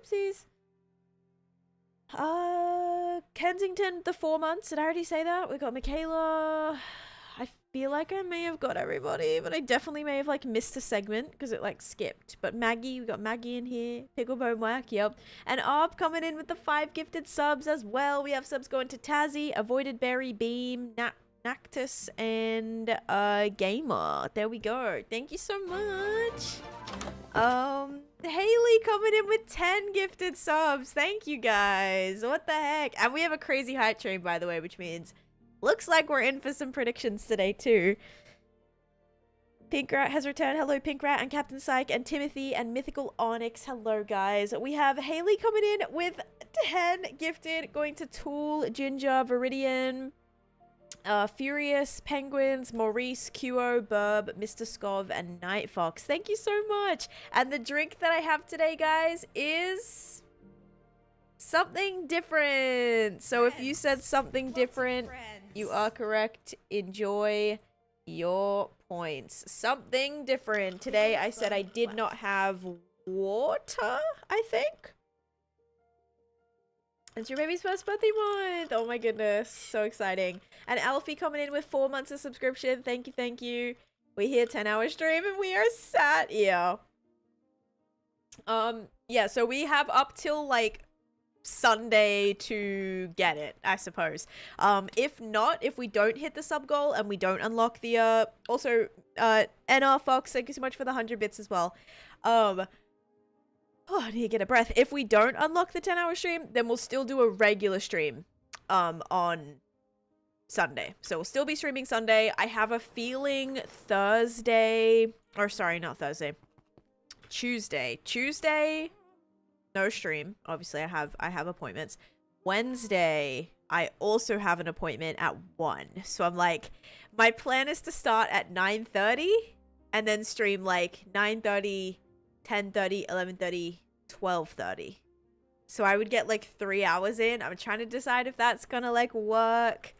Whoopsies. Kensington, the 4 months. Did I already say that? We got Michaela. I feel like I may have got everybody, but I definitely may have like missed a segment because it like skipped. But Maggie, we got Maggie in here. Picklebone Whack, yep. And Arb coming in with the 5 gifted subs as well. We have subs going to Tazzy, Avoided Berry, Beam, Nactus, and Gamer. There we go. Thank you so much. Haley coming in with 10 gifted subs. Thank you guys. What the heck? And we have a crazy hype train, by the way, which means looks like we're in for some predictions today too. Pink Rat has returned. Hello, Pink Rat and Captain Psych and Timothy and Mythical Onyx. Hello, guys. We have Haley coming in with 10 gifted, going to Tool, Ginger, Viridian, Furious, Penguins, Maurice, QO, Burb, Mr. Scov, and Night Fox. Thank you so much. And the drink that I have today, guys, is something different. So if you said something different, you are correct. Enjoy your points. Something different. Today I said I did not have water, I think. It's your baby's first birthday month. Oh my goodness. So exciting. And Alfie coming in with 4 months of subscription. Thank you, thank you. We're here 10-hour stream and we are sat here. Yeah, so we have up till like Sunday to get it, I suppose. If not, if we don't hit the sub goal and we don't unlock the also NR Fox, thank you so much for the 100 bits as well. Oh, I need to get a breath. If we don't unlock the 10-hour stream, then we'll still do a regular stream on Sunday. So we'll still be streaming Sunday. I have a feeling Thursday, or sorry, not Thursday, Tuesday, no stream. Obviously, I have appointments. Wednesday, I also have an appointment at 1. So I'm like, my plan is to start at 9:30 and then stream like 9:30, 10:30, 11:30, 12:30. So I would get like 3 hours in. I'm trying to decide if that's gonna like work.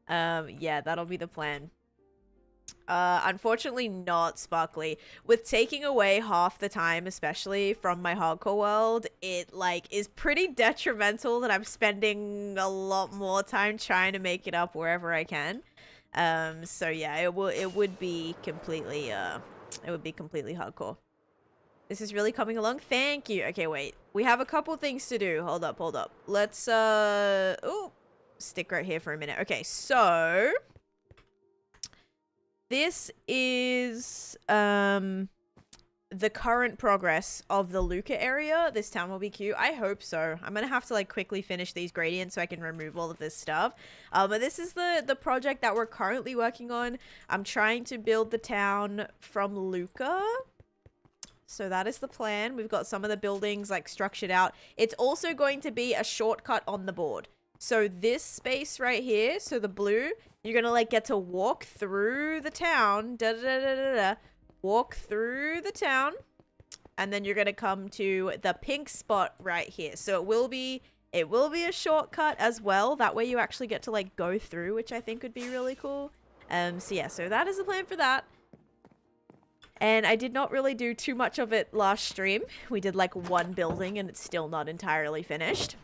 Yeah, that'll be the plan. Unfortunately not Sparkly. With taking away half the time, especially from my hardcore world, it like is pretty detrimental that I'm spending a lot more time trying to make it up wherever I can. So yeah, it would be completely hardcore. This is really coming along. Thank you. Okay, wait. We have a couple things to do. Hold up. Let's oh, stick right here for a minute. Okay, so this is the current progress of the Luca area. This town will be cute. I hope so. I'm gonna have to like quickly finish these gradients so I can remove all of this stuff. But this is the project that we're currently working on. I'm trying to build the town from Luca. So that is the plan. We've got some of the buildings like structured out. It's also going to be a shortcut on the board. So this space right here, so the blue, you're gonna like get to walk through the town, walk through the town, and then you're gonna come to the pink spot right here. So it will be a shortcut as well. That way you actually get to like go through, which I think would be really cool. So yeah, so that is the plan for that. And I did not really do too much of it last stream. We did like one building and it's still not entirely finished.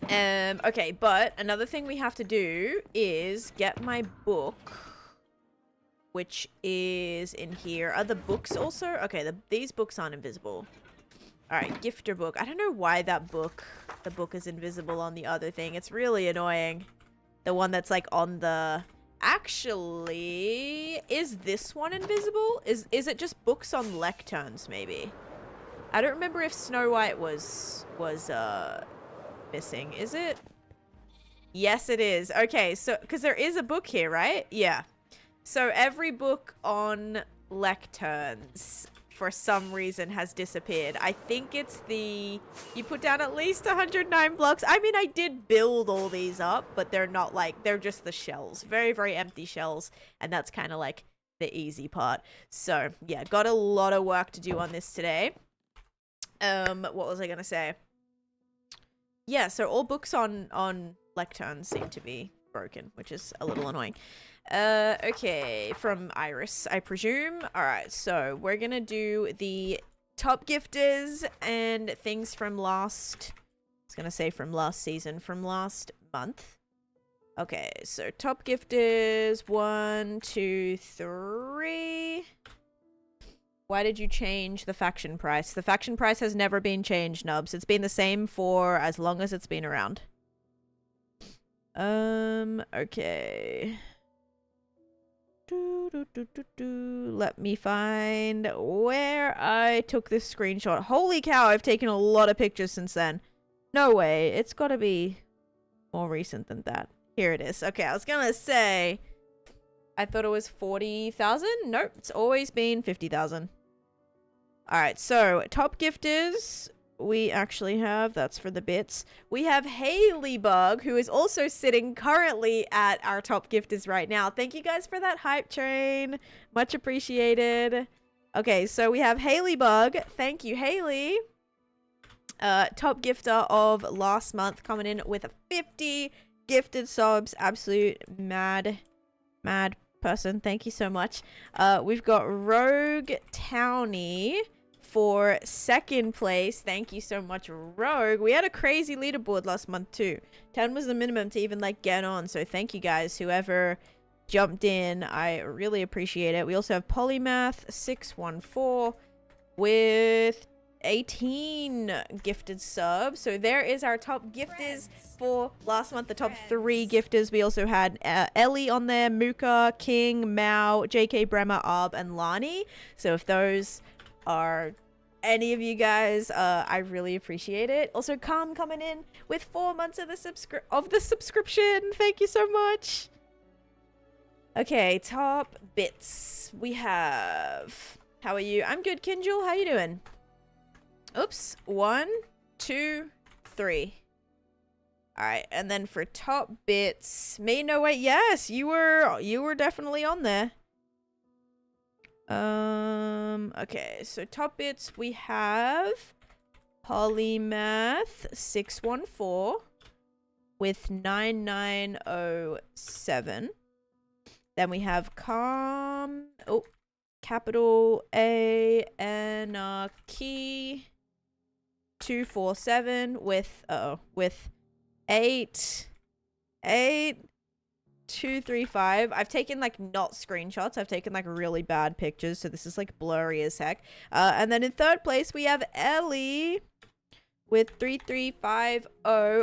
Okay, but another thing we have to do is get my book, which is in here. Are the books also? Okay, these books aren't invisible. All right, gifter book. I don't know why the book is invisible on the other thing. It's really annoying. The one that's like on the... Actually, is this one invisible? Is it just books on lecterns, maybe? I don't remember if Snow White was missing. Is it? Yes, it is. Okay, so because there is a book here, right? Yeah. So every book on lecterns for some reason has disappeared. I think it's you put down at least 109 blocks. I mean, I did build all these up, but they're not like, they're just the shells. Very, very empty shells. And that's kind of like the easy part. So yeah, got a lot of work to do on this today. What was I going to say? Yeah, so all books on lecterns seem to be broken, which is a little annoying. Okay, from Iris, I presume. All right, so we're gonna do the top gifters and things from last, I was gonna say from last season, from last month. Okay, so top gifters, 1, 2, 3. Why did you change the faction price? The faction price has never been changed, Nubs. It's been the same for as long as it's been around. Okay. Let me find where I took this screenshot. Holy cow, I've taken a lot of pictures since then. No way. It's gotta be more recent than that. Here it is. Okay, I was gonna say, I thought it was 40,000. Nope, it's always been 50,000. Alright, so top gifters, we actually have, that's for the bits. We have Haley Bug, who is also sitting currently at our top gifters right now. Thank you guys for that hype train. Much appreciated. Okay, so we have Haley Bug. Thank you, Haley. Top gifter of last month, coming in with 50 gifted subs. Absolute mad person. Thank you so much. We've got Rogue Townie for second place. Thank you so much, Rogue. We had a crazy leaderboard last month too. 10 was the minimum to even like get on, so thank you guys, whoever jumped in. I really appreciate it. We also have Polymath 614 with 18 gifted subs. So there is our top gifters for last month, the top 3 gifters. We also had Ellie on there, Muka, King, Mao, JK, Bremer, Arb, and Lani. So if those are any of you guys, I really appreciate it. Also, Calm coming in with 4 months of the subscription. Thank you so much. Okay, top bits. We have, how are you? I'm good, Kinjal. How you doing? Oops. 1, 2, 3. All right, and then for top bits, no wait, yes, you were definitely on there. Okay, so top bits, we have Polymath 614 with 9907. Then we have capital A Anarchy 247 with 8235. I've taken like not screenshots. I've taken like really bad pictures, so this is like blurry as heck. And then in third place we have Ellie with 3350.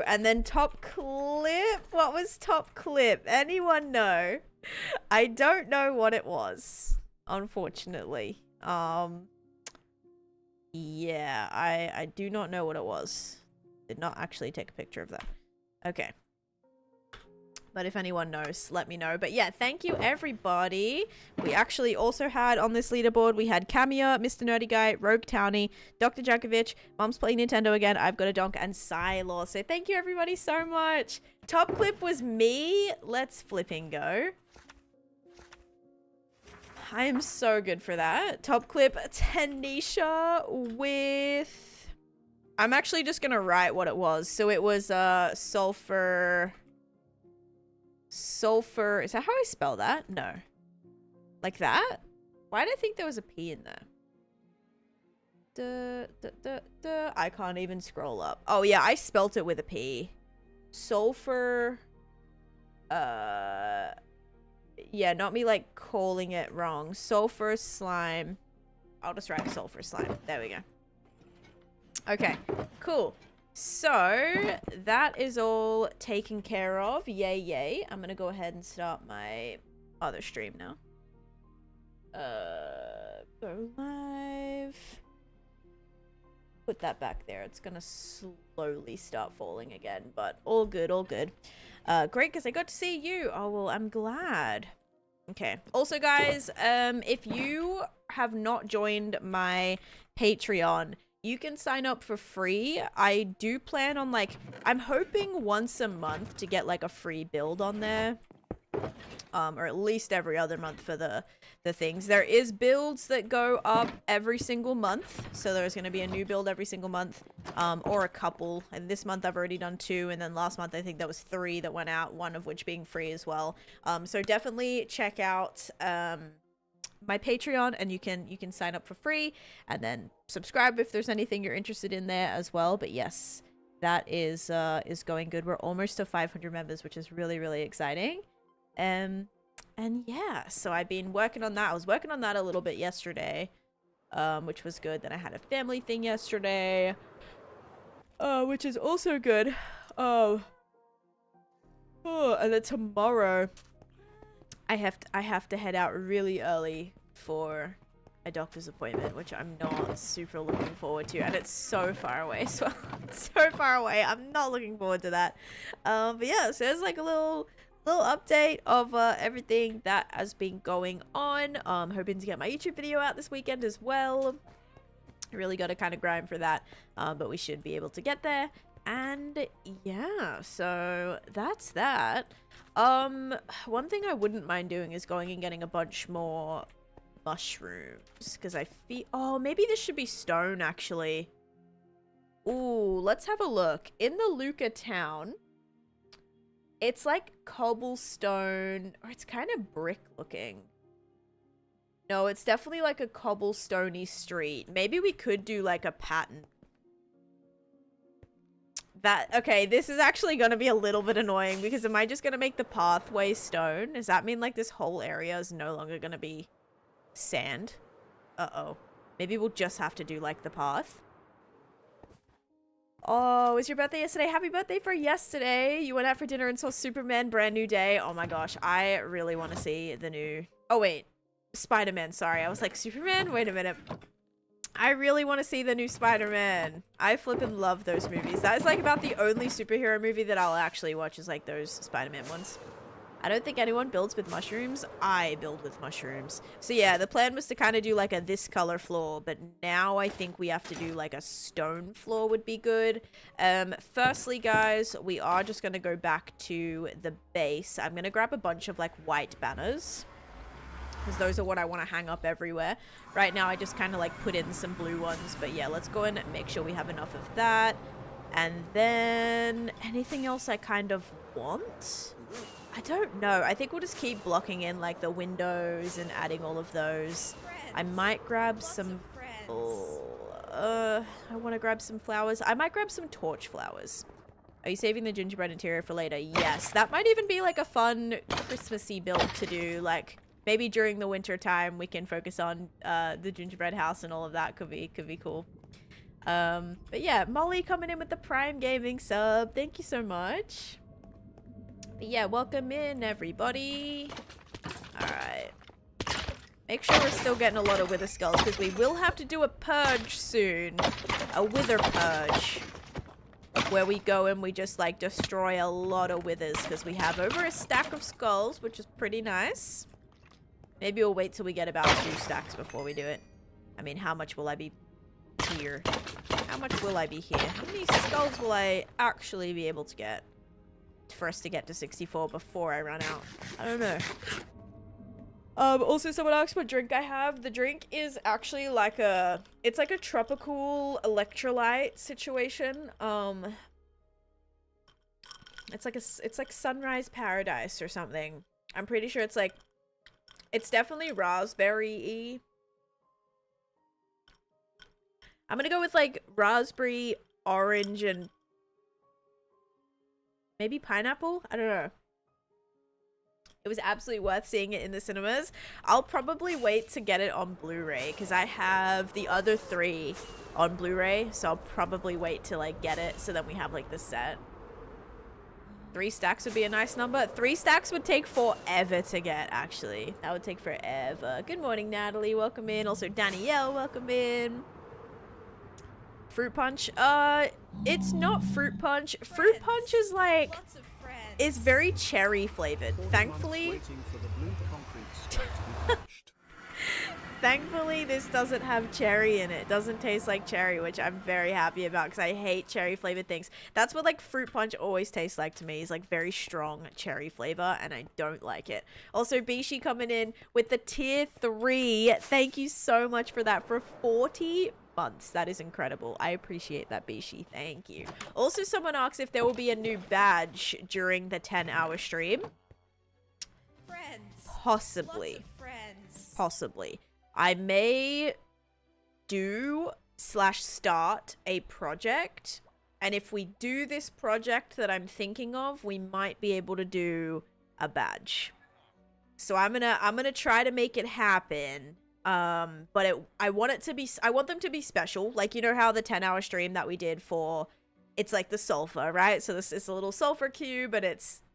And then top clip. What was top clip? Anyone know? I don't know what it was, unfortunately. Yeah, I do not know what it was. Did not actually take a picture of that. Okay. But if anyone knows, let me know. But yeah, thank you everybody. We actually also had on this leaderboard, we had Camia, Mr. Nerdy Guy, Rogue Townie, Dr. Jankovic, Mom's Playing Nintendo Again, I've Got a Donk, and Silo. So thank you everybody so much. Top clip was me. Let's flipping go. I am so good for that. Top clip, Taneesha with... I'm actually just gonna write what it was. So it was sulfur, is that how I spell that? No. Like that? Why did I think there was a P in there? I can't even scroll up. Oh yeah, I spelt it with a P. Sulfur, yeah, not me like calling it wrong. Sulfur slime. I'll just write sulfur slime. There we go. Okay, cool. So that is all taken care of. Yay, yay. I'm gonna go ahead and start my other stream now. Go live. Put that back there. It's gonna slowly start falling again, but all good, all good. Great, because I got to see you. Oh, well, I'm glad. Okay. Also, guys, if you have not joined my Patreon, you can sign up for free. I do plan on, like, I'm hoping once a month to get, like, a free build on there. Or at least every other month for the things. There is builds that go up every single month. So there's going to be a new build every single month. Or a couple. And this month I've already done 2. And then last month I think there was 3 that went out. 1 of which being free as well. So definitely check out my Patreon, and you can sign up for free and then subscribe if there's anything you're interested in there as well. But yes, that is going good. We're almost to 500 members, which is really, really exciting. And yeah, so I've been working on that. I was working on that a little bit yesterday, which was good. Then I had a family thing yesterday, which is also good. Oh, and then tomorrow I have to head out really early for a doctor's appointment, which I'm not super looking forward to, and it's so far away. So so far away. I'm not looking forward to that. But yeah, so there's like a little update of everything that has been going on. Hoping to get my YouTube video out this weekend as well. I really got to kind of grind for that, but we should be able to get there. And yeah, so that's that. One thing I wouldn't mind doing is going and getting a bunch more mushrooms, because I feel, oh, maybe this should be stone actually. Ooh, let's have a look. In the Luca town, it's like cobblestone, or it's kind of brick looking. No, it's definitely like a cobblestoney street. Maybe we could do like a pattern. Okay, this is actually going to be a little bit annoying, because am I just going to make the pathway stone? Does that mean like this whole area is no longer going to be sand? Uh-oh. Maybe we'll just have to do like the path. Oh, it was your birthday yesterday? Happy birthday for yesterday. You went out for dinner and saw Superman, brand new day. Oh my gosh, I really want to see the new... Oh wait, Spider-Man, sorry. I was like, Superman? Wait a minute. I really want to see the new Spider-Man. I flippin' love those movies. That is like about the only superhero movie that I'll actually watch, is like those Spider-Man ones. I don't think anyone builds with mushrooms. I build with mushrooms. So yeah, the plan was to kind of do like a this color floor, but now I think we have to do like a stone floor would be good. Firstly, guys, we are just going to go back to the base. I'm going to grab a bunch of like white banners, because those are what I want to hang up everywhere. Right now, I just kind of like put in some blue ones. But yeah, let's go and make sure we have enough of that. And then anything else I kind of want? I don't know. I think we'll just keep blocking in like the windows and adding all of those. I might grab some... I want to grab some flowers. I might grab some torch flowers. Are you saving the gingerbread interior for later? Yes. That might even be like a fun Christmassy build to do. Like... maybe during the winter time we can focus on the gingerbread house and all of that. Could be cool. But yeah, Molly coming in with the Prime Gaming sub. Thank you so much. But yeah, welcome in everybody. Alright. Make sure we're still getting a lot of wither skulls, because we will have to do a purge soon. A wither purge. Where we go and we just like destroy a lot of withers, because we have over a stack of skulls, which is pretty nice. Maybe we'll wait till we get about 2 stacks before we do it. I mean, how much will I be here? How much will I be here? How many skulls will I actually be able to get for us to get to 64 before I run out? I don't know. Also, someone asked what drink I have. The drink is actually like it's like a tropical electrolyte situation. It's like Sunrise Paradise or something. I'm pretty sure it's like... it's definitely raspberry-y. I'm gonna go with like raspberry, orange, and maybe pineapple? I don't know. It was absolutely worth seeing it in the cinemas. I'll probably wait to get it on Blu-ray, because I have the other 3 on Blu-ray. So I'll probably wait to like get it, so then we have like the set. 3 stacks would be a nice number. 3 stacks would take forever to get, actually. That would take forever. Good morning, Natalie. Welcome in. Also, Danielle, welcome in. Fruit punch. It's not fruit punch. Fruit punch is like... it's very cherry flavored. Thankfully... thankfully, this doesn't have cherry in it. It doesn't taste like cherry, which I'm very happy about, because I hate cherry flavored things. That's what like fruit punch always tastes like to me, is like very strong cherry flavor, and I don't like it. Also, Bishi coming in with the tier 3. Thank you so much for that, for 40 months. That is incredible. I appreciate that, Bishi. Thank you. Also, someone asked if there will be a new badge during the 10-hour stream. Friends. Possibly. Lots of friends. Possibly. I may do/start a project, and if we do this project that I'm thinking of, we might be able to do a badge. So I'm gonna try to make it happen. But I want them to be special. Like, you know how the 10-hour stream that we did for, it's like the sulfur, right? So this is a little sulfur cube, and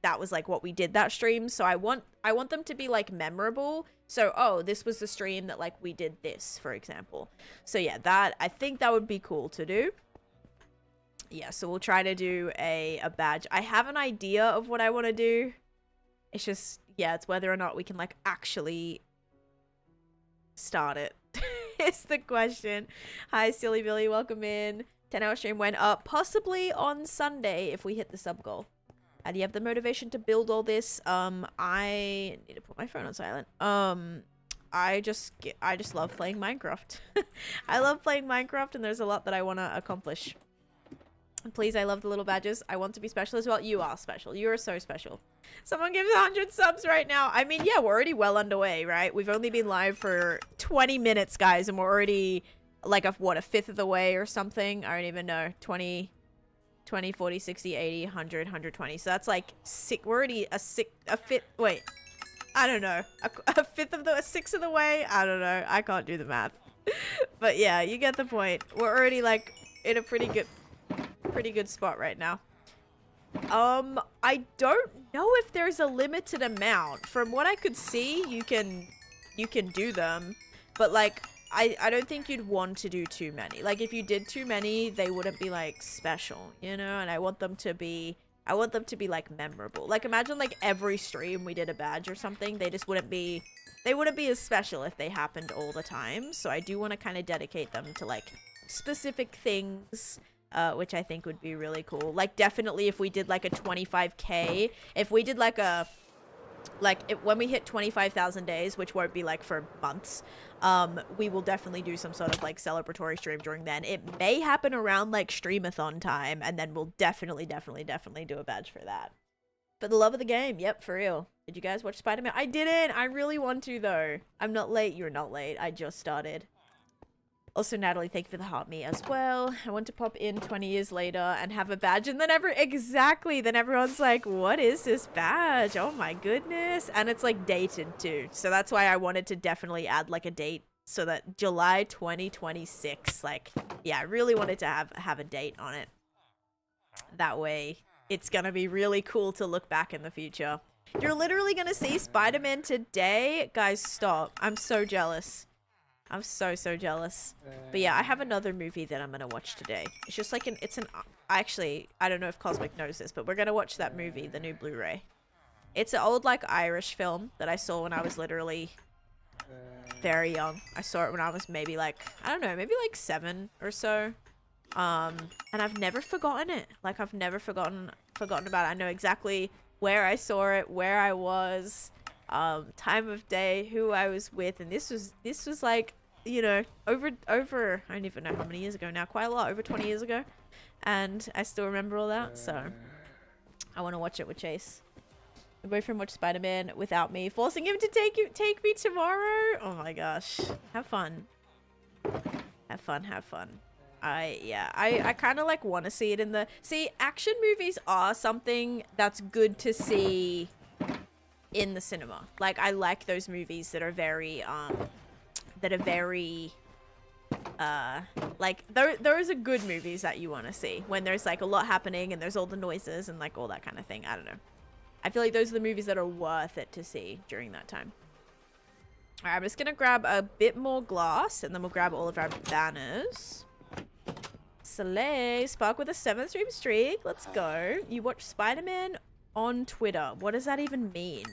that was like what we did that stream. So I want them to be like memorable. So, oh, this was the stream that like we did this, for example. So yeah, I think that would be cool to do. Yeah, so we'll try to do a badge. I have an idea of what I want to do. It's just, yeah, it's whether or not we can like actually start it. It's the question. Hi, Silly Billy, welcome in. 10-hour stream went up possibly on Sunday if we hit the sub goal. And you have the motivation to build all this. I need to put my phone on silent. I just love playing Minecraft. I love playing Minecraft, and there's a lot that I want to accomplish. Please, I love the little badges. I want to be special as well. You are special. You are so special. Someone gives 100 subs right now. I mean, yeah, we're already well underway, right? We've only been live for 20 minutes, guys, and we're already like a fifth of the way or something. I don't even know. 20, 40, 60, 80, 100, 120. So that's like we're already a fifth. Wait, I don't know. A sixth of the way. I don't know. I can't do the math. But yeah, you get the point. We're already like in a pretty good spot right now. I don't know if there's a limited amount. From what I could see, you can do them, but like I don't think you'd want to do too many. Like if you did too many, they wouldn't be like special, you know? And I want them to be like memorable. Like imagine like every stream we did a badge or something. They wouldn't be as special if they happened all the time. So I do want to kind of dedicate them to like specific things, which I think would be really cool. Like definitely if we did like a 25k, if we did like when we hit 25,000 days, which won't be like for months, we will definitely do some sort of like celebratory stream during then. It may happen around like streamathon time, and then we'll definitely do a badge for that. For the love of the game. Yep, for real. Did you guys watch Spider-Man? I didn't. I really want to though. I'm not late. You're not late. I just started. Also, Natalie, thank you for the heart me as well. I want to pop in 20 years later and have a badge, and then then everyone's like, what is this badge? Oh my goodness. And it's like dated too. So that's why I wanted to definitely add like a date, so that July 2026, like, yeah, I really wanted to have a date on it. That way it's gonna be really cool to look back in the future. You're literally gonna see Spider-Man today? Guys, stop. I'm so jealous. I'm so jealous. But yeah, I have another movie that I'm gonna watch today. It's just like actually, I don't know if Cosmic knows this, but we're gonna watch that movie, the new Blu-ray. It's an old like Irish film that I saw when I was literally very young. I saw it when I was maybe like, I don't know, maybe like 7 or so. And I've never forgotten it. Like I've never forgotten about it. I know exactly where I saw it, where I was, time of day, who I was with, and this was like, you know, over I don't even know how many years ago now, quite a lot, over 20 years ago, and I still remember all that. So I want to watch it with Chase. My boyfriend watched Spider-Man without me, forcing him to take me tomorrow. Oh my gosh, have fun. I kind of like want to see it in the action movies are something that's good to see in the cinema. Like I like those movies that are very like those are good movies that you want to see when there's like a lot happening and there's all the noises and like all that kind of thing. I don't know, I feel like those are the movies that are worth it to see during that time. All right, I'm just gonna grab a bit more glass and then we'll grab all of our banners. Slay, Spark with a 7th stream streak. Let's go. You watch Spider-Man on Twitter. What does that even mean?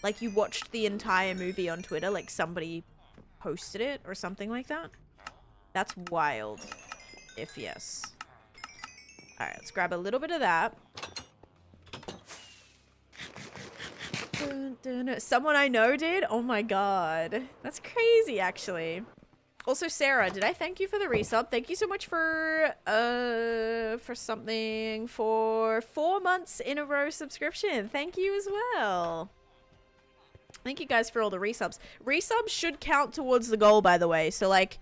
Like you watched the entire movie on Twitter, like somebody posted it or something like that? That's wild. If yes. Alright, let's grab a little bit of that. Someone I know did? Oh my god. That's crazy, actually. Also, Sarah, did I thank you for the resub? Thank you so much for something for 4 months in a row subscription. Thank you as well. Thank you guys for all the resubs. Resubs should count towards the goal, by the way. So, like,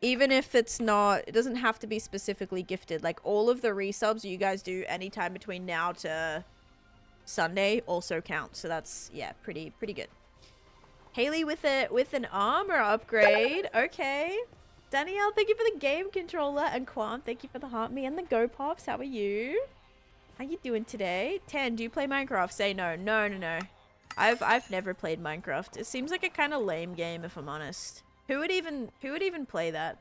even if it's not, it doesn't have to be specifically gifted. Like, all of the resubs you guys do anytime between now to Sunday also count. So that's, yeah, pretty good. Haley with an armor upgrade. Okay. Danielle, thank you for the game controller. And Quam, thank you for the heart me and the Go Pops. How are you? How you doing today? Tan, do you play Minecraft? Say no. No. I've never played Minecraft. It seems like a kind of lame game, if I'm honest. Who would even play that?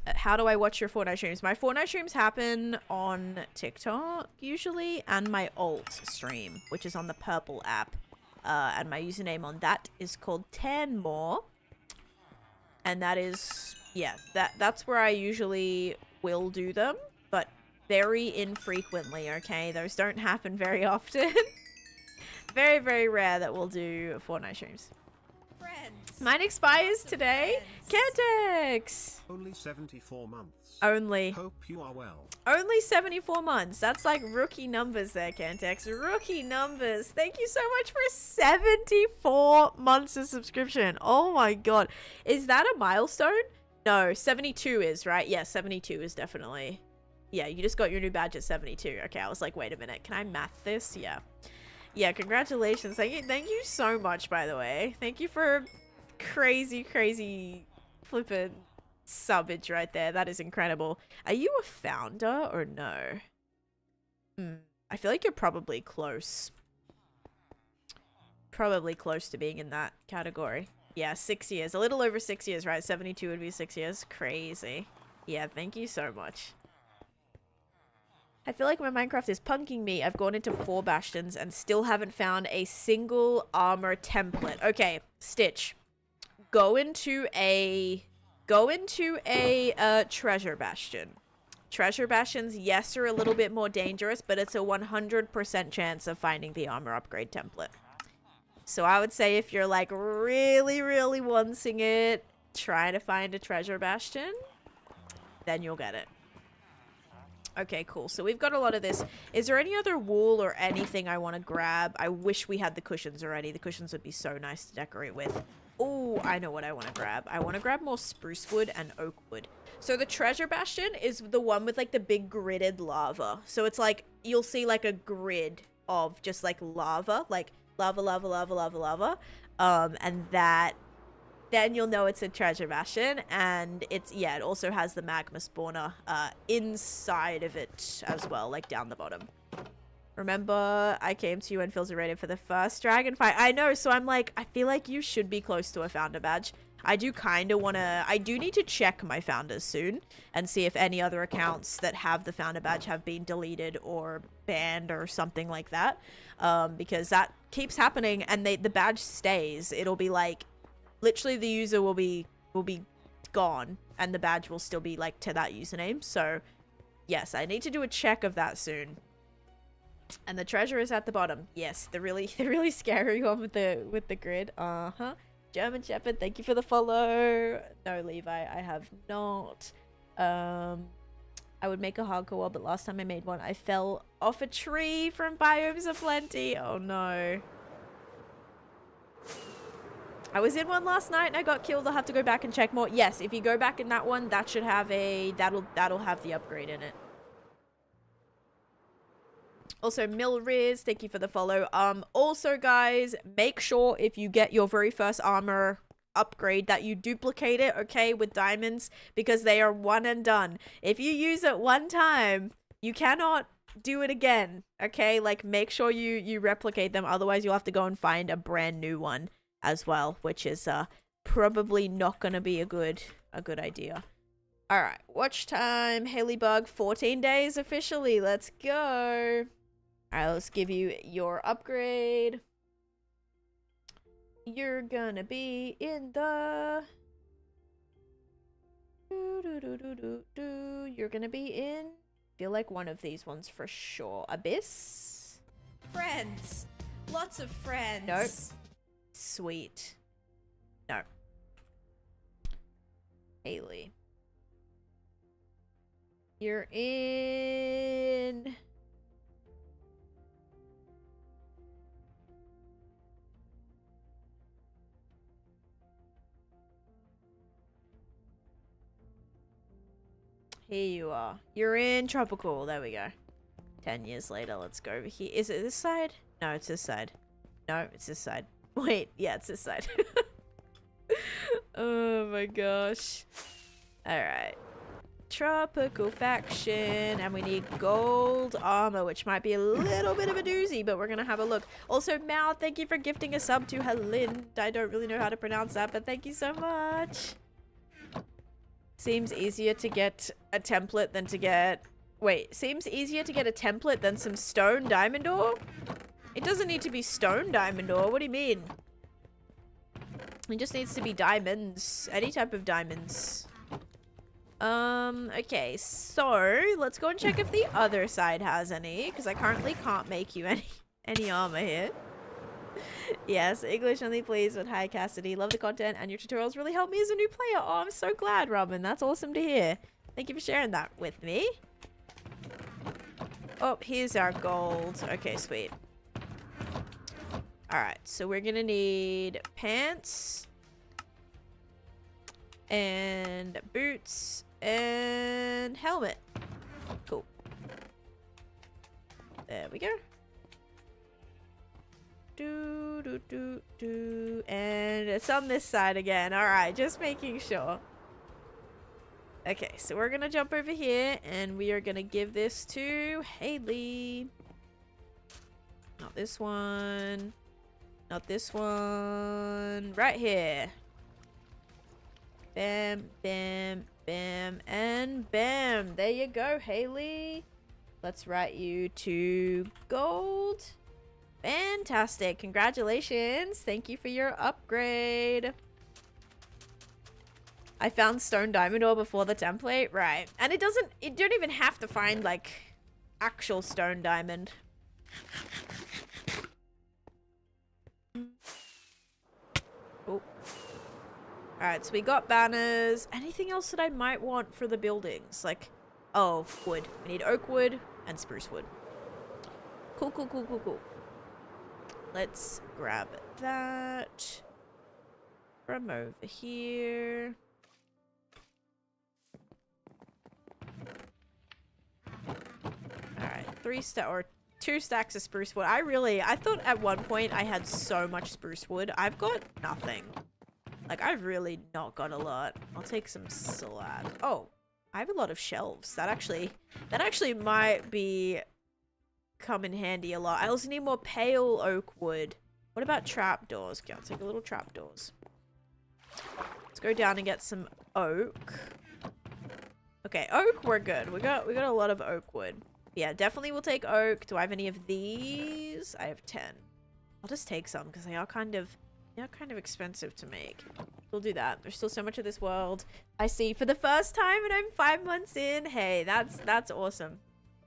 How do I watch your Fortnite streams? My Fortnite streams happen on TikTok usually, and my alt stream, which is on the Purple app. And my username on that is called Tanmore. And that is, yeah, that's where I usually will do them, but very infrequently, okay? Those don't happen very often. Very, very rare that we'll do Fortnite streams. Friends. Mine expires today. Cantex! Only 74 months. Only. Hope you are well. Only 74 months. That's like rookie numbers there, Cantex. Rookie numbers. Thank you so much for 74 months of subscription. Oh my god. Is that a milestone? No, 72 is, right? Yeah, 72 is definitely. Yeah, you just got your new badge at 72. Okay, I was like, wait a minute. Can I math this? Yeah. Yeah, congratulations. Thank you so much, by the way. Thank you for crazy flippin' subbage right there. That is incredible. Are you a founder or no? I feel like you're probably close. Probably close to being in that category. Yeah, 6 years. A little over 6 years, right? 72 would be 6 years. Crazy. Yeah, thank you so much. I feel like my Minecraft is punking me. I've gone into 4 bastions and still haven't found a single armor template. Okay, Stitch. Go into a treasure bastion. Treasure bastions, yes, are a little bit more dangerous, but it's a 100% chance of finding the armor upgrade template. So I would say if you're like really wanting it, try to find a treasure bastion, then you'll get it. Okay, cool. So we've got a lot of this. Is there any other wool or anything I want to grab? I wish we had the cushions already. The cushions would be so nice to decorate with. Oh, I know what I want to grab. I want to grab more spruce wood and oak wood. So the treasure bastion is the one with like the big gridded lava. So it's like, you'll see like a grid of just like lava, like lava. And that, then you'll know it's a treasure bastion. And it's, yeah, it also has the magma spawner inside of it as well, like down the bottom. Remember, I came to you and Phil's rated for the first dragon fight. I know, so I'm like, I feel like you should be close to a founder badge. I do kind of want to, I do need to check my founders soon and see if any other accounts that have the founder badge have been deleted or banned or something like that. Because that keeps happening and the badge stays. It'll be like, literally the user will be gone and the badge will still be like to that username. So yes, I need to do a check of that soon. And the treasure is at the bottom. Yes, the really scary one with the grid. German Shepherd, thank you for the follow. No, Levi, I have not. I would make a hardcore wall, but last time I made one, I fell off a tree from Biomes of Plenty. Oh no. I was in one last night and I got killed. I'll have to go back and check more. Yes, if you go back in that one, that should have that'll have the upgrade in it. Also, Milriz, thank you for the follow. Also, guys, make sure if you get your very first armor upgrade that you duplicate it, okay, with diamonds, because they are one and done. If you use it one time, you cannot do it again, okay? Like, make sure you replicate them, otherwise you'll have to go and find a brand new one as well, which is probably not gonna be a good idea. All right, watch time, Haley-Bug, 14 days officially. Let's go. All right, let's give you your upgrade. You're gonna be in the... You're gonna be in... feel like one of these ones for sure. Abyss? Friends. Lots of friends. Nope. Sweet. No. Haley. You're in... Here you are. You're in tropical. There we go. 10 years later, let's go over here. Is it this side? No, it's this side. No, it's this side. Wait, yeah, it's this side. Oh my gosh. Alright. Tropical faction. And we need gold armor, which might be a little bit of a doozy, but we're gonna have a look. Also, Mal, thank you for gifting a sub to Helind. I don't really know how to pronounce that, but thank you so much. Seems easier to get a template than to get... Wait, seems easier to get a template than some stone diamond ore? It doesn't need to be stone diamond ore. What do you mean? It just needs to be diamonds. Any type of diamonds. Okay, so let's go and check if the other side has any, because I currently can't make you any armor here. Yes, English only please, but hi Cassidy. Love the content and your tutorials really helped me as a new player. Oh, I'm so glad, Robin. That's awesome to hear. Thank you for sharing that with me. Oh, here's our gold. Okay, sweet. Alright, so we're gonna need pants and boots and helmet. Cool. There we go. And it's on this side again. Alright, just making sure. Okay, so we're gonna jump over here and we are gonna give this to Haley. Not this one. Not this one. Right here. Bam, bam, bam, and bam. There you go, Haley. Let's write you to gold. Fantastic. Congratulations. Thank you for your upgrade. I found stone diamond ore before the template. Right. And you don't even have to find like actual stone diamond. Oh. Alright, so we got banners. Anything else that I might want for the buildings? Like, oh, wood. We need oak wood and spruce wood. Cool, cool, cool, cool, cool. Let's grab that from over here. Alright, 2 stacks of spruce wood. I thought at one point I had so much spruce wood. I've got nothing. Like, I've really not got a lot. I'll take some slag. Oh, I have a lot of shelves. That actually might be come in handy a lot. I also need more pale oak wood. What about trapdoors? Okay, I'll take a little trapdoors. Let's go down and get some oak. Okay, oak, we're good. We got a lot of oak wood. Yeah, definitely we'll take oak. Do I have any of these? I have 10. I'll just take some because they are kind of expensive to make. We'll do that. There's still so much of this world I see for the first time and I'm 5 months in. Hey, that's awesome.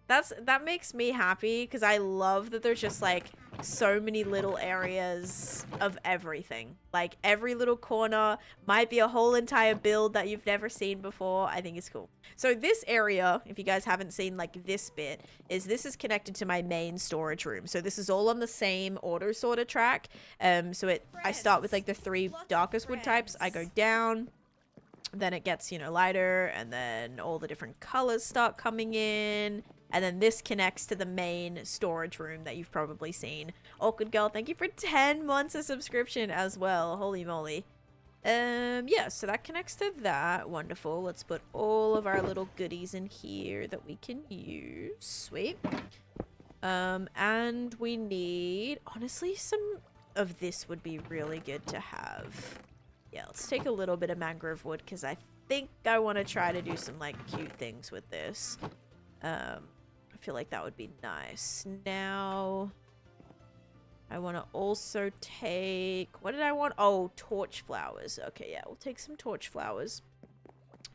That makes me happy because I love that there's just like so many little areas of everything. Like every little corner might be a whole entire build that you've never seen before. I think it's cool. So this area, if you guys haven't seen like this bit, this is connected to my main storage room. So this is all on the same order sort of track. I start with like the 3 darkest wood types. I go down. Then it gets, you know, lighter, and then all the different colors start coming in. And then this connects to the main storage room that you've probably seen. Awkward Girl, thank you for 10 months of subscription as well. Holy moly. Yeah, so that connects to that. Wonderful. Let's put all of our little goodies in here that we can use. Sweet. And we need, honestly, some of this would be really good to have. Yeah, let's take a little bit of mangrove wood because I think I want to try to do some like cute things with this. I feel like that would be nice. Now, I want to also take... What did I want? Oh, torch flowers. Okay, yeah, we'll take some torch flowers.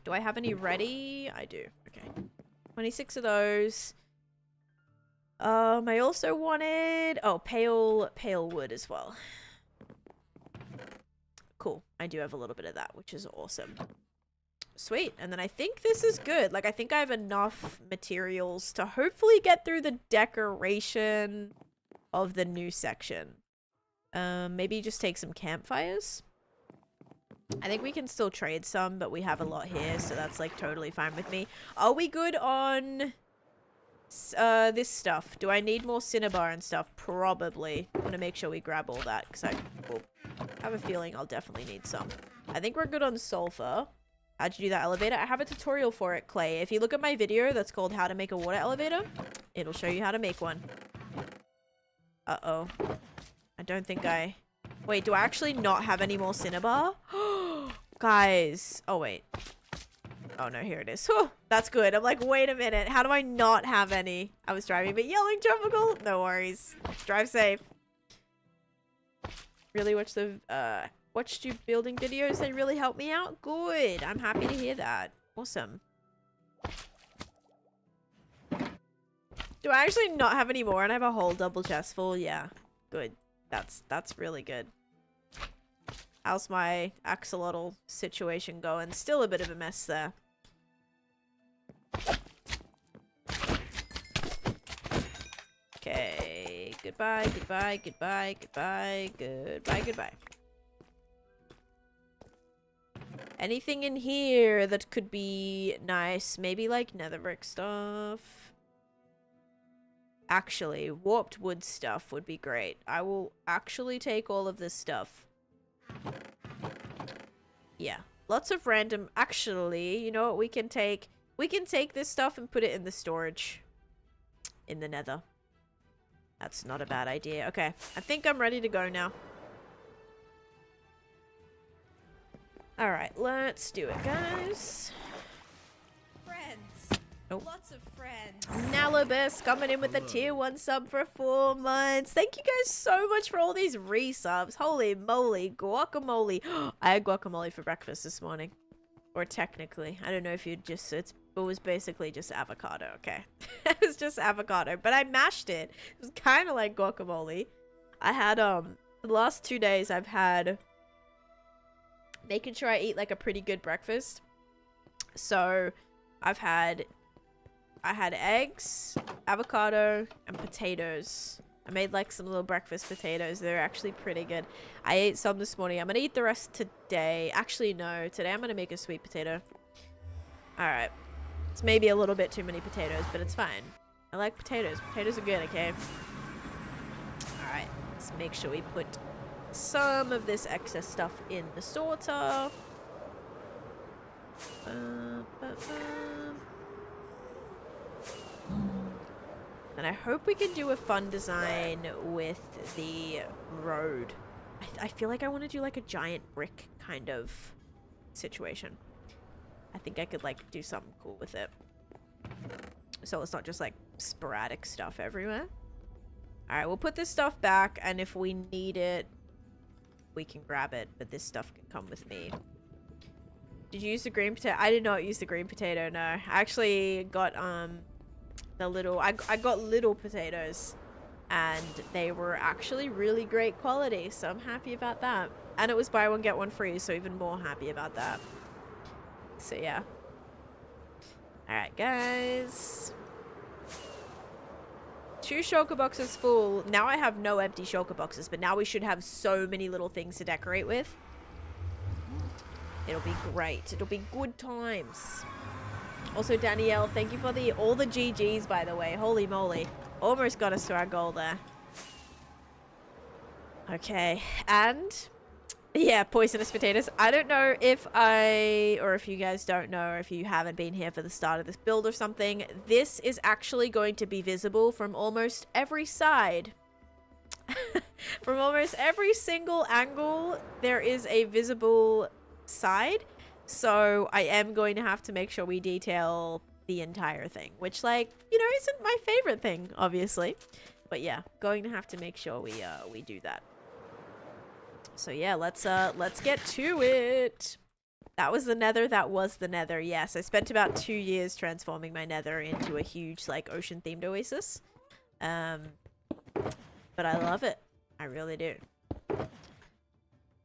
Do I have any ready? I do. Okay. 26 of those. I also wanted... Oh, pale wood as well. Cool. I do have a little bit of that, which is awesome. Sweet. And then I think this is good. Like, I think I have enough materials to hopefully get through the decoration of the new section. Maybe just take some campfires. I think we can still trade some, but we have a lot here, so that's like totally fine with me. Are we good on this stuff? Do I need more cinnabar and stuff? Probably. I'm gonna make sure we grab all that because I have a feeling I'll definitely need some. I think we're good on sulfur. How'd you do that elevator? I have a tutorial for it, Clay. If you look at my video that's called How to Make a Water Elevator, it'll show you how to make one. Uh-oh. I don't think I... Wait, do I actually not have any more cinnabar? Guys. Oh, wait. Oh, no, here it is. Oh, that's good. I'm like, wait a minute. How do I not have any? I was driving, but yelling tropical. No worries. Drive safe. Really watch the, watched you building videos. They really helped me out. Good. I'm happy to hear that. Awesome. Do I actually not have any more and I have a whole double chest full? Yeah. Good. That's really good. How's my axolotl situation going? Still a bit of a mess there. Okay. Goodbye, goodbye, goodbye, goodbye, goodbye, goodbye. Anything in here that could be nice? Maybe like nether brick stuff. Actually, warped wood stuff would be great. I will actually take all of this stuff. Yeah. Lots of random... Actually, you know what we can take? We can take this stuff and put it in the storage. In the nether. That's not a bad idea. Okay. I think I'm ready to go now. Alright, let's do it, guys. Friends. Nope. Lots of friends. Nalibus coming in with a tier 1 sub for 4 months. Thank you guys so much for all these resubs. Holy moly, guacamole. I had guacamole for breakfast this morning. Or technically. I don't know if you just... It was basically just avocado, okay. It was just avocado, but I mashed it. It was kind of like guacamole. I had, the last 2 days I've had... Making sure I eat like a pretty good breakfast. So, I had eggs, avocado, and potatoes. I made like some little breakfast potatoes. They're actually pretty good. I ate some this morning. I'm gonna eat the rest today. Actually, no. Today I'm gonna make a sweet potato. Alright. It's maybe a little bit too many potatoes, but it's fine. I like potatoes. Potatoes are good, okay? Alright. Let's make sure we put some of this excess stuff in the sorter. And I hope we can do a fun design with the road. I feel like I want to do like a giant brick kind of situation. I think I could like do something cool with it. So it's not just like sporadic stuff everywhere. Alright, we'll put this stuff back, and if we need it, we can grab it, but this stuff can come with me. Did you use the green potato? I did not use the green potato, no. I actually got the little... I got little potatoes, and they were actually really great quality, so I'm happy about that. And it was buy one get one free, so even more happy about that. So yeah. Alright, guys. 2 shulker boxes full. Now I have no empty shulker boxes, but now we should have so many little things to decorate with. It'll be great. It'll be good times. Also, Danielle, thank you for all the GGs, by the way. Holy moly. Almost got us to our goal there. Okay, and... yeah, poisonous potatoes. I don't know if or if you guys don't know, or if you haven't been here for the start of this build or something, this is actually going to be visible from almost every side. From almost every single angle, there is a visible side. So I am going to have to make sure we detail the entire thing, which, like, you know, isn't my favorite thing, obviously. But yeah, going to have to make sure we do that. So yeah, let's get to it. That was the nether. That was the nether. Yes, I spent about 2 years transforming my nether into a huge, like, ocean-themed oasis. But I love it. I really do.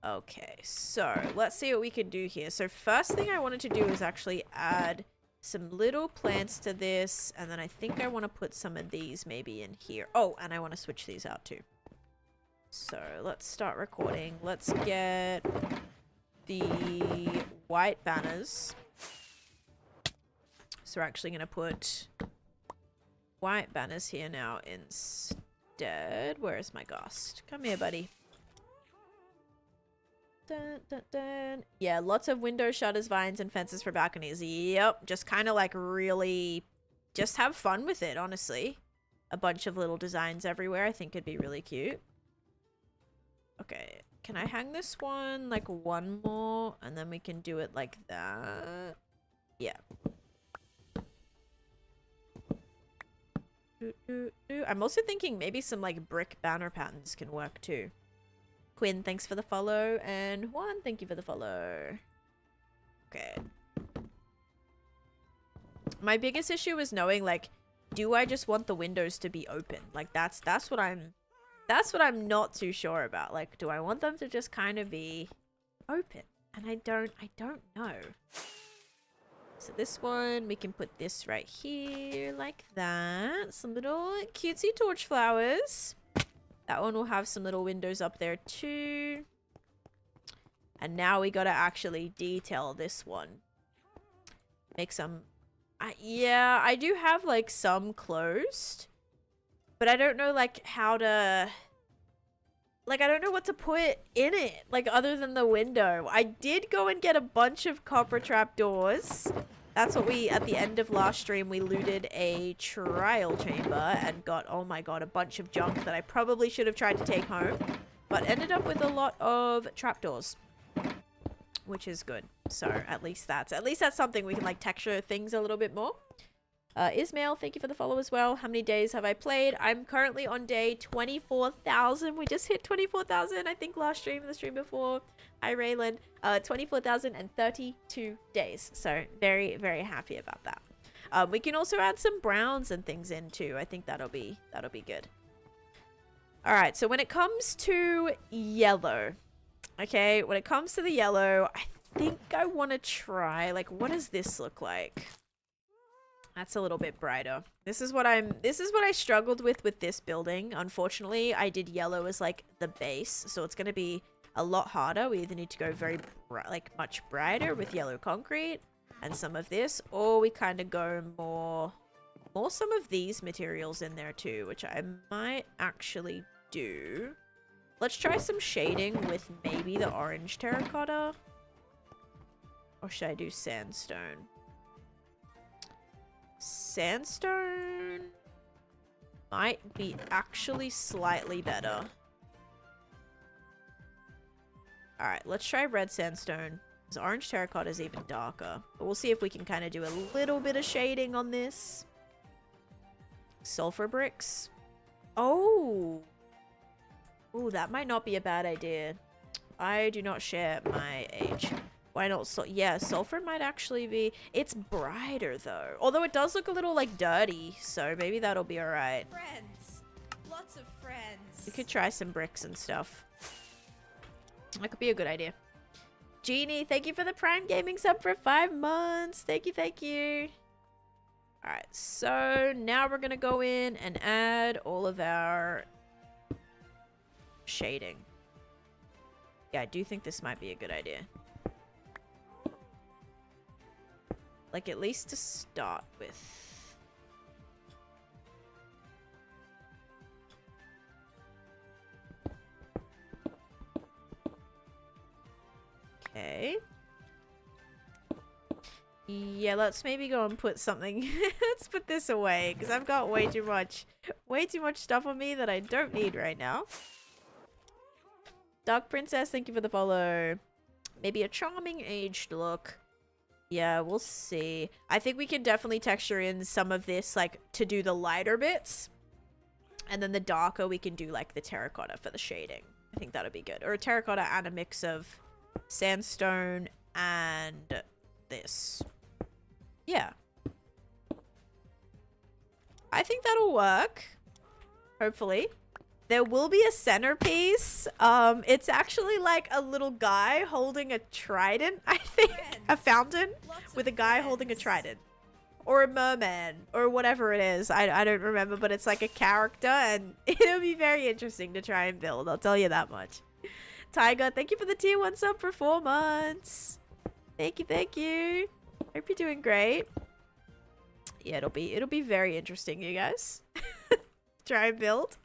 Okay, so let's see what we can do here. So first thing I wanted to do is actually add some little plants to this, and then I think I want to put some of these maybe in here. Oh, and I want to switch these out too. So let's start recording. Let's get the white banners. So we're actually going to put white banners here now instead. Where is my ghost? Come here, buddy. Dun, dun, dun. Yeah, lots of window shutters, vines, and fences for balconies. Yep, just kind of like really just have fun with it, honestly. A bunch of little designs everywhere. I think it'd be really cute. Okay, can I hang this one like one more and then we can do it like that? Yeah. I'm also thinking maybe some like brick banner patterns can work too. Quinn, thanks for the follow. And Juan, thank you for the follow. Okay. My biggest issue is knowing, like, do I just want the windows to be open? Like, that's what I'm not too sure about. Like, do I want them to just kind of be open? And I don't know. So this one, we can put this right here like that. Some little cutesy torch flowers. That one will have some little windows up there too. And now we gotta actually detail this one. Make some... yeah, I do have like some closed. But I don't know like how to... Like, I don't know what to put in it. Like, other than the window. I did go and get a bunch of copper trapdoors. That's what we, at the end of last stream, we looted a trial chamber and got, oh my god, a bunch of junk that I probably should have tried to take home. But ended up with a lot of trapdoors. Which is good. So, at least that's something we can, like, texture things a little bit more. Ismail, thank you for the follow as well. How many days have I played? I'm currently on day 24,000. We just hit 24,000, I think, last stream and the stream before. Hi, Raylan. 24,032 days. So, very, very happy about that. We can also add some browns and things in, too. I think that'll be good. All right, so when it comes to yellow, okay, when it comes to the yellow, I think I want to try, like, what does this look like? That's a little bit brighter. This is what I struggled with this building. Unfortunately, I did yellow as like the base, so it's going to be a lot harder. We either need to go very much brighter with yellow concrete and some of this, or we kind of go more some of these materials in there too, which I might actually do. Let's try some shading with maybe the orange terracotta, or should I do sandstone? Sandstone might be actually slightly better. Alright, let's try red sandstone. Because orange terracotta is even darker. But we'll see if we can kind of do a little bit of shading on this. Sulfur bricks. Oh! Ooh, that might not be a bad idea. I do not share my age. Why not? So yeah, sulfur might actually be... It's brighter, though. Although it does look a little, like, dirty. So maybe that'll be alright. Friends. Lots of friends. We could try some bricks and stuff. That could be a good idea. Jeannie, thank you for the Prime Gaming sub for 5 months. Thank you, thank you. Alright, so now we're going to go in and add all of our shading. Yeah, I do think this might be a good idea. Like, at least to start with. Okay. Yeah, let's maybe go and put something. Let's put this away, because I've got way too much stuff on me that I don't need right now. Dark Princess, thank you for the follow. Maybe a charming aged look. Yeah, we'll see. I think we can definitely texture in some of this, like, to do the lighter bits. And then the darker, we can do, like, the terracotta for the shading. I think that'll be good. Or a terracotta and a mix of sandstone and this. Yeah. I think that'll work. Hopefully. There will be a centerpiece. It's actually like a little guy holding a trident, I think. A fountain with a guy holding a trident. Or a merman. Or whatever it is. I don't remember, but it's like a character. And it'll be very interesting to try and build. I'll tell you that much. Tiger, thank you for the tier 1 sub for 4 months. Thank you, thank you. Hope you're doing great. Yeah, it'll be very interesting, you guys. Try and build.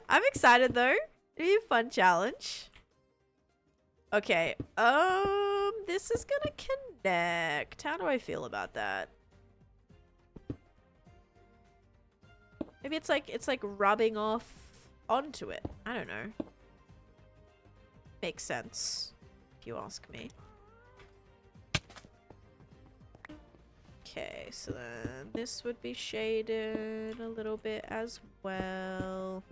I'm excited though. It'll be a fun challenge. Okay. This is gonna connect. How do I feel about that? Maybe it's like rubbing off onto it. I don't know. Makes sense, if you ask me. Okay, so then this would be shaded a little bit as well.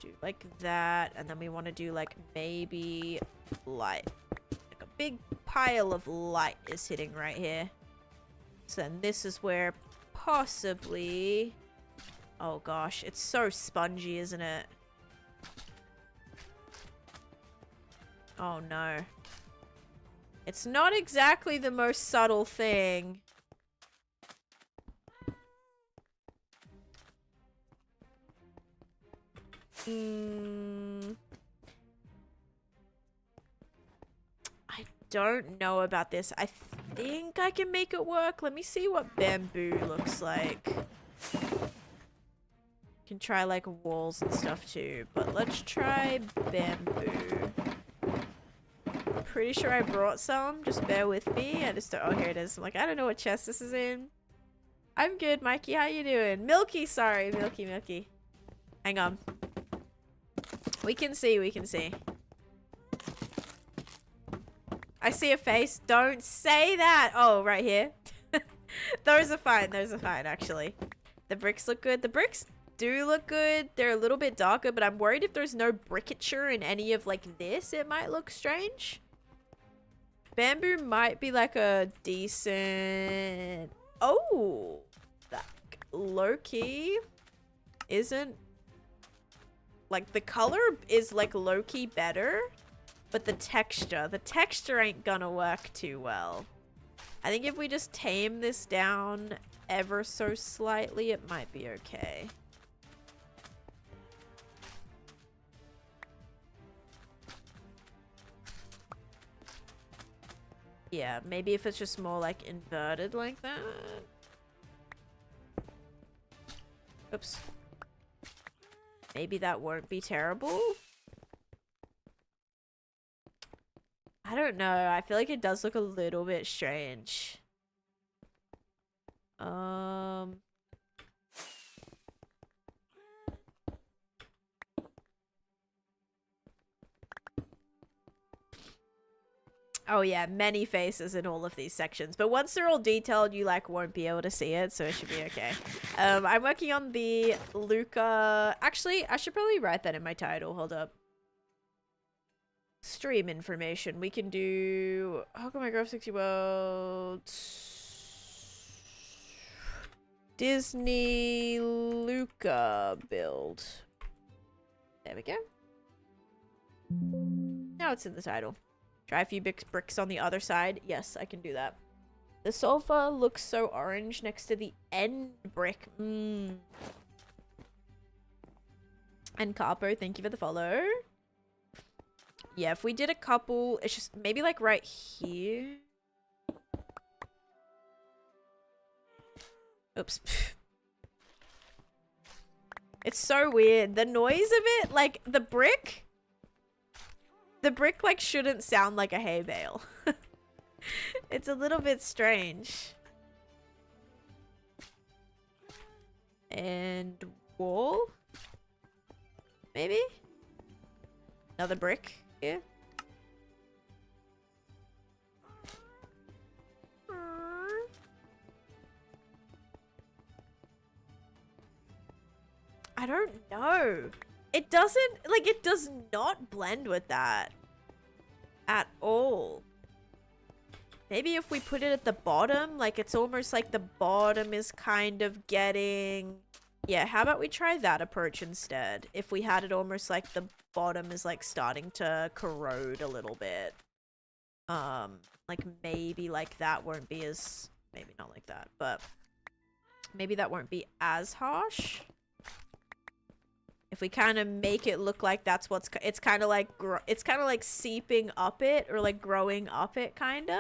Do like that, and then we want to do like maybe light. Like a big pile of light is hitting right here. So then this is where possibly... Oh gosh, it's so spongy, isn't it? Oh no. It's not exactly the most subtle thing. I don't know about this. I think I can make it work. Let me see what bamboo looks like. Can try like walls and stuff too, but let's try bamboo. Pretty sure I brought some. Just bear with me. I just don't. Oh, here it is. I'm like, I don't know what chest this is in. I'm good, Mikey. How you doing? Milky, sorry, Milky. Hang on. We can see. We can see. I see a face. Don't say that. Oh, right here. Those are fine. Those are fine, actually. The bricks look good. The bricks do look good. They're a little bit darker, but I'm worried if there's no brickature in any of like this, it might look strange. Bamboo might be like a decent... Oh! That low-key isn't... Like, the color is like low-key better, but the texture ain't gonna work too well. I think if we just tame this down ever so slightly, it might be okay. Yeah, maybe if it's just more like inverted like that. Oops. Maybe that won't be terrible. I don't know. I feel like it does look a little bit strange. Oh yeah, many faces in all of these sections. But once they're all detailed, you like won't be able to see it, so it should be okay. I'm working on the Luca... Actually, I should probably write that in my title. Hold up. Stream information. We can do... How come I graph 60 World? Disney Luca Build. There we go. Now it's in the title. Try a few bricks on the other side. Yes, I can do that. The sofa looks so orange next to the end brick. And Capo, thank you for the follow. Yeah, if we did a couple, it's just maybe like right here. Oops. It's so weird. The noise of it, like the brick like shouldn't sound like a hay bale. It's a little bit strange. And wall? Maybe? Another brick here. I don't know. It doesn't, like, it does not blend with that at all. Maybe if we put it at the bottom, like, it's almost like the bottom is kind of getting... Yeah, how about we try that approach instead? If we had it almost like the bottom is, like, starting to corrode a little bit. Like, maybe, like, that won't be as... Maybe not like that, but... Maybe that won't be as harsh. If we kind of make it look like that's what's, it's kind of like, seeping up it or like growing up it kind of.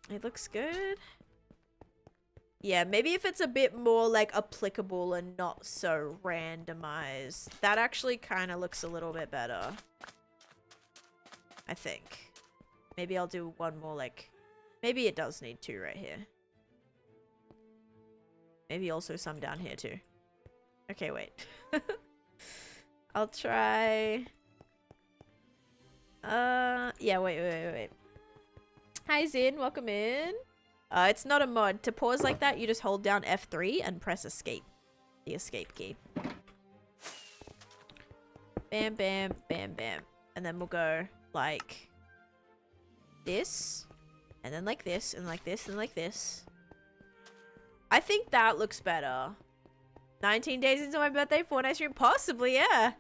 It looks good. Yeah, maybe if it's a bit more like applicable and not so randomized. That actually kind of looks a little bit better. I think. Maybe I'll do one more like, maybe it does need two right here. Maybe also some down here too. Okay, wait. I'll try. Yeah, wait. Hi, Zin. Welcome in. It's not a mod. To pause like that, you just hold down F3 and press escape. The escape key. Bam, bam, bam, bam. And then we'll go like this. And then like this, and like this, and like this. I think that looks better. 19 days into my birthday, Fortnite stream? Possibly, yeah. I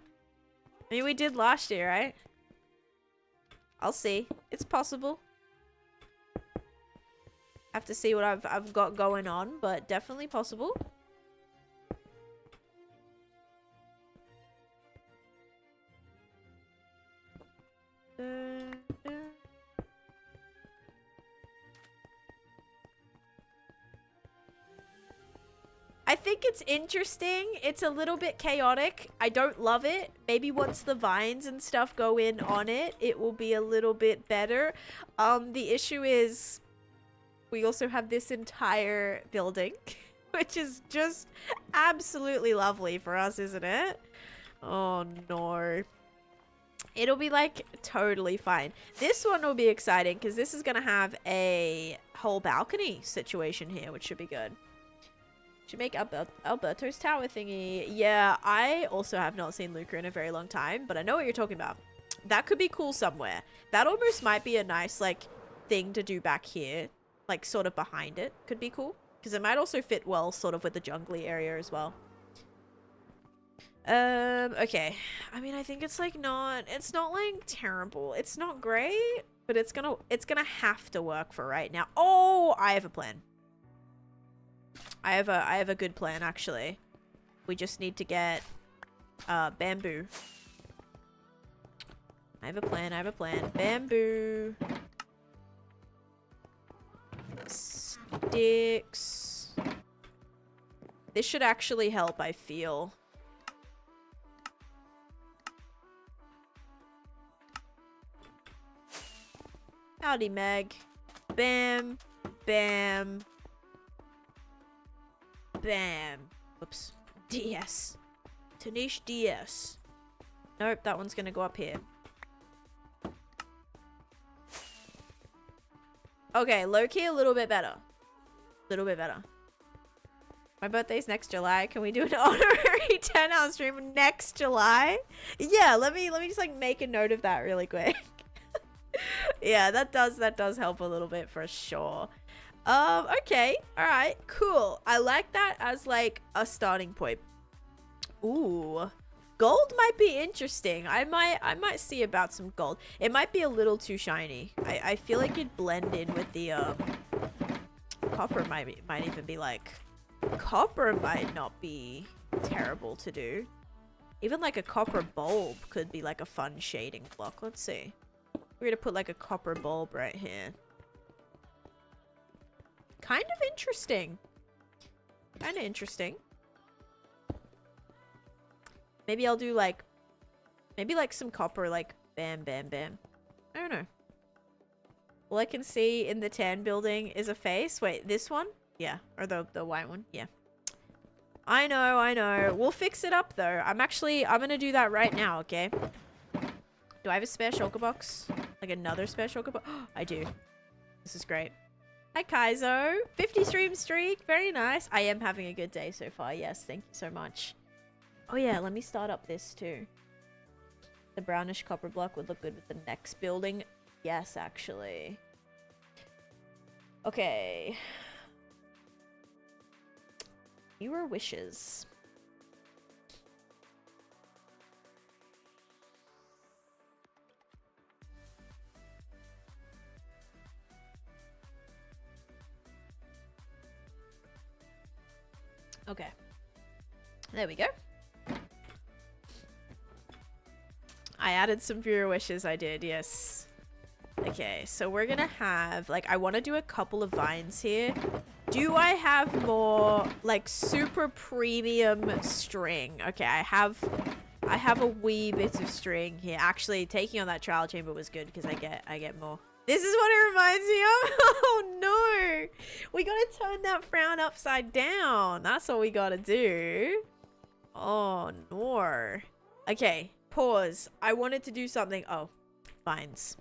mean, we did last year, right? I'll see. It's possible. Have to see what I've got going on, but definitely possible. I think it's interesting. It's a little bit chaotic. I don't love it. Maybe once the vines and stuff go in on it, it will be a little bit better. The issue is we also have this entire building, which is just absolutely lovely for us, isn't it? Oh no. It'll be like totally fine. This one will be exciting because this is going to have a whole balcony situation here, which should be good. Should make Alberto's tower thingy. Yeah, I also have not seen Luca in a very long time, but I know what you're talking about. That could be cool somewhere. That almost might be a nice like thing to do back here, like sort of behind it. Could be cool because it might also fit well sort of with the jungly area as well. Okay. I mean, I think it's like it's not like terrible. It's not great, but it's gonna have to work for right now. Oh, I have a plan. I have a good plan actually. We just need to get bamboo. I have a plan. Bamboo. Sticks. This should actually help, I feel. Howdy, Meg. Bam. Bam. Bam. Whoops. DS. Taneesha DS. Nope, that one's gonna go up here. Okay, low-key a little bit better. My birthday's next July. Can we do an honorary 10-hour stream next July? Yeah, let me just like make a note of that really quick. Yeah, that does help a little bit for sure. Okay. All right, cool. I like that as like a starting point. Ooh, gold might be interesting. I might see about some gold. It might be a little too shiny. I feel like it'd blend in with the copper. Might even be like, copper might not be terrible to do. Even like a copper bulb could be like a fun shading block. Let's see. We're gonna put like a copper bulb right here. Kind of interesting. Maybe I'll do like, maybe like some copper, like bam, bam, bam. I don't know. All I can see in the tan building is a face. Wait, this one? Yeah, or the white one? Yeah. I know. We'll fix it up though. I'm gonna do that right now, okay? Do I have a spare shulker box? Like another spare shulker box? I do. This is great. Hi, Kaizo. 50 stream streak. Very nice. I am having a good day so far. Yes, thank you so much. Oh yeah, let me start up this too. The brownish copper block would look good with the next building. Yes, actually. Okay. Your wishes. Okay. There we go. I added some viewer wishes, I did, yes. Okay, so we're gonna have, like, I want to do a couple of vines here. Do I have more, like, super premium string? Okay, I have a wee bit of string here. Actually, taking on that trial chamber was good because I get more. This is what it reminds me of. Oh no, we gotta turn that frown upside down. That's what we gotta do. Oh no. Okay, pause. I wanted to do something. Oh, vines.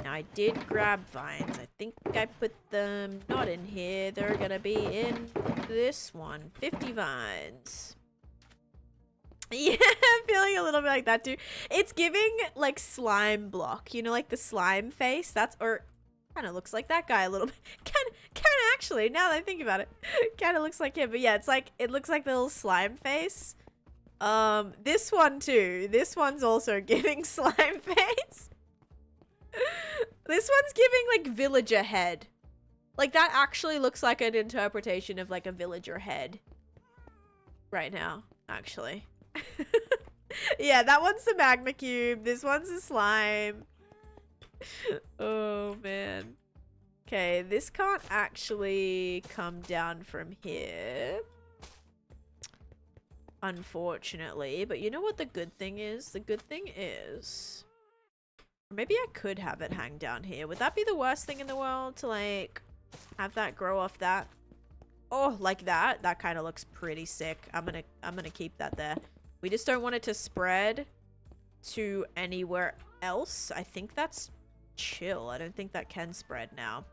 Now I did grab vines. I think I put them not in here. They're gonna be in this one. 50 vines. Yeah, I'm feeling a little bit like that too. It's giving like slime block, you know, like the slime face. That's, or kind of looks like that guy a little bit. Kind of actually, now that I think about it, kind of looks like him. But yeah, it's like, it looks like the little slime face. This one too. This one's also giving slime face. This one's giving like villager head. Like that actually looks like an interpretation of like a villager head right now, actually. Yeah, that one's the magma cube. This one's a slime. Oh man. Okay, this can't actually come down from here, unfortunately. But you know what the good thing is? The good thing is, maybe I could have it hang down here. Would that be the worst thing in the world to like have that grow off that? Oh, like that? That kind of looks pretty sick. I'm gonna keep that there. We just don't want it to spread to anywhere else. I think that's chill. I don't think that can spread now.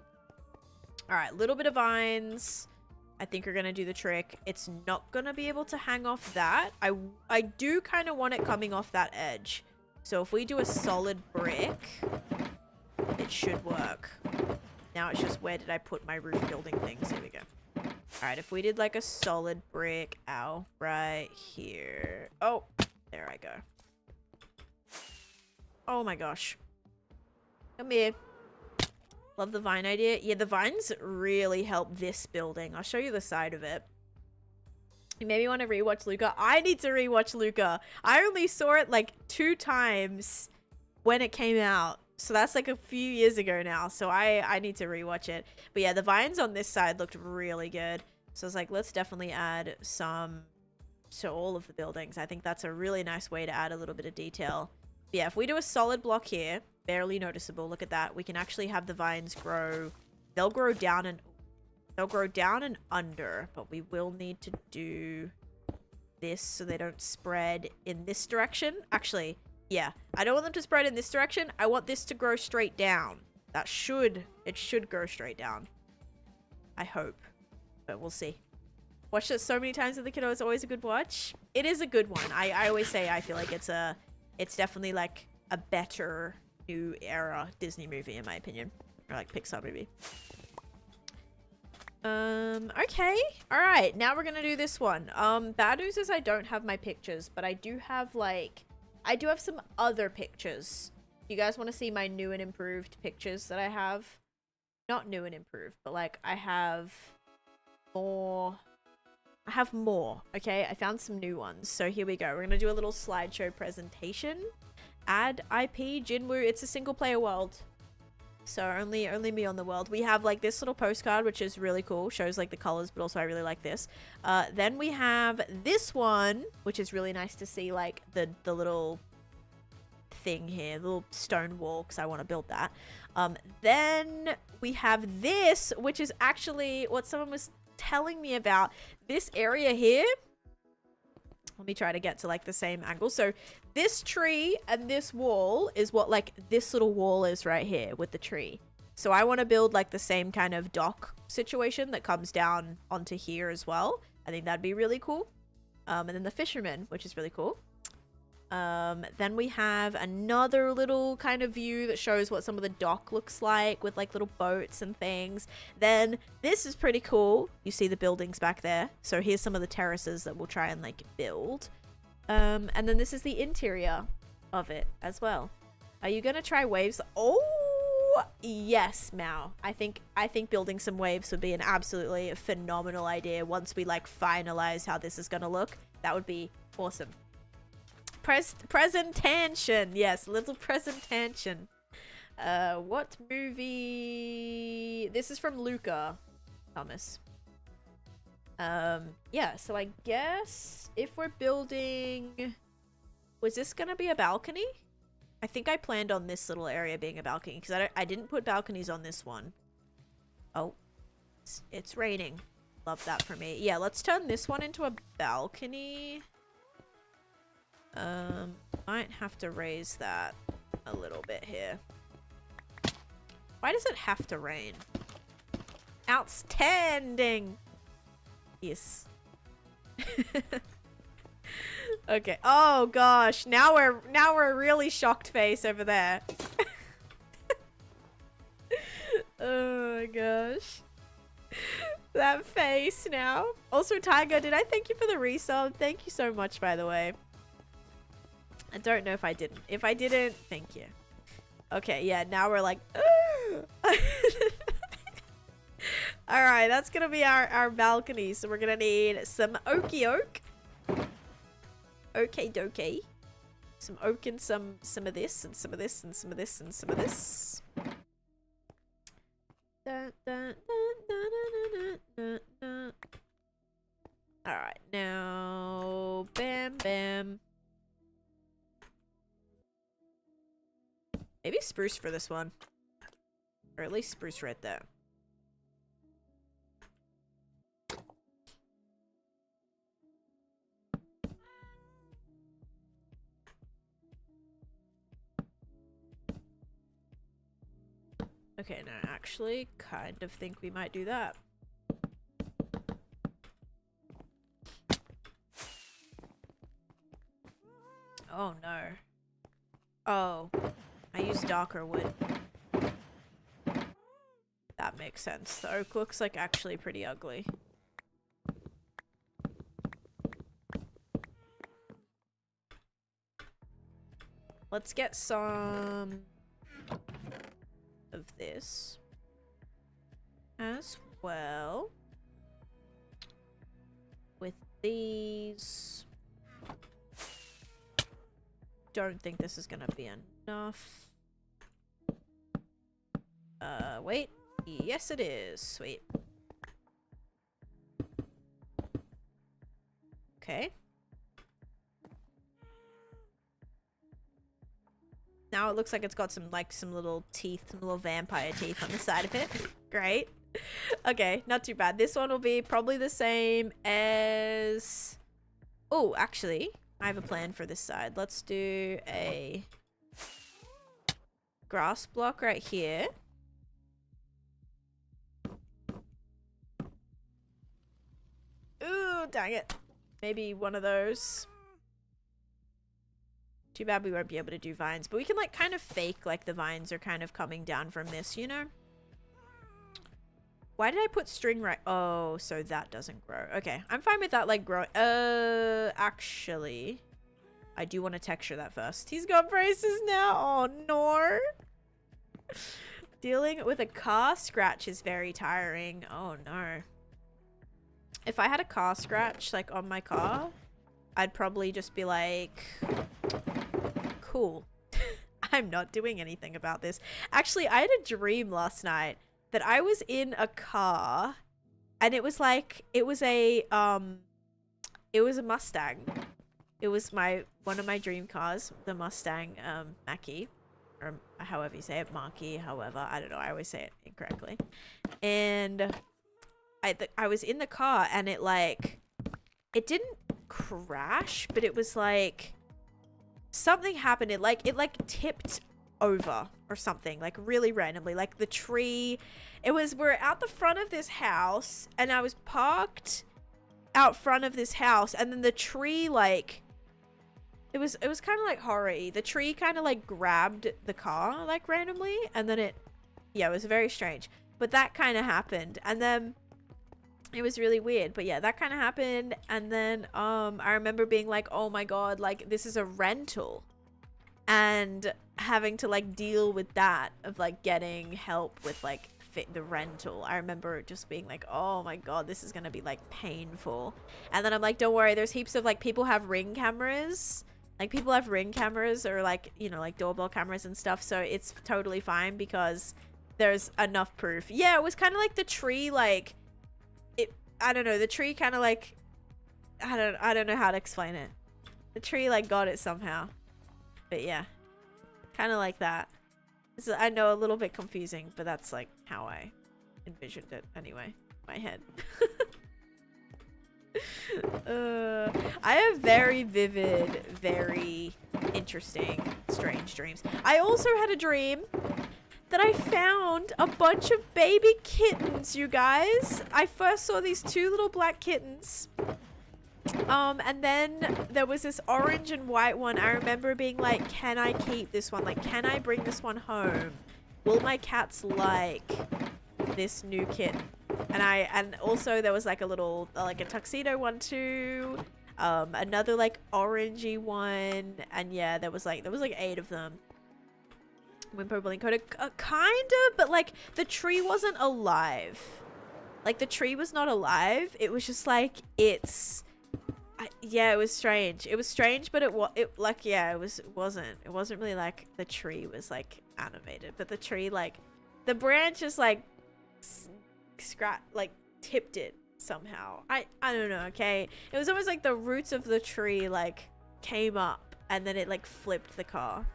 All right, little bit of vines. I think we're gonna do the trick. It's not gonna be able to hang off that. I do kind of want it coming off that edge. So if we do a solid brick, it should work. Now it's just, where did I put my roof building things? Here we go. All right, if we did like a solid brick, ow, right here. Oh, there I go. Oh my gosh. Come here. Love the vine idea. Yeah, the vines really help this building. I'll show you the side of it. You maybe want to rewatch Luca. I need to rewatch Luca. I only saw it like 2 times when it came out. So that's like a few years ago now. So I need to rewatch it. But yeah, the vines on this side looked really good. So I was like, let's definitely add some to all of the buildings. I think that's a really nice way to add a little bit of detail. But yeah, if we do a solid block here, barely noticeable. Look at that. We can actually have the vines grow. They'll grow down and under, but we will need to do this so they don't spread in this direction. Actually, yeah, I don't want them to spread in this direction. I want this to grow straight down. It should grow straight down. I hope, but we'll see. Watched it so many times with the kiddo. It's always a good watch. It is a good one. I always say I feel like it's definitely like a better new era Disney movie in my opinion, or like Pixar movie. Okay, all right, now we're gonna do this one. Bad news is I don't have my pictures, but I do have some other pictures. You guys want to see my new and improved pictures that I have? Not new and improved, but like I have more, okay? I found some new ones, so here we go. We're gonna do a little slideshow presentation. Add IP Jinwoo. It's a single player world, so only me on the world. We have like this little postcard, which is really cool, shows like the colors, but also I really like this. Then we have this one, which is really nice to see, like the little thing here, the little stone wall, because I want to build that. Then we have this, which is actually what someone was telling me about. This area here, let me try to get to like the same angle. So this tree and this wall is what like this little wall is right here with the tree. So I want to build like the same kind of dock situation that comes down onto here as well. I think that'd be really cool. And then the fisherman, which is really cool. Then we have another little kind of view that shows what some of the dock looks like with like little boats and things. Then this is pretty cool. You see the buildings back there. So here's some of the terraces that we'll try and like build. And then this is the interior of it as well. Are you gonna try waves? Oh, yes, Mao. I think building some waves would be an absolutely phenomenal idea once we like finalize how this is gonna look. That would be awesome. Presentation. Yes, little presentation. What movie? This is from Luca, Thomas. Yeah, so I guess if we're building... Was this gonna be a balcony? I think I planned on this little area being a balcony because I didn't put balconies on this one. Oh, it's raining. Love that for me. Yeah, let's turn this one into a balcony. Might have to raise that a little bit here. Why does it have to rain? Outstanding. Yes. Okay. Oh gosh. Now we're really shocked face over there. Oh my gosh. That face now. Also, Tiger, did I thank you for the resub? Thank you so much, by the way. I don't know if I didn't. If I didn't, thank you. Okay, yeah, now we're like... Alright, that's gonna be our balcony. So we're gonna need some oaky oak. Okay, dokie. Some oak and some of this and some of this and some of this and some of this. Alright, now... Bam, bam. Maybe spruce for this one. Or at least spruce right there. Okay, no, actually, kind of think we might do that. Oh, no. Oh, I used darker wood. That makes sense. The oak looks like actually pretty ugly. Let's get some of this as well. With these. Don't think this is gonna be enough. Wait. Yes, it is. Sweet. Okay. Now it looks like it's got some little teeth, some little vampire teeth on the side of it. Great. Okay, not too bad. This one will be probably the same as... Oh, actually, I have a plan for this side. Let's do a grass block right here. Ooh, dang it. Maybe one of those. Too bad we won't be able to do vines, but we can like kind of fake like the vines are kind of coming down from this, you know? Why did I put string right? Oh, so that doesn't grow. Okay, I'm fine with that like growing. Actually, I do want to texture that first. He's got braces now. Oh, no. Dealing with a car scratch is very tiring. Oh, no. If I had a car scratch like on my car, I'd probably just be like, cool. I'm not doing anything about this. Actually, I had a dream last night that I was in a car and it was like, it was a Mustang. It was one of my dream cars, the Mustang Mackie, or however you say it, Marky, however, I don't know, I always say it incorrectly. And I was in the car and it didn't crash, but it was like something happened. It tipped over or something, like really randomly. Like the tree, we're out the front of this house and I was parked out front of this house and then the tree it was kind of like horror-y. The tree kind of like grabbed the car like randomly and then it was very strange, but that kind of happened and then it was really weird. But yeah, that kind of happened and then I remember being like, oh my god, like this is a rental, and having to like deal with that of like getting help with like the rental. I remember just being like, oh my god, this is gonna be like painful. And then I'm like, don't worry, there's heaps of like people have ring cameras. Like people have ring cameras or like, you know, like doorbell cameras and stuff, so it's totally fine because there's enough proof. Yeah, it was kind of like the tree, like I don't know, the tree kind of like I don't know how to explain it. The tree like got it somehow. But yeah, kind of like that. It's, I know, a little bit confusing, but that's like how I envisioned it anyway in my head. I have very vivid, very interesting, strange dreams. I also had a dream that I found a bunch of baby kittens, you guys. I first saw these 2 little black kittens. And then there was this orange and white one. I remember being like, can I keep this one? Like, can I bring this one home? Will my cats like this new kitten? And also there was like a little, like a tuxedo one too. Another like orangey one. And yeah, there was like 8 of them. Whimper Blink Coda, kind of, but like the tree wasn't alive. Like the tree was not alive. It was just like, yeah, it was strange. It was strange, but it wasn't really like the tree was like animated, but the tree, like the branch just like tipped it somehow. I don't know. Okay, it was almost like the roots of the tree like came up and then it like flipped the car.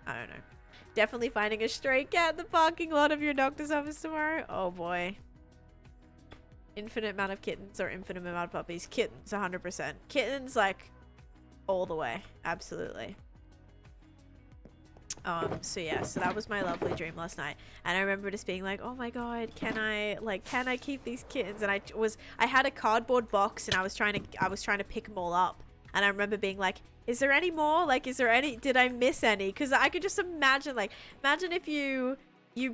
I don't know. Definitely finding a stray cat in the parking lot of your doctor's office tomorrow. Oh boy. Infinite amount of kittens or infinite amount of puppies. Kittens, 100%. Kittens, like, all the way. Absolutely. So yeah, so that was my lovely dream last night. And I remember just being like, oh my god, can I keep these kittens? And I had a cardboard box and I was trying to pick them all up. And I remember being like, is there any more? Like, did I miss any? Because I could just imagine, like, imagine if you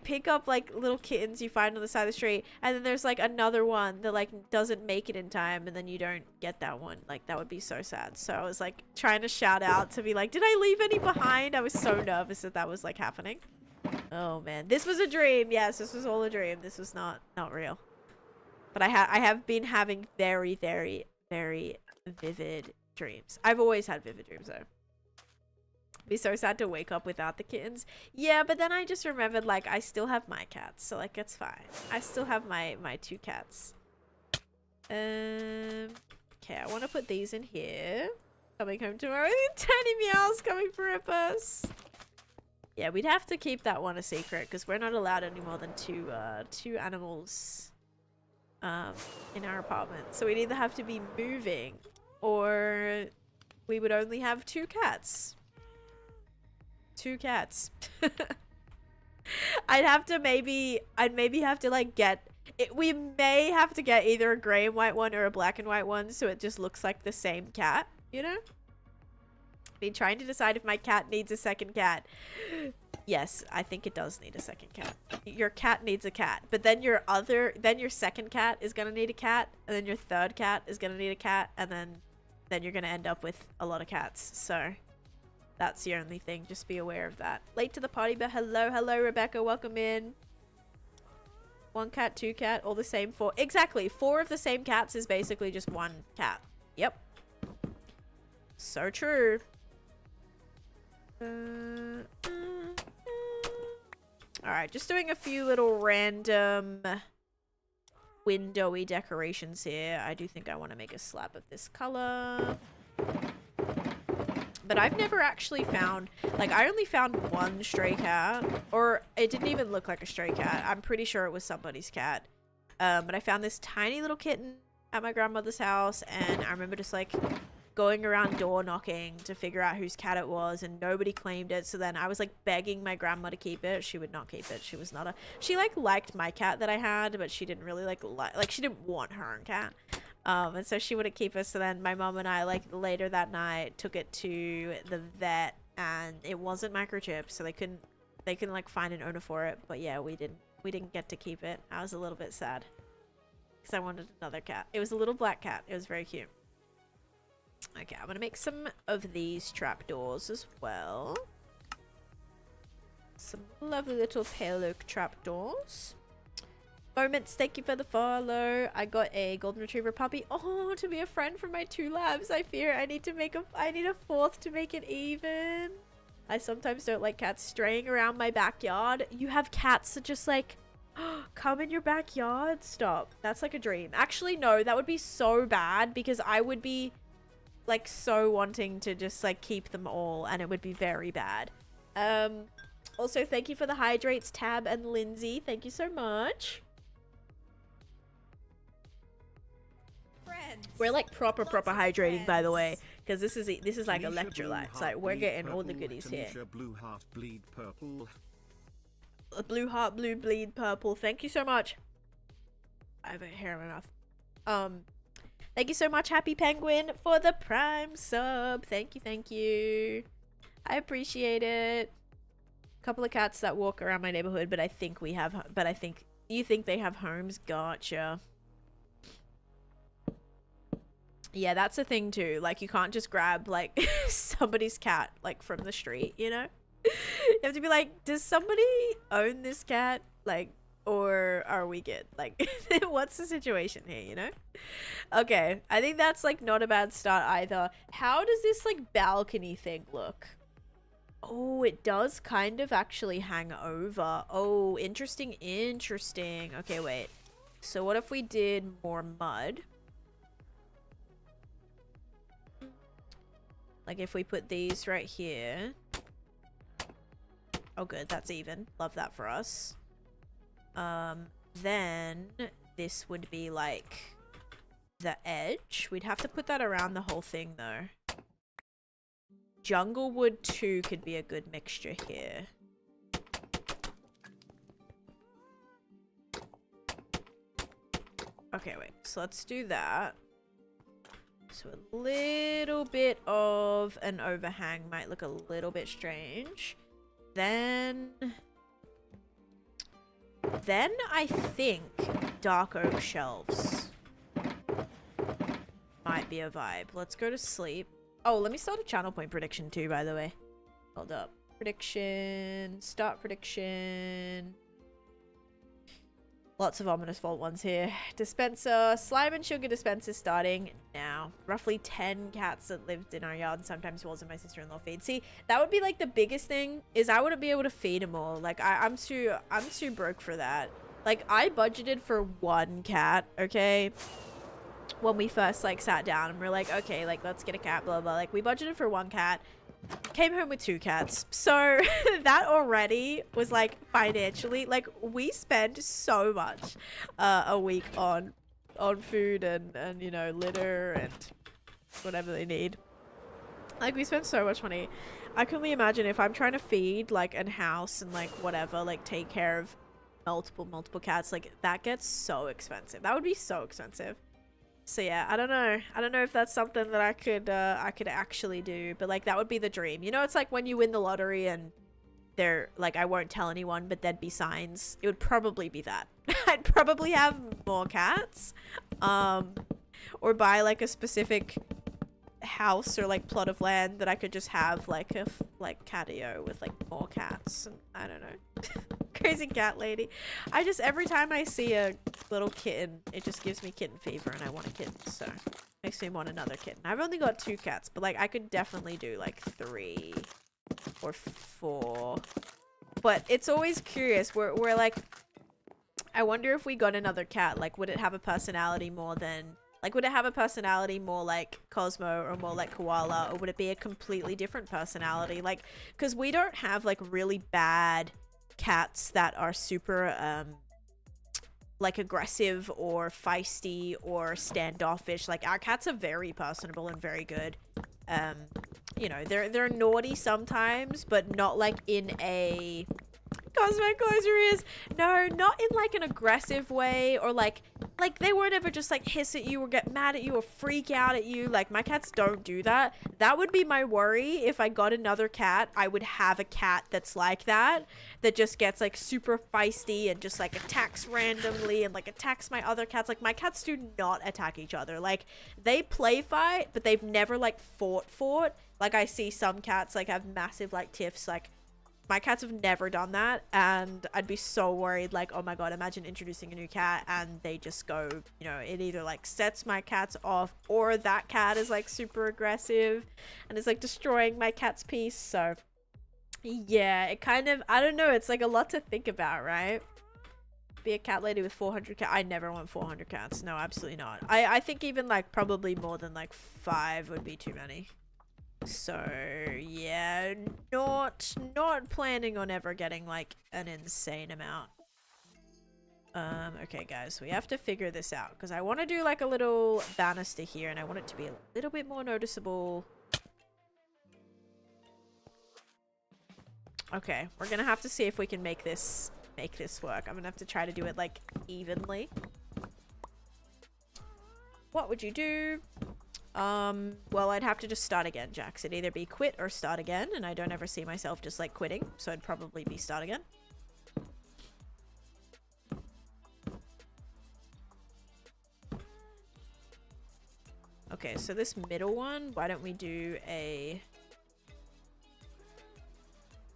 pick up like little kittens you find on the side of the street and then there's like another one that like doesn't make it in time and then you don't get that one. Like that would be so sad. So I was like trying to shout out to be like, did I leave any behind? I was so nervous that was like happening. Oh man, this was a dream. Yes, this was all a dream. This was not real. But I have been having very, very, very vivid dreams. I've always had vivid dreams though. Be so sad to wake up without the kittens. Yeah, but then I just remembered, like, I still have my cats, so like it's fine. I still have my 2 cats. Okay, I want to put these in here. Coming home tomorrow. Tiny meows coming for a bus. Yeah, we'd have to keep that one a secret because we're not allowed any more than two animals in our apartment. So we'd either have to be moving or we would only have 2 cats. 2 cats. I'd maybe have to like get it. We may have to get either a gray and white one or a black and white one so it just looks like the same cat, you know? Been trying to decide if my cat needs a second cat. Yes, I think it does need a second cat. Your cat needs a cat, but then your second cat is gonna need a cat, and then your third cat is gonna need a cat, and then you're gonna end up with a lot of cats. So that's the only thing. Just be aware of that. Late to the party, but hello, Rebecca. Welcome in. 1 cat, 2 cat, all the same 4. Exactly. 4 of the same cats is basically just 1 cat. Yep. So true. Alright, just doing a few little random windowy decorations here. I do think I want to make a slab of this color. But I've never actually found, like, I only found 1 stray cat, or it didn't even look like a stray cat. I'm pretty sure it was somebody's cat. But I found this tiny little kitten at my grandmother's house, and I remember just, like, going around door knocking to figure out whose cat it was, and nobody claimed it. So then I was, like, begging my grandma to keep it. She would not keep it. She was not she, like, liked my cat that I had, but she didn't really, like, she didn't want her own cat. And so she wouldn't keep us. So then my mom and I, like, later that night took it to the vet, and it wasn't microchipped, so they couldn't like find an owner for it. But yeah, we didn't get to keep it. I was a little bit sad because I wanted another cat. It was a little black cat. It was very cute. Okay, I'm gonna make some of these trapdoors as well. some lovely little pale oak trapdoors. Moments, thank you for the follow. I got a golden retriever puppy. Oh, to be a friend for my 2 labs. I fear I need a 4th to make it even. I sometimes don't like cats straying around my backyard. You have cats that just like come in your backyard? Stop. That's like a dream. Actually, no, that would be so bad because I would be like so wanting to just like keep them all and it would be very bad. Also, thank you for the hydrates, Tab and Lindsay. Thank you so much. Friends. We're like proper Lots of hydrating, by the way, friends. because this is like Taneesha electrolytes. blue Like heart, we're bleed getting all the purple, goodies here. Taneesha blue heart bleed purple. A blue heart, blue bleed purple. Thank you so much. I have a hair in my mouth. Thank you so much, Happy Penguin, for the Prime sub. Thank you, thank you. I appreciate it. Couple of cats that walk around my neighborhood, but I think you think they have homes. Gotcha. Yeah, that's a thing too. Like, you can't just grab like somebody's cat like from the street, you know? You have to be like, does somebody own this cat? Like, or are we good? Like, what's the situation here, you know? Okay, I think that's like not a bad start either. How does this like balcony thing look? Oh, it does kind of actually hang over. Oh, interesting, interesting. Okay, wait. So what if we did more mud? Like if we put these right here. Oh, good. That's even. Love that for us. Then this would be like the edge. We'd have to put that around the whole thing though. Jungle wood too could be a good mixture here. Okay, wait. So let's do that. So a little bit of an overhang might look a little bit strange. Then I think dark oak shelves might be a vibe. Let's go to sleep. Oh, let me start a channel point prediction too, by the way. Hold up. Prediction. Start prediction. Lots of ominous vault ones here. Dispenser. Slime and sugar dispenser starting now. Roughly 10 cats that lived in our yard and sometimes was in my sister-in-law feed. See, that would be like the biggest thing is I wouldn't be able to feed them all. Like I'm too broke for that. Like I budgeted for 1 cat, okay? When we first like sat down and we're like, okay, like let's get a cat, blah blah. Like we budgeted for 1 cat. Came home with 2 cats, so that already was like financially like we spend so much a week on food and you know litter and whatever they need. Like we spend so much money. I can only imagine if I'm trying to feed like a house and like whatever, like take care of multiple cats, like that gets so expensive. That would be so expensive. So yeah, I don't know if that's something that I could actually do, but like that would be the dream. You know, it's like when you win the lottery and they're like, I won't tell anyone, but there'd be signs. It would probably be that. I'd probably have more cats, or buy like a specific house or like plot of land that I could just have like a catio with like more cats. And I don't know. Crazy cat lady. Every time I see a little kitten, it just gives me kitten fever and I want a kitten, so makes me want another kitten. I've only got 2 cats, but like I could definitely do like 3 or 4. But it's always curious. We're like, I wonder if we got another cat, like would it have a personality more than like would it have a personality more like Cosmo or more like Koala, or would it be a completely different personality? Like, because we don't have like really bad cats that are super like aggressive or feisty or standoffish. Like our cats are very personable and very good. You know, they're naughty sometimes, but not like in a Cosmo, close your ears. No, not in like an aggressive way, or like they won't ever just like hiss at you or get mad at you or freak out at you. Like my cats don't do that. That would be my worry. If I got another cat, I would have a cat that's like that just gets like super feisty and just like attacks randomly and like attacks my other cats. Like my cats do not attack each other. Like they play fight, but they've never like fought. Like I see some cats like have massive like tiffs like My cats have never done that, and I'd be so worried, like, oh my god, imagine introducing a new cat and they just go, you know, it either like sets my cats off or that cat is like super aggressive and is like destroying my cat's peace. So yeah, it kind of, I don't know, it's like a lot to think about, right? Be a cat lady with 400 cats. I never want 400 cats. No, absolutely not. I think even like probably more than like 5 would be too many. So yeah, not planning on ever getting like an insane amount. Okay guys, we have to figure this out because I want to do like a little banister here and I want it to be a little bit more noticeable. Okay, we're gonna have to see if we can make this work. I'm gonna have to try to do it like evenly. What would you do? Well, I'd have to just start again, Jax. It'd either be quit or start again, and I don't ever see myself just like quitting, so I'd probably be start again. Okay, so this middle one, why don't we do a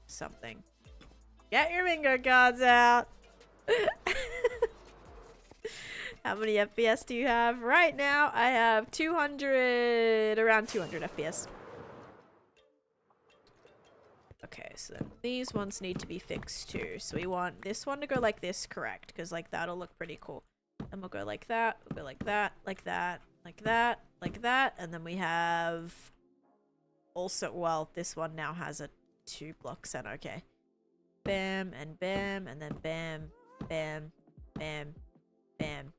something? Get your bingo cards out. How many FPS do you have? Right now, I have 200, around 200 FPS. Okay, so then these ones need to be fixed too. So we want this one to go like this, correct? Because like that'll look pretty cool. Then we'll go like that, we'll go like that, like that, like that, like that. And then we have also, well, this one now has a 2-block center, okay. Bam, and bam, and then bam, bam, bam, bam.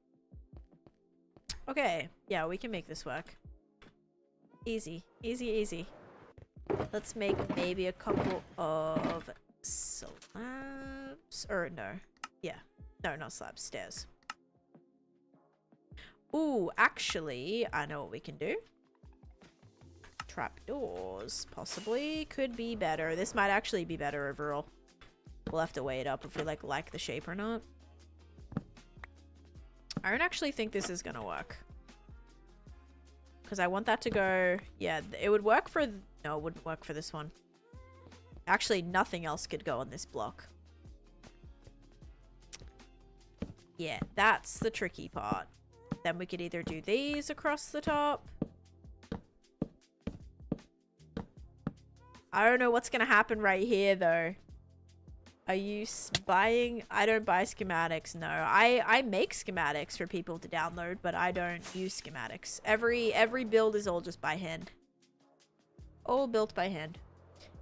Okay, yeah, we can make this work. Easy, easy, easy. Let's make maybe a couple of slabs. Or no. Yeah. No, not slabs. Stairs. Ooh, actually, I know what we can do. Trapdoors, possibly. Could be better. This might actually be better overall. We'll have to weigh it up if we like the shape or not. I don't actually think this is gonna work. Because I want that to go... Yeah, it would work for... No, it wouldn't work for this one. Actually, nothing else could go on this block. Yeah, that's the tricky part. Then we could either do these across the top. I don't know what's gonna happen right here, though. Are you buying? I don't buy schematics. No, I make schematics for people to download, but I don't use schematics. Every build is all just by hand. All built by hand.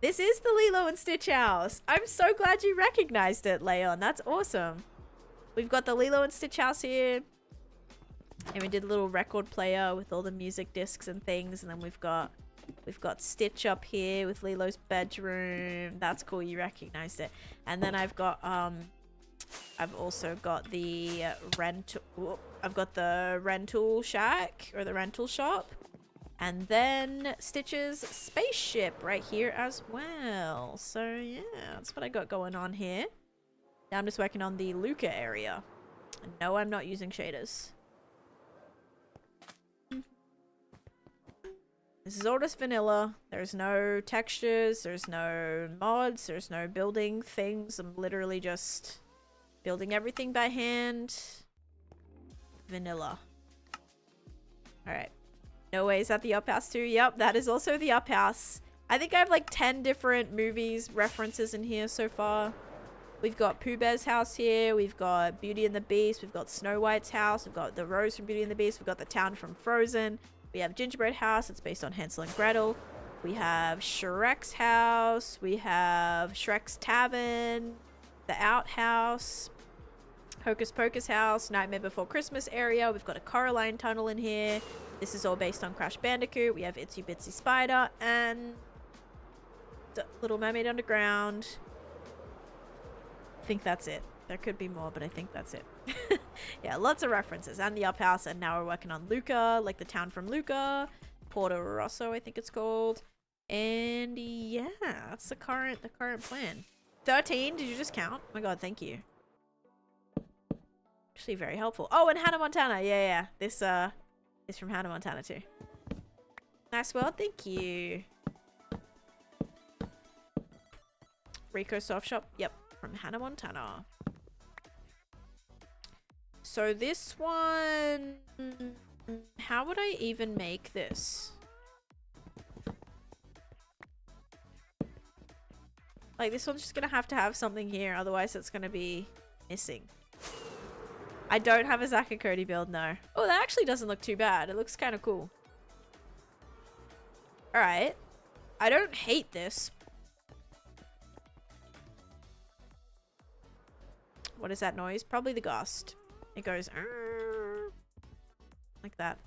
This is the Lilo and Stitch house. I'm so glad you recognized it, Leon. That's awesome. We've got the Lilo and Stitch house here. And we did a little record player with all the music discs and things. And then we've got Stitch up here with Lilo's bedroom. That's cool, you recognized it. And then I've got I've also got the rental shack or the rental shop. And then Stitch's spaceship right here as well. So yeah, that's what I got going on here. Now I'm just working on the Luca area. And no, I'm not using shaders. This is all just vanilla. There's no textures, there's no mods, there's no building things. I'm literally just building everything by hand. Vanilla. Alright. No way, is that the up house too? Yep, that is also the up house. I think I have like 10 different movies references in here so far. We've got Pooh Bear's house here. We've got Beauty and the Beast. We've got Snow White's house. We've got the Rose from Beauty and the Beast. We've got the town from Frozen. We have Gingerbread House. It's based on Hansel and Gretel. We have Shrek's house. We have Shrek's Tavern. The Outhouse. Hocus Pocus house. Nightmare Before Christmas area. We've got a Coraline tunnel in here. This is all based on Crash Bandicoot. We have Itsy Bitsy Spider and Little Mermaid Underground. I think that's it. There could be more, but I think that's it. Yeah, lots of references. And the up house, and now we're working on Luca, like the town from Luca. Porto Rosso, I think it's called. And yeah, that's the current plan. 13, did you just count? Oh my god, thank you. Actually very helpful. Oh, and Hannah Montana. Yeah. This is from Hannah Montana too. Nice world, thank you. Rico Soft Shop. Yep, from Hannah Montana. So this one... How would I even make this? Like, this one's just gonna have to have something here, otherwise it's gonna be missing. I don't have a Zach and Cody build, no. Oh, that actually doesn't look too bad. It looks kind of cool. Alright. I don't hate this. What is that noise? Probably the gust. It goes... like that.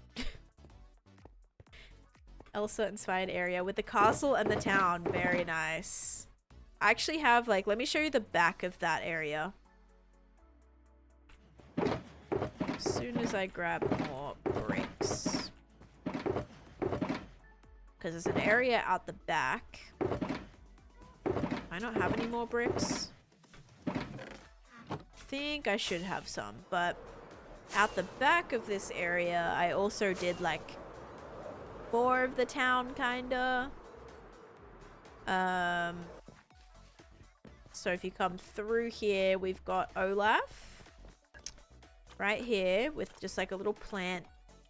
Elsa-inspired area with the castle and the town. Very nice. I actually have, like... Let me show you the back of that area. As soon as I grab more bricks. Because there's an area out the back. Do I not have any more bricks? I think I should have some, but out the back of this area, I also did like more of the town, kinda. So if you come through here, we've got Olaf right here with just like a little plant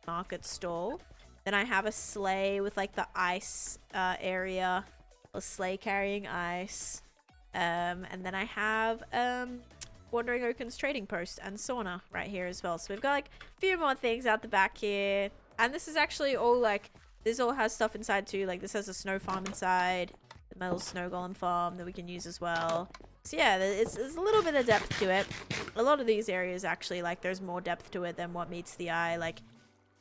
market stall. Then I have a sleigh with like the ice area, a sleigh carrying ice. And then I have Wandering Oaken's trading post and sauna right here as well. So we've got like a few more things out the back here. And this is actually all like, this all has stuff inside too. Like this has a snow farm inside, my little snow golem farm that we can use as well. So yeah, there's a little bit of depth to it. A lot of these areas actually, like there's more depth to it than what meets the eye. Like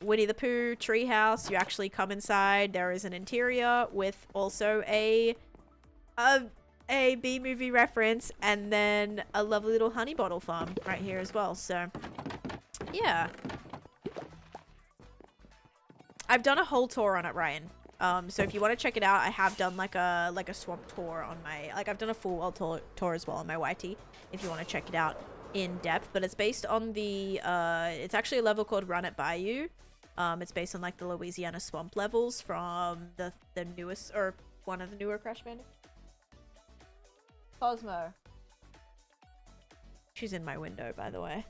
Winnie the Pooh treehouse, you actually come inside. There is an interior with also a B-movie reference, and then a lovely little honey bottle farm right here as well. So yeah, I've done a whole tour on it, Ryan. So if you want to check it out, I have done like a swamp tour on my, like I've done a full world tour as well on my YT if you want to check it out in depth. But it's based on the it's actually a level called Run It By You. It's based on like the Louisiana swamp levels from the newest, or one of the newer Crash Bandicoot. Cosmo. She's in my window, by the way.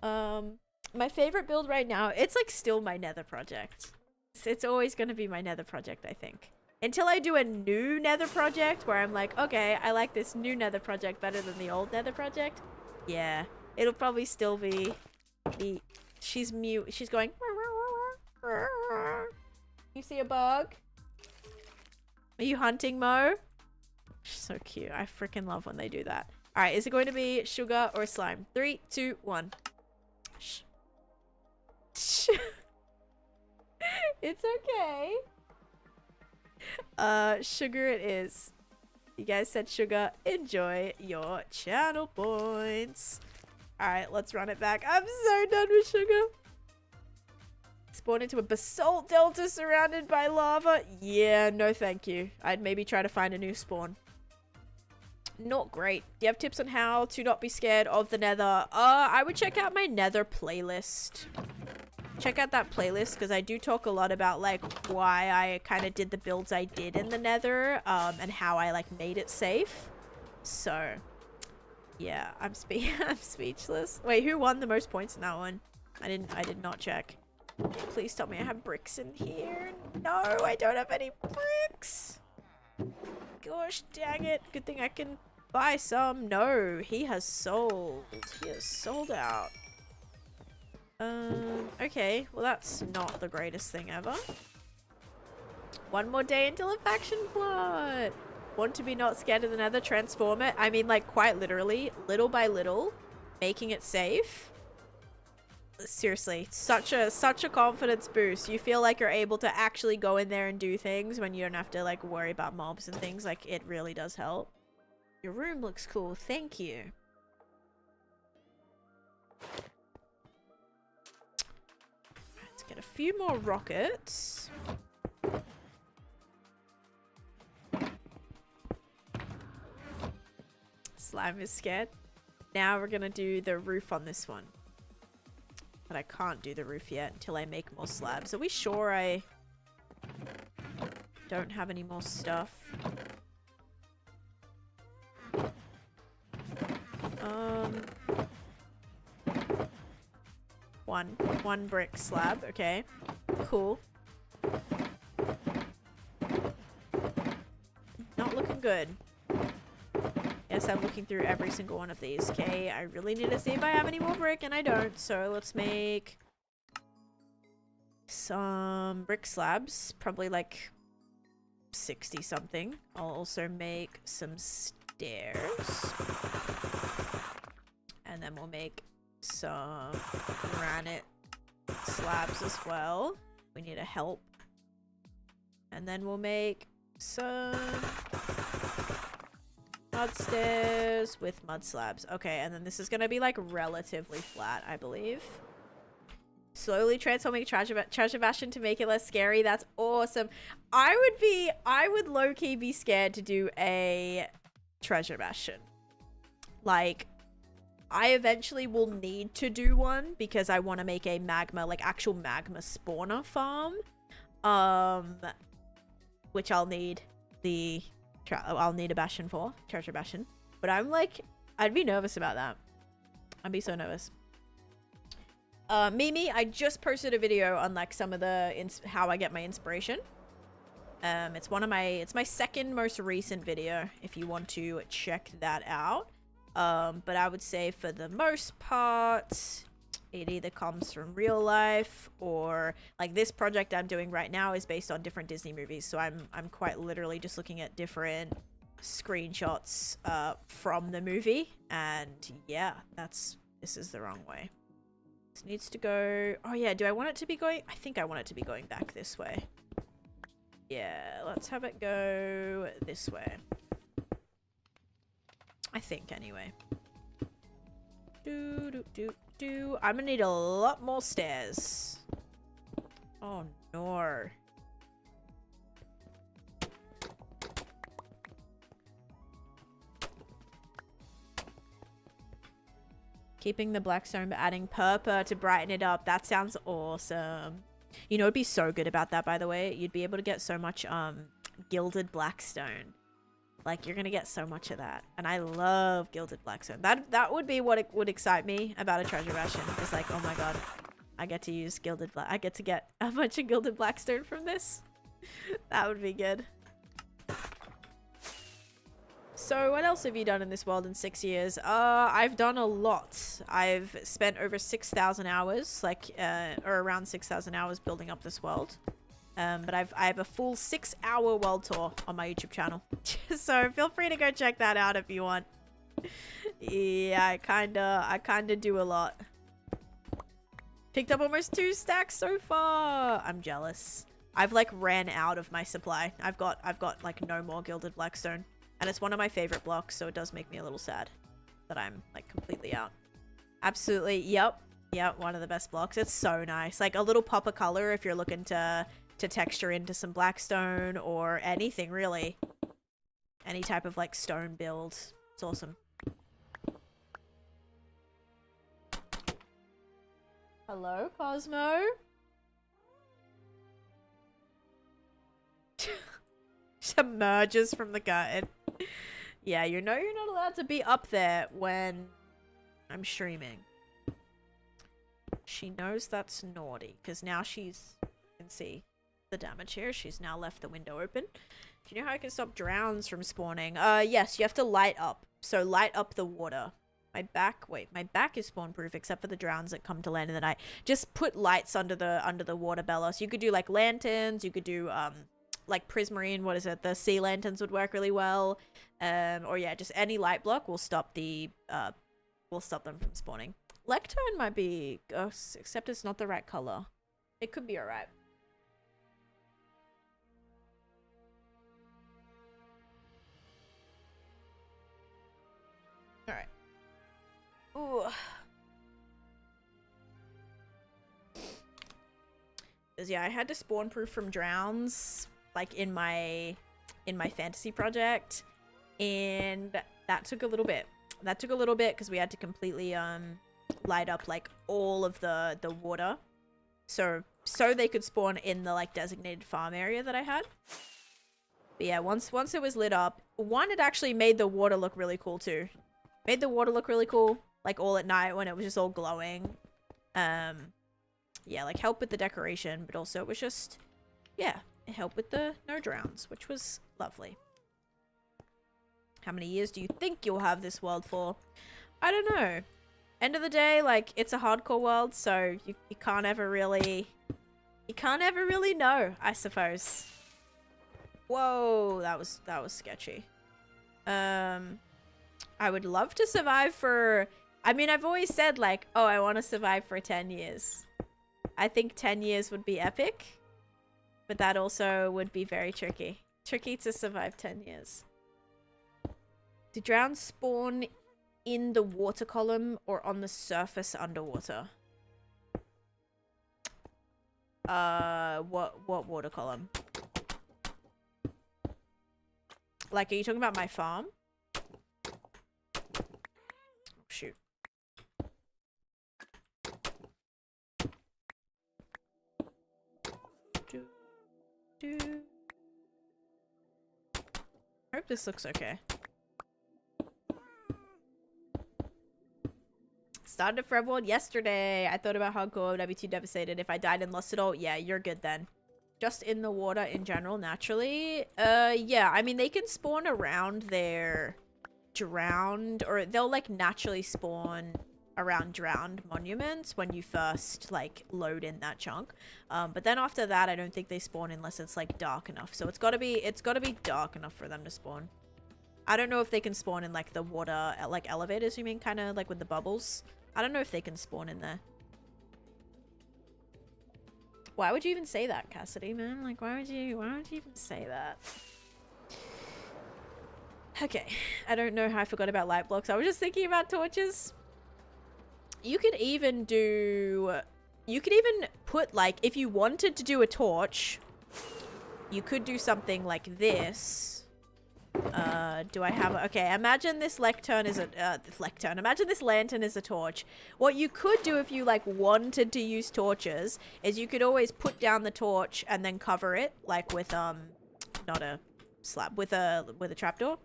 My favorite build right now, it's like still my Nether project. It's always going to be my Nether project, I think. Until I do a new Nether project where I'm like, okay, I like this new Nether project better than the old Nether project. Yeah, it'll probably still be the... She's mute. She's going... You see a bug? Are you hunting, Mo? She's so cute. I freaking love when they do that. All right, is it going to be sugar or slime? 3, 2, 1. Shh. Shh. It's okay. Sugar it is. You guys said sugar. Enjoy your channel points. All right, let's run it back. I'm so done with sugar. Spawn into a basalt delta surrounded by lava. Yeah, no thank you. I'd maybe try to find a new spawn. Not great. Do you have tips on how to not be scared of the nether? I would check out my nether playlist. Check out that playlist because I do talk a lot about like why I kind of did the builds I did in the nether, and how I like made it safe. So yeah, I'm speechless. Wait, who won the most points in that one? I did not check. Please tell me I have bricks in here. No, I don't have any bricks. Gosh dang it. Good thing I can buy some. No, he has sold. He has sold out. Okay, well that's not the greatest thing ever. One more day until a faction plot. Want to be not scared of the nether? Transform it. I mean, like quite literally, little by little, making it safe. Seriously, such a confidence boost. You feel like you're able to actually go in there and do things when you don't have to like worry about mobs and things. Like it really does help. Your room looks cool. Thank you. Let's get a few more rockets. Slime is scared. Now we're gonna do the roof on this one. But I can't do the roof yet until I make more slabs. Are we sure I don't have any more stuff? One brick slab. Okay, cool. Not looking good. Yes, I'm looking through every single one of these. Okay, I really need to see if I have any more brick, and I don't. So let's make some brick slabs. Probably like 60 something. I'll also make some stairs. And then we'll make some granite slabs as well. We need a help. And then we'll make some mud stairs with mud slabs. Okay, and then this is gonna be like relatively flat, I believe. Slowly transforming treasure bastion to make it less scary. That's awesome. I would low-key be scared to do a treasure bastion. Like, I eventually will need to do one because I want to make a magma, like actual magma spawner farm. Which I'll need I'll need a bastion for, treasure bastion. But I'm like, I'd be nervous about that. I'd be so nervous. Mimi, I just posted a video on like some of the how I get my inspiration. It's my second most recent video if you want to check that out. But I would say for the most part, it either comes from real life or like this project I'm doing right now is based on different Disney movies. So I'm quite literally just looking at different screenshots from the movie, and yeah, this is the wrong way. This needs to go. Oh yeah, do I want it to be going? I think I want it to be going back this way. Yeah, let's have it go this way. I think anyway. I'm gonna need a lot more stairs. Oh no. Keeping the blackstone but adding purple to brighten it up. That sounds awesome. You know, it'd be so good about that, by the way. You'd be able to get so much gilded blackstone. Like, you're gonna get so much of that. And I love gilded blackstone. That would be what it would excite me about a treasure bastion. It's like, oh my god, I get to use gilded black. I get to get a bunch of gilded blackstone from this. That would be good. So what else have you done in this world in 6 years? I've done a lot. I've spent over 6,000 hours, like, or around 6,000 hours building up this world. But I have a full 6-hour world tour on my YouTube channel. So feel free to go check that out if you want. Yeah, I kinda do a lot. Picked up almost 2 stacks so far. I'm jealous. I've like ran out of my supply. I've got like no more gilded blackstone. And it's one of my favorite blocks, so it does make me a little sad that I'm like completely out. Absolutely. Yep, one of the best blocks. It's so nice. Like a little pop of color if you're looking to texture into some blackstone or anything really. Any type of like stone build. It's awesome. Hello, Cosmo? Just emerges from the garden. Yeah, you know you're not allowed to be up there when I'm streaming. She knows that's naughty because now she's, you can see the damage here. She's now left the window open. Do you know how I can stop drowns from spawning? Yes, you have to light up. So light up the water. My back is spawn proof except for the drowns that come to land in the night. Just put lights under the water, Bella. So you could do like lanterns, you could do like prismarine, what is it? The sea lanterns would work really well. Or yeah, just any light block will stop them from spawning. Lectern might be ghosts, except it's not the right color. It could be alright. Alright. Ooh. Because yeah, I had to spawn proof from drowns like in my fantasy project, and that took a little bit. Because we had to completely light up like all of the water, so they could spawn in the like designated farm area that I had. But yeah, once it was lit up, it actually made the water look really cool too. Made the water look really cool, like all at night when it was just all glowing. Yeah, like helped with the decoration, but also it was just, yeah, it helped with the no drowns, which was lovely. How many years do you think you'll have this world for? I don't know. End of the day, like, it's a hardcore world, so you can't ever really... You can't ever really know, I suppose. Whoa, that was sketchy. I would love to survive for... I mean, I've always said, like, oh, I want to survive for 10 years. I think 10 years would be epic. But that also would be very tricky. Tricky to survive 10 years. Do drowns spawn in the water column or on the surface underwater? What water column? Like, are you talking about my farm? Shoot. I hope this looks okay. Started a forever world yesterday. I thought about hardcore, but I'd be too devastated if I died and lost it all. Yeah, you're good then. Just in the water in general, naturally. Yeah, I mean, they can spawn around their drowned, or they'll like naturally spawn around drowned monuments when you first like load in that chunk. But then after that, I don't think they spawn unless it's like dark enough. So it's gotta be dark enough for them to spawn. I don't know if they can spawn in like the water, like elevators, you mean, kind of like with the bubbles. I don't know if they can spawn in there. Why would you even say that, Cassidy, man? Like, why would you even say that? Okay, I don't know how I forgot about light blocks. I was just thinking about torches. You could even put, like, if you wanted to do a torch, you could do something like this. Do I have... Okay, imagine this lectern is a... Imagine this lantern is a torch. What you could do if you, like, wanted to use torches is you could always put down the torch and then cover it, like, with, not a slab, with a trapdoor.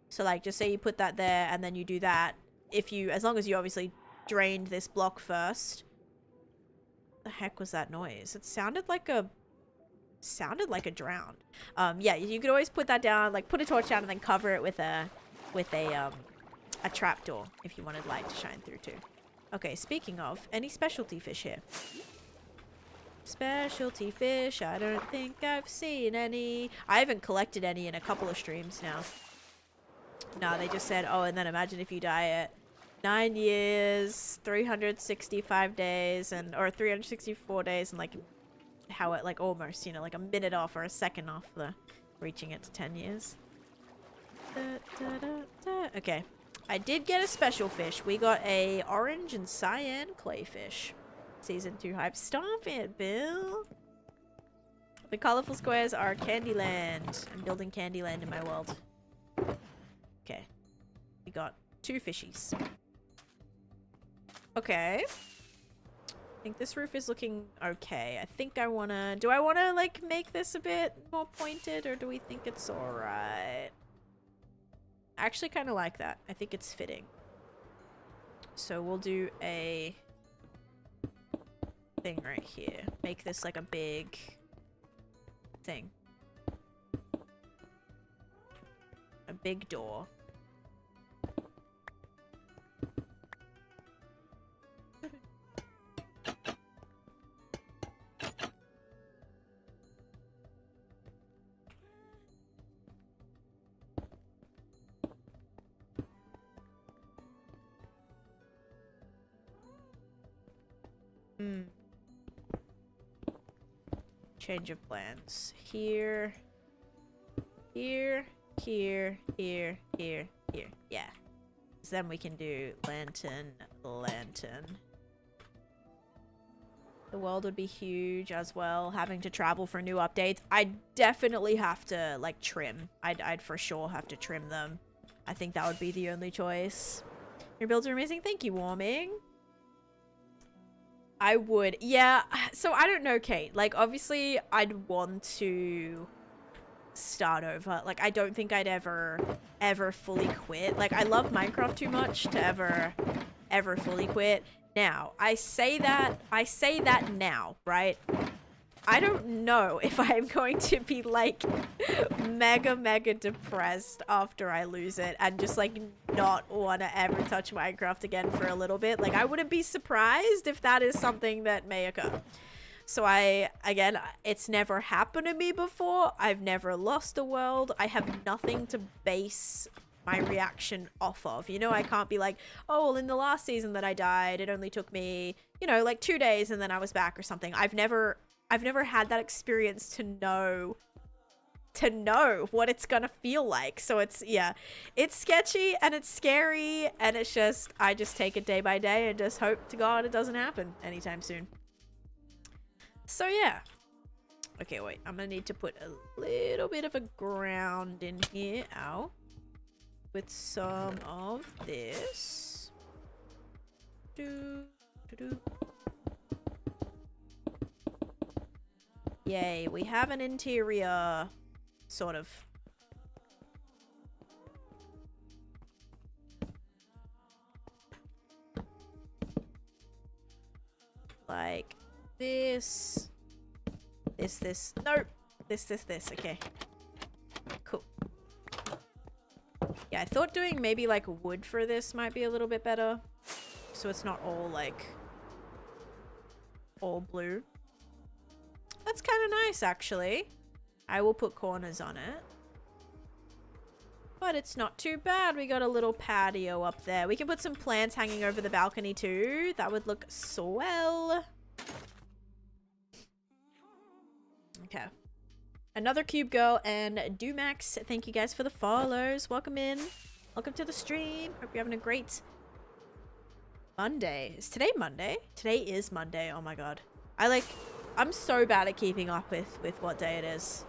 So, like, just say you put that there and then you do that. As long as you obviously drained this block first. The heck was that noise? It sounded like a drown. Yeah, you could always put that down, like put a torch down and then cover it with a trapdoor if you wanted light to shine through too. Okay, speaking of, any specialty fish here? Specialty fish, I don't think I've seen any. I haven't collected any in a couple of streams now. No, they just said, oh, and then imagine if you die at 9 years, 365 days, or 364 days, and like how it, like, almost, you know, like a minute off or a second off the reaching it to 10 years. Okay, I did get a special fish. We got a orange and cyan clayfish. Season 2 hype. Stop it, Bill. The colorful squares are Candyland. I'm building Candyland in my world. Okay, we got 2 fishies. Okay, I think this roof is looking okay. I think I wanna... Do I wanna, like, make this a bit more pointed, or do we think it's alright? I actually kind of like that. I think it's fitting. So we'll do a thing right here. Make this like a big thing. A big door. Change of plans. Here. Here. Here. Here. Here. Here. Yeah. So then we can do lantern. Lantern. The world would be huge as well. Having to travel for new updates. I'd definitely have to, like, trim. I'd for sure have to trim them. I think that would be the only choice. Your builds are amazing. Thank you, Warming. I would. Yeah, so I don't know, Kate. Like, obviously, I'd want to start over. Like, I don't think I'd ever fully quit. Like, I love Minecraft too much to ever fully quit. Now, I say that now, right? I don't know if I'm going to be like mega depressed after I lose it and just like not want to ever touch Minecraft again for a little bit. Like, I wouldn't be surprised if that is something that may occur. So again, it's never happened to me before. I've never lost a world. I have nothing to base my reaction off of. You know, I can't be like, oh, well, in the last season that I died, it only took me, you know, like 2 days and then I was back or something. I've never had that experience to know what it's gonna feel like. So it's, yeah, it's sketchy and it's scary, and it's just, I just take it day by day and just hope to God it doesn't happen anytime soon. So yeah. Okay, wait, I'm gonna need to put a little bit of a ground in here. Ow. With some of this. Yay, we have an interior, sort of. Like this. Nope. This. Okay. Cool. Yeah, I thought doing maybe like wood for this might be a little bit better. So it's not all like all blue. That's kind of nice, actually. I will put corners on it. But it's not too bad. We got a little patio up there. We can put some plants hanging over the balcony too. That would look swell. Okay. Another Cube Girl and Dumax. Thank you guys for the follows. Welcome in. Welcome to the stream. Hope you're having a great Monday. Is today Monday? Today is Monday. Oh my god. I'm so bad at keeping up with what day it is.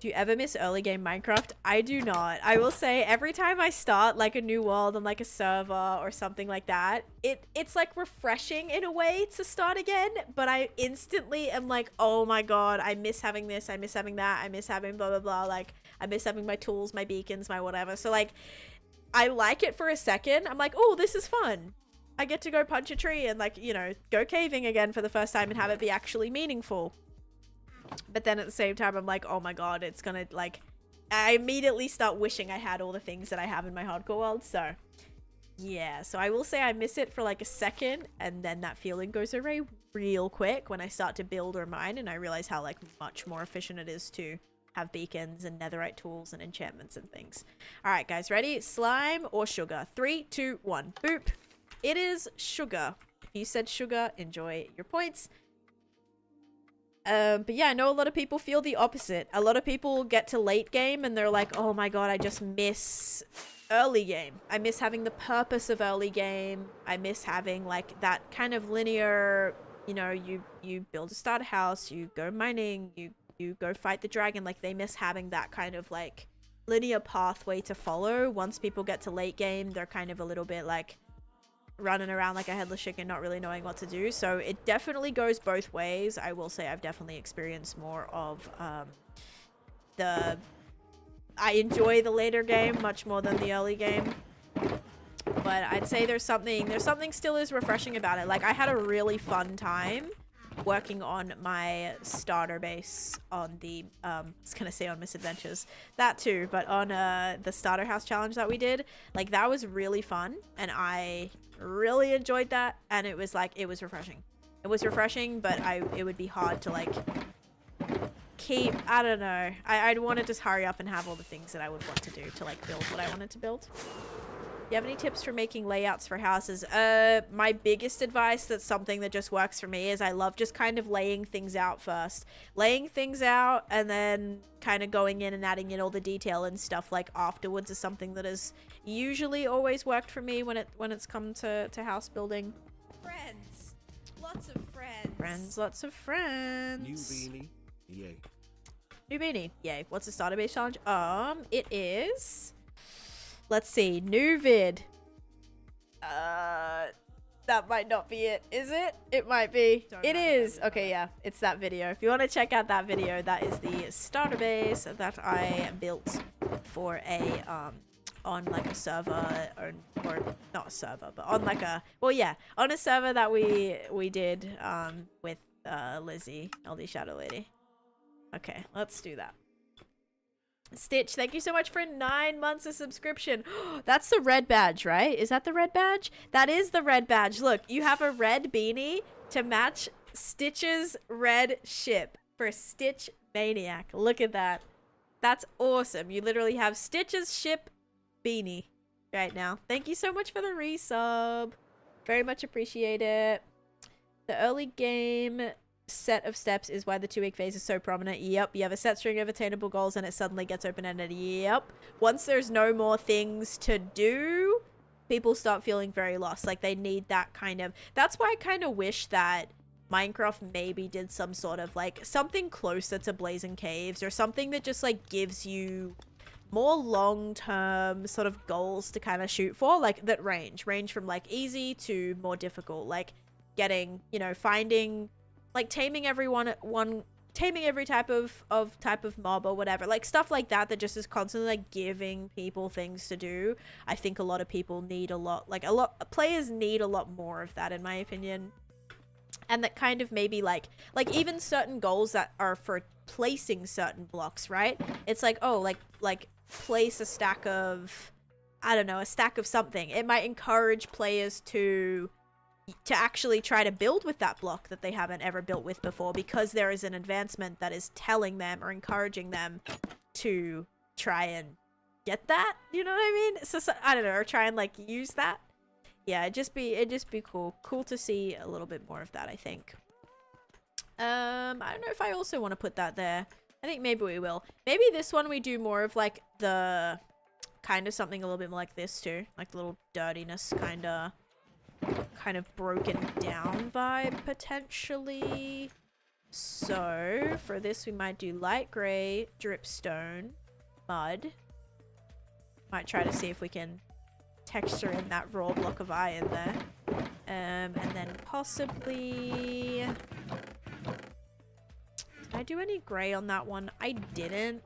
Do you ever miss early game Minecraft? I do not. I will say every time I start like a new world on like a server or something like that, it's like refreshing in a way to start again, but I instantly am like, oh my god, I miss having this, I miss having that, I miss having blah blah blah, like I miss having my tools, my beacons, my whatever. So like I like it for a second. I'm like, oh, this is fun. I get to go punch a tree and like, you know, go caving again for the first time and have it be actually meaningful. But then at the same time, I'm like, oh my god, it's gonna, like, I immediately start wishing I had all the things that I have in my hardcore world. So yeah, so I will say I miss it for like a second, and then that feeling goes away real quick when I start to build or mine, and I realize how like much more efficient it is to have beacons and netherite tools and enchantments and things. All right, guys, ready? Slime or sugar? 3, 2, 1. Boop. It is sugar. You said sugar. Enjoy your points. But yeah, I know a lot of people feel the opposite. A lot of people get to late game and they're like, oh my god, I just miss early game. I miss having the purpose of early game. I miss having like that kind of linear, you know, you build a starter house, you go mining, you go fight the dragon. Like they miss having that kind of like linear pathway to follow. Once people get to late game, they're kind of a little bit like running around like a headless chicken, not really knowing what to do. So it definitely goes both ways. I will say I've definitely experienced more of I enjoy the later game much more than the early game, but I'd say there's something still is refreshing about it. Like I had a really fun time working on my starter base on the I was gonna say on Misadventures, that too, but on the starter house challenge that we did. Like that was really fun and I really enjoyed that, and it was like, it was refreshing. It was refreshing, but it would be hard to like keep, I don't know. I'd want to just hurry up and have all the things that I would want to do to like build what I wanted to build. Do you have any tips for making layouts for houses? My biggest advice, that's something that just works for me, is I love just kind of laying things out first. Laying things out and then kind of going in and adding in all the detail and stuff like afterwards is something that has usually always worked for me when it's come to house building. Friends. Lots of friends. Friends, lots of friends. New beanie, yay. New beanie, yay. What's the starter base challenge? It is... Let's see. New vid. That might not be it, is it? It might be. It is. Okay, yeah, it's that video. If you want to check out that video, that is the starter base that I built for a on like a server, or not a server, but on like a, well, yeah, on a server that we did with Lizzie, LD Shadow Lady. Okay, let's do that. Stitch, thank you so much for 9 months of subscription. That's the red badge, right? Is that the red badge? That is the red badge. Look, you have a red beanie to match Stitch's red ship for Stitch Maniac. Look at that. That's awesome. You literally have Stitch's ship beanie right now. Thank you so much for the resub. Very much appreciate it. The early game set of steps is why the 2-week phase is so prominent. Yep, you have a set string of attainable goals and it suddenly gets open-ended. Yep. Once there's no more things to do, people start feeling very lost. Like they need that kind of, that's why I kind of wish that Minecraft maybe did some sort of like something closer to Blazing Caves, or something that just like gives you more long-term sort of goals to kind of shoot for, like that range from like easy to more difficult, like getting, you know, finding, like taming taming every type of mob or whatever, like stuff like that just is constantly like giving people things to do. I think a lot of people need players need a lot more of that, in my opinion. And that kind of maybe like even certain goals that are for placing certain blocks, right? It's like, oh, like place a stack of, I don't know, a stack of something. It might encourage players to actually try to build with that block that they haven't ever built with before, because there is an advancement that is telling them or encouraging them to try and get that, you know what I mean? So I don't know, or try and like use that. Yeah, it'd just be cool to see a little bit more of that, I think. I don't know if I also want to put that there. I think maybe we will. Maybe this one we do more of like the kind of something a little bit more like this too, like the little dirtiness kind of broken down vibe potentially. So for this we might do light gray, dripstone, mud. Might try to see if we can texture in that raw block of iron there. And then possibly, did I do any gray on that one? I didn't.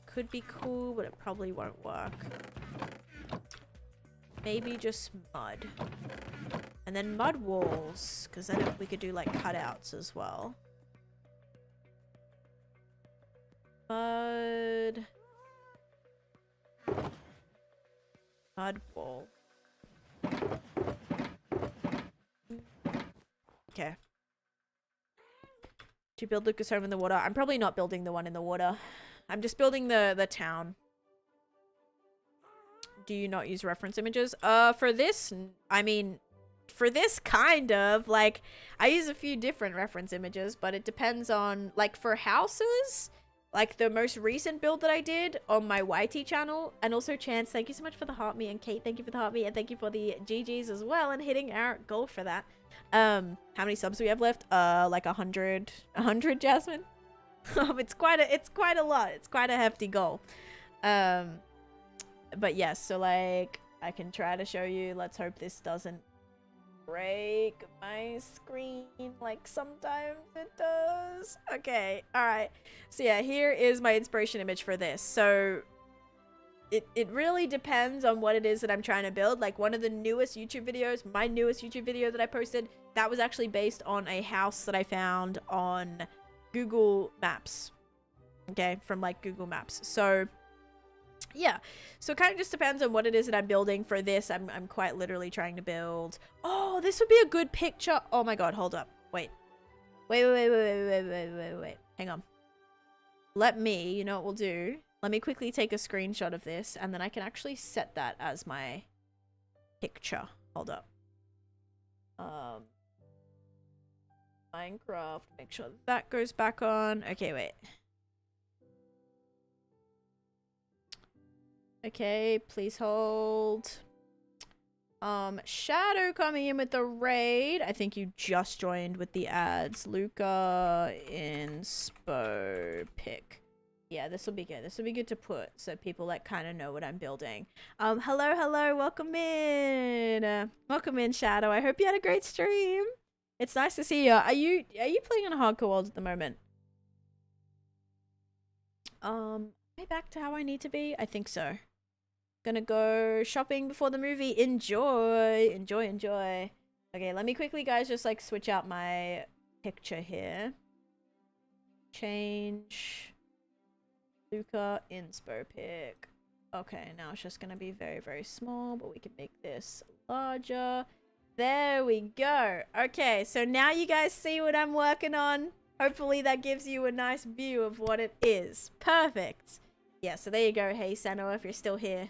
Could be cool, but it probably won't work. Maybe just mud. And then mud walls, because then we could do like cutouts as well. Mud wall. Okay. Do you build Lucas home in the water? I'm probably not building the one in the water. I'm just building the town. Do you not use reference images? For this, I mean, for this kind of, like, I use a few different reference images, but it depends on, like, for houses, like, the most recent build that I did on my YT channel, and also Chance, thank you so much for the heart me, and Kate, thank you for the heart me, and thank you for the GGs as well, and hitting our goal for that. How many subs do we have left? Like 100, Jasmine? It's quite a lot. It's quite a hefty goal. But yes, so like I can try to show you. Let's hope this doesn't break my screen like sometimes it does. Okay, all right. So yeah, here is my inspiration image for this. So it really depends on what it is that I'm trying to build. Like one of the newest YouTube videos, my newest YouTube video that I posted, that was actually based on a house that I found on Google Maps. Okay, from like Google Maps. So yeah, so it kind of just depends on what it is that I'm building. For this, I'm quite literally trying to build. Oh, this would be a good picture. Oh my god, hold up. Wait. Wait. Hang on. Let me, you know what we'll do? Let me quickly take a screenshot of this, and then I can actually set that as my picture. Hold up. Minecraft. Make sure that goes back on. Okay, wait. Okay, please hold. Shadow coming in with the raid. I think you just joined with the ads. Luca Inspo pick. Yeah, this will be good. This will be good to put so people like kind of know what I'm building. Hello, welcome in. Welcome in, Shadow. I hope you had a great stream. It's nice to see you. Are you playing on hardcore world at the moment? Am I back to how I need to be? I think so. Gonna go shopping before the movie. Enjoy. Okay, let me quickly, guys, just like switch out my picture here. Change Luca inspo pic. Okay, now it's just gonna be very, very small, but we can make this larger. There we go. Okay, so now you guys see what I'm working on. Hopefully that gives you a nice view of what it is. Perfect. Yeah, so there you go. Hey, Sano, if you're still here.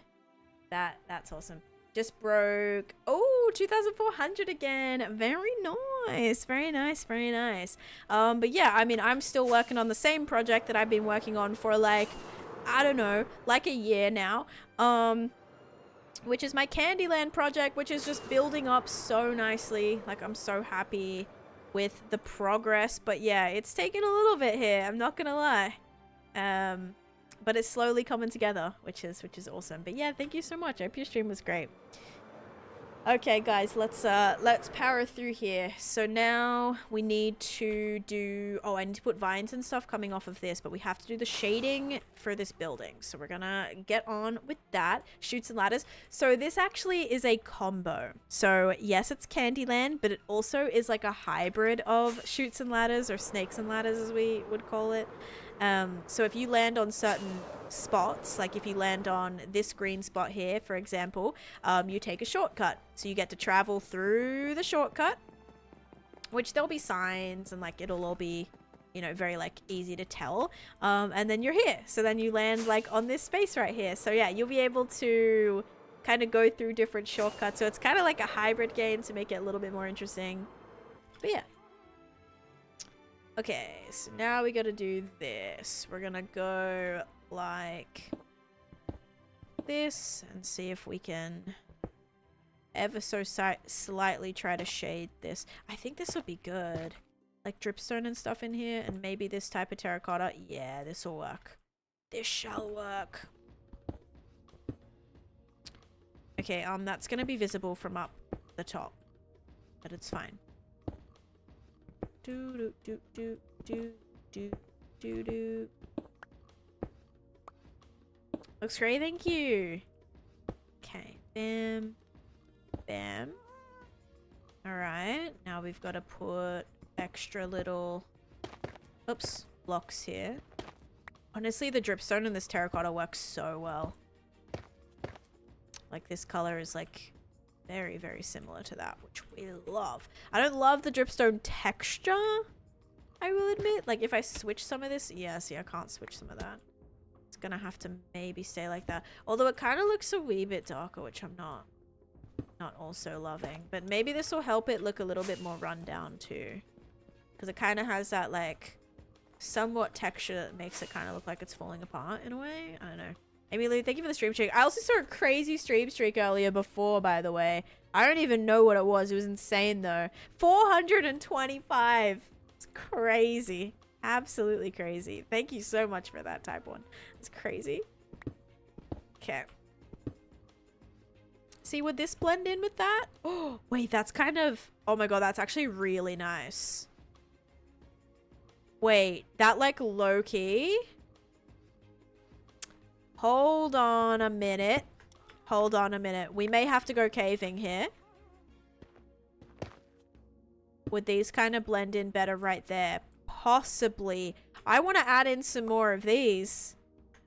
That's awesome. Just broke. Oh, 2,400 again. Very nice. Very nice. But yeah, I mean, I'm still working on the same project that I've been working on for like, I don't know, like a year now. Which is my Candyland project, which is just building up so nicely. Like, I'm so happy with the progress. But yeah, it's taken a little bit here. I'm not gonna lie. But it's slowly coming together, which is awesome. But yeah, thank you so much. I hope your stream was great. Okay, guys, let's power through here. So now we need to do... Oh, I need to put vines and stuff coming off of this, but we have to do the shading for this building. So we're gonna get on with that. Chutes and ladders. So this actually is a combo. So yes, it's Candyland, but it also is like a hybrid of chutes and ladders, or snakes and ladders as we would call it. So if you land on certain spots, like if you land on this green spot here, for example, you take a shortcut. So you get to travel through the shortcut, which there'll be signs and like it'll all be, you know, very like easy to tell. And then you're here. So then you land like on this space right here. So yeah, you'll be able to kind of go through different shortcuts. So it's kind of like a hybrid game to make it a little bit more interesting. But yeah. Okay, so now we gotta do this. We're gonna go like this and see if we can ever so slightly try to shade this. I think this would be good. Like dripstone and stuff in here, and maybe this type of terracotta. Yeah, this will work. This shall work. Okay, that's gonna be visible from up the top, but it's fine. Do. Looks great, thank you. Okay, bam, bam. All right, now we've got to put extra little, oops, blocks here. Honestly, the dripstone in this terracotta works so well. Like this color is like very, very similar to that, which we love. I don't love the dripstone texture, I will admit. Like if I switch some of this, yeah, see, I can't switch some of that. It's gonna have to maybe stay like that. Although it kind of looks a wee bit darker, which I'm not also loving. But maybe this will help it look a little bit more run down too. Because it kind of has that like somewhat texture that makes it kind of look like it's falling apart in a way. I don't know. Amy, thank you for the stream streak. I also saw a crazy stream streak earlier before, by the way. I don't even know what it was. It was insane, though. 425. It's crazy. Absolutely crazy. Thank you so much for that, Type 1. It's crazy. Okay. See, would this blend in with that? Oh, wait, that's kind of... Oh my god, that's actually really nice. Wait, that, like, low-key... Hold on a minute. Hold on a minute. We may have to go caving here. Would these kind of blend in better right there? Possibly. I want to add in some more of these.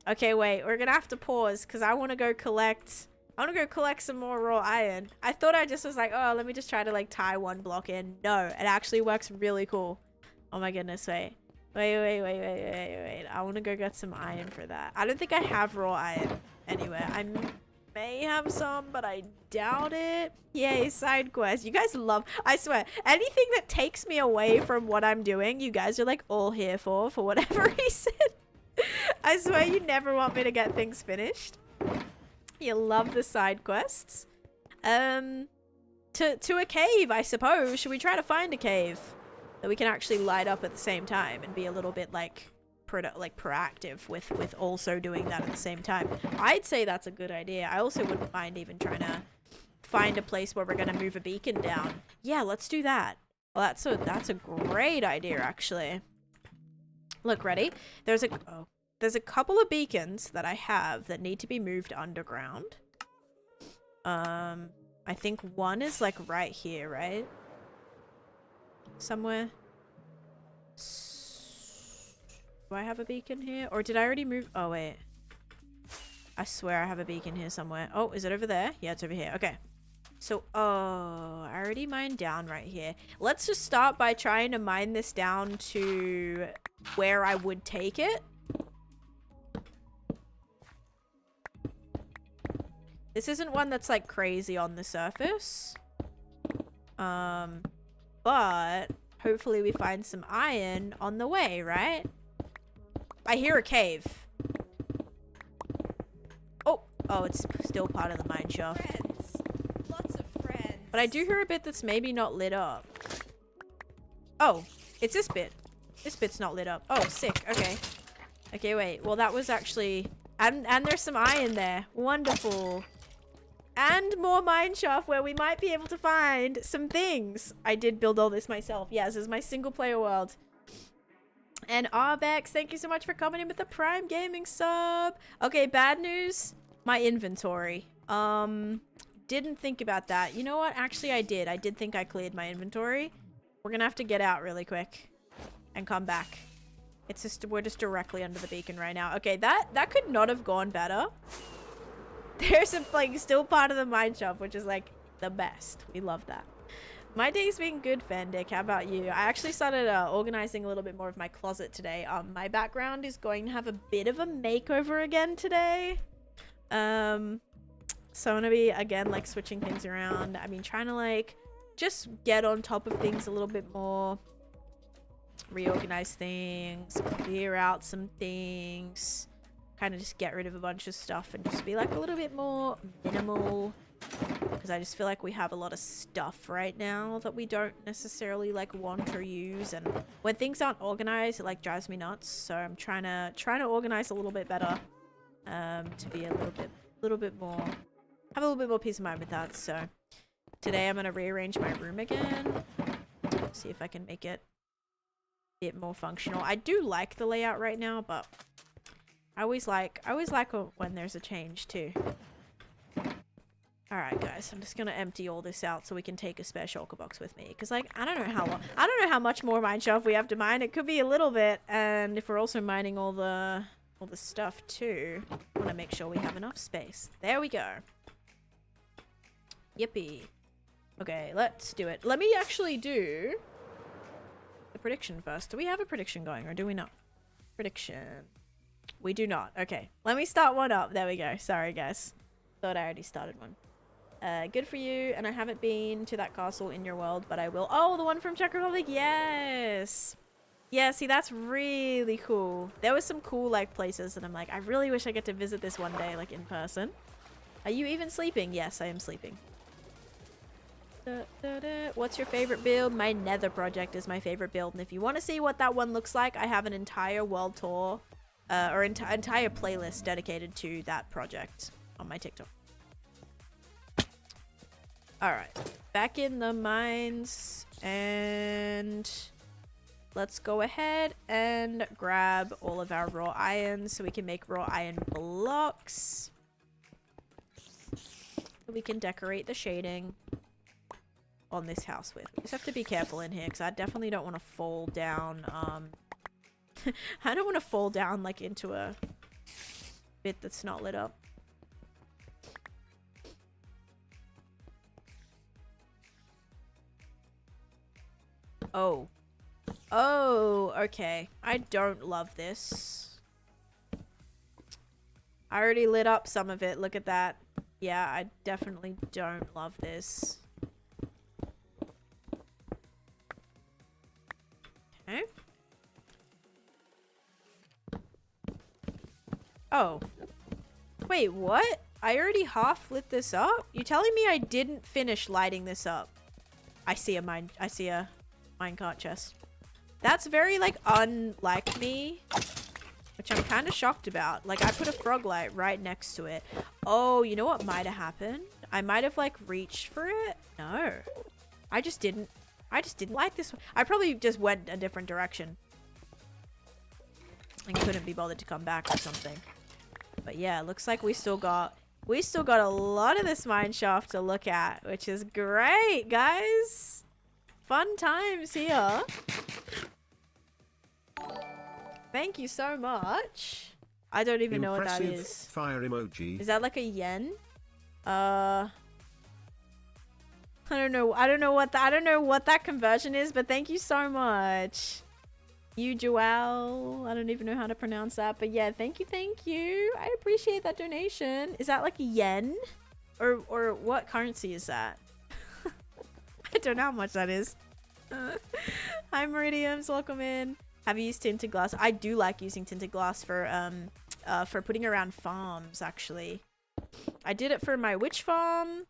Okay, wait. We're going to have to pause because I want to go collect... I want to go collect some more raw iron. I thought I just was like, oh, let me just try to like tie one block in. No, it actually works really cool. Oh my goodness, wait. Wait. I want to go get some iron for that. I don't think I have raw iron anywhere. I may have some, but I doubt it. Yay, side quest. You guys love... I swear, anything that takes me away from what I'm doing, you guys are like all here for whatever reason. I swear you never want me to get things finished. You love the side quests. To a cave, I suppose. Should we try to find a cave that we can actually light up at the same time and be a little bit like proactive with also doing that at the same time. I'd say that's a good idea. I also wouldn't mind even trying to find a place where we're gonna move a beacon down. Yeah, let's do that. Well, that's a great idea, actually. Look, ready? There's a couple of beacons that I have that need to be moved underground. I think one is like right here, right? Somewhere. Do I have a beacon here? Or did I already move? Oh, wait. I swear I have a beacon here somewhere. Oh, is it over there? Yeah, it's over here. Okay. So, oh, I already mined down right here. Let's just start by trying to mine this down to where I would take it. This isn't one that's like crazy on the surface. But hopefully we find some iron on the way, right? I hear a cave. Oh, it's still part of the mine shaft. Friends. Lots of friends. But I do hear a bit that's maybe not lit up. Oh, it's this bit. This bit's not lit up. Oh, sick. Okay. Okay, wait. Well, that was actually... And there's some iron there. Wonderful. And more mine shaft where we might be able to find some things. I did build all this myself. Yes, this is my single player world. And Arbex, thank you so much for coming in with the Prime Gaming sub. Okay, bad news. My inventory. Didn't think about that. You know what? Actually, I did. I did think I cleared my inventory. We're gonna have to get out really quick and come back. It's just, we're just directly under the beacon right now. Okay, that could not have gone better. There's a, like, still part of the mine shaft, which is like the best. We love that. My day's been good, Fendick. How about you? I actually started organizing a little bit more of my closet today. My background is going to have a bit of a makeover again today. So I'm gonna be again like switching things around. I mean, trying to like just get on top of things a little bit more, reorganize things, clear out some things, kind of just get rid of a bunch of stuff and just be like a little bit more minimal, because I just feel like we have a lot of stuff right now that we don't necessarily like want or use, and when things aren't organized it like drives me nuts. So I'm trying to organize a little bit better, to be a little bit more, have a little bit more peace of mind with that. So today I'm going to rearrange my room again, see if I can make it a bit more functional. I do like the layout right now, but I always like when there's a change too. Alright guys, I'm just gonna empty all this out so we can take a spare shulker box with me, because like I don't know how much more mine shaft we have to mine. It could be a little bit, and if we're also mining all the stuff too, I want to make sure we have enough space. There we go. Yippee. Okay, let's do it. Let me actually do the prediction first. Do we have a prediction going, or do we not? Prediction. We do not. Okay, let me start one up. There we go. Sorry guys, thought I already started one. Good for you. And I haven't been to that castle in your world, but I will. Oh, the one from Czech Republic. Yes. Yeah, see, that's really cool. There was some cool like places and I'm like, I really wish I get to visit this one day, like in person. Are you even sleeping? Yes, I am sleeping. What's your favorite build? My Nether project is my favorite build, and if you want to see what that one looks like, I have an entire world tour or entire playlist dedicated to that project on my TikTok. Alright, back in the mines, and let's go ahead and grab all of our raw iron so we can make raw iron blocks. We can decorate the shading on this house with. We just have to be careful in here because I definitely don't want to fall down. I don't want to fall down like into a bit that's not lit up. Oh. Oh, okay. I don't love this. I already lit up some of it. Look at that. Yeah, I definitely don't love this. Okay. Oh. Wait, what? I already half lit this up? You telling me I didn't finish lighting this up? I see a minecart chest. That's very like unlike me which I'm kind of shocked about. Like, I put a frog light right next to it. Oh, you know what might have happened? I might have, like, reached for it. No. I just didn't like this one. I probably just went a different direction. And couldn't be bothered to come back or something. But yeah, looks like we still got a lot of this mine shaft to look at, which is great, guys. Fun times here. Thank you so much. I don't even know what that is. Fire emoji. Is that like a yen? I don't know what that conversion is, but thank you so much. You Joel. I don't even know how to pronounce that, but yeah, thank you. I appreciate that donation. Is that like a yen? Or what currency is that? I don't know how much that is. Hi Meridiums, welcome in. Have you used tinted glass? I do like using tinted glass for putting around farms, actually. I did it for my witch farm,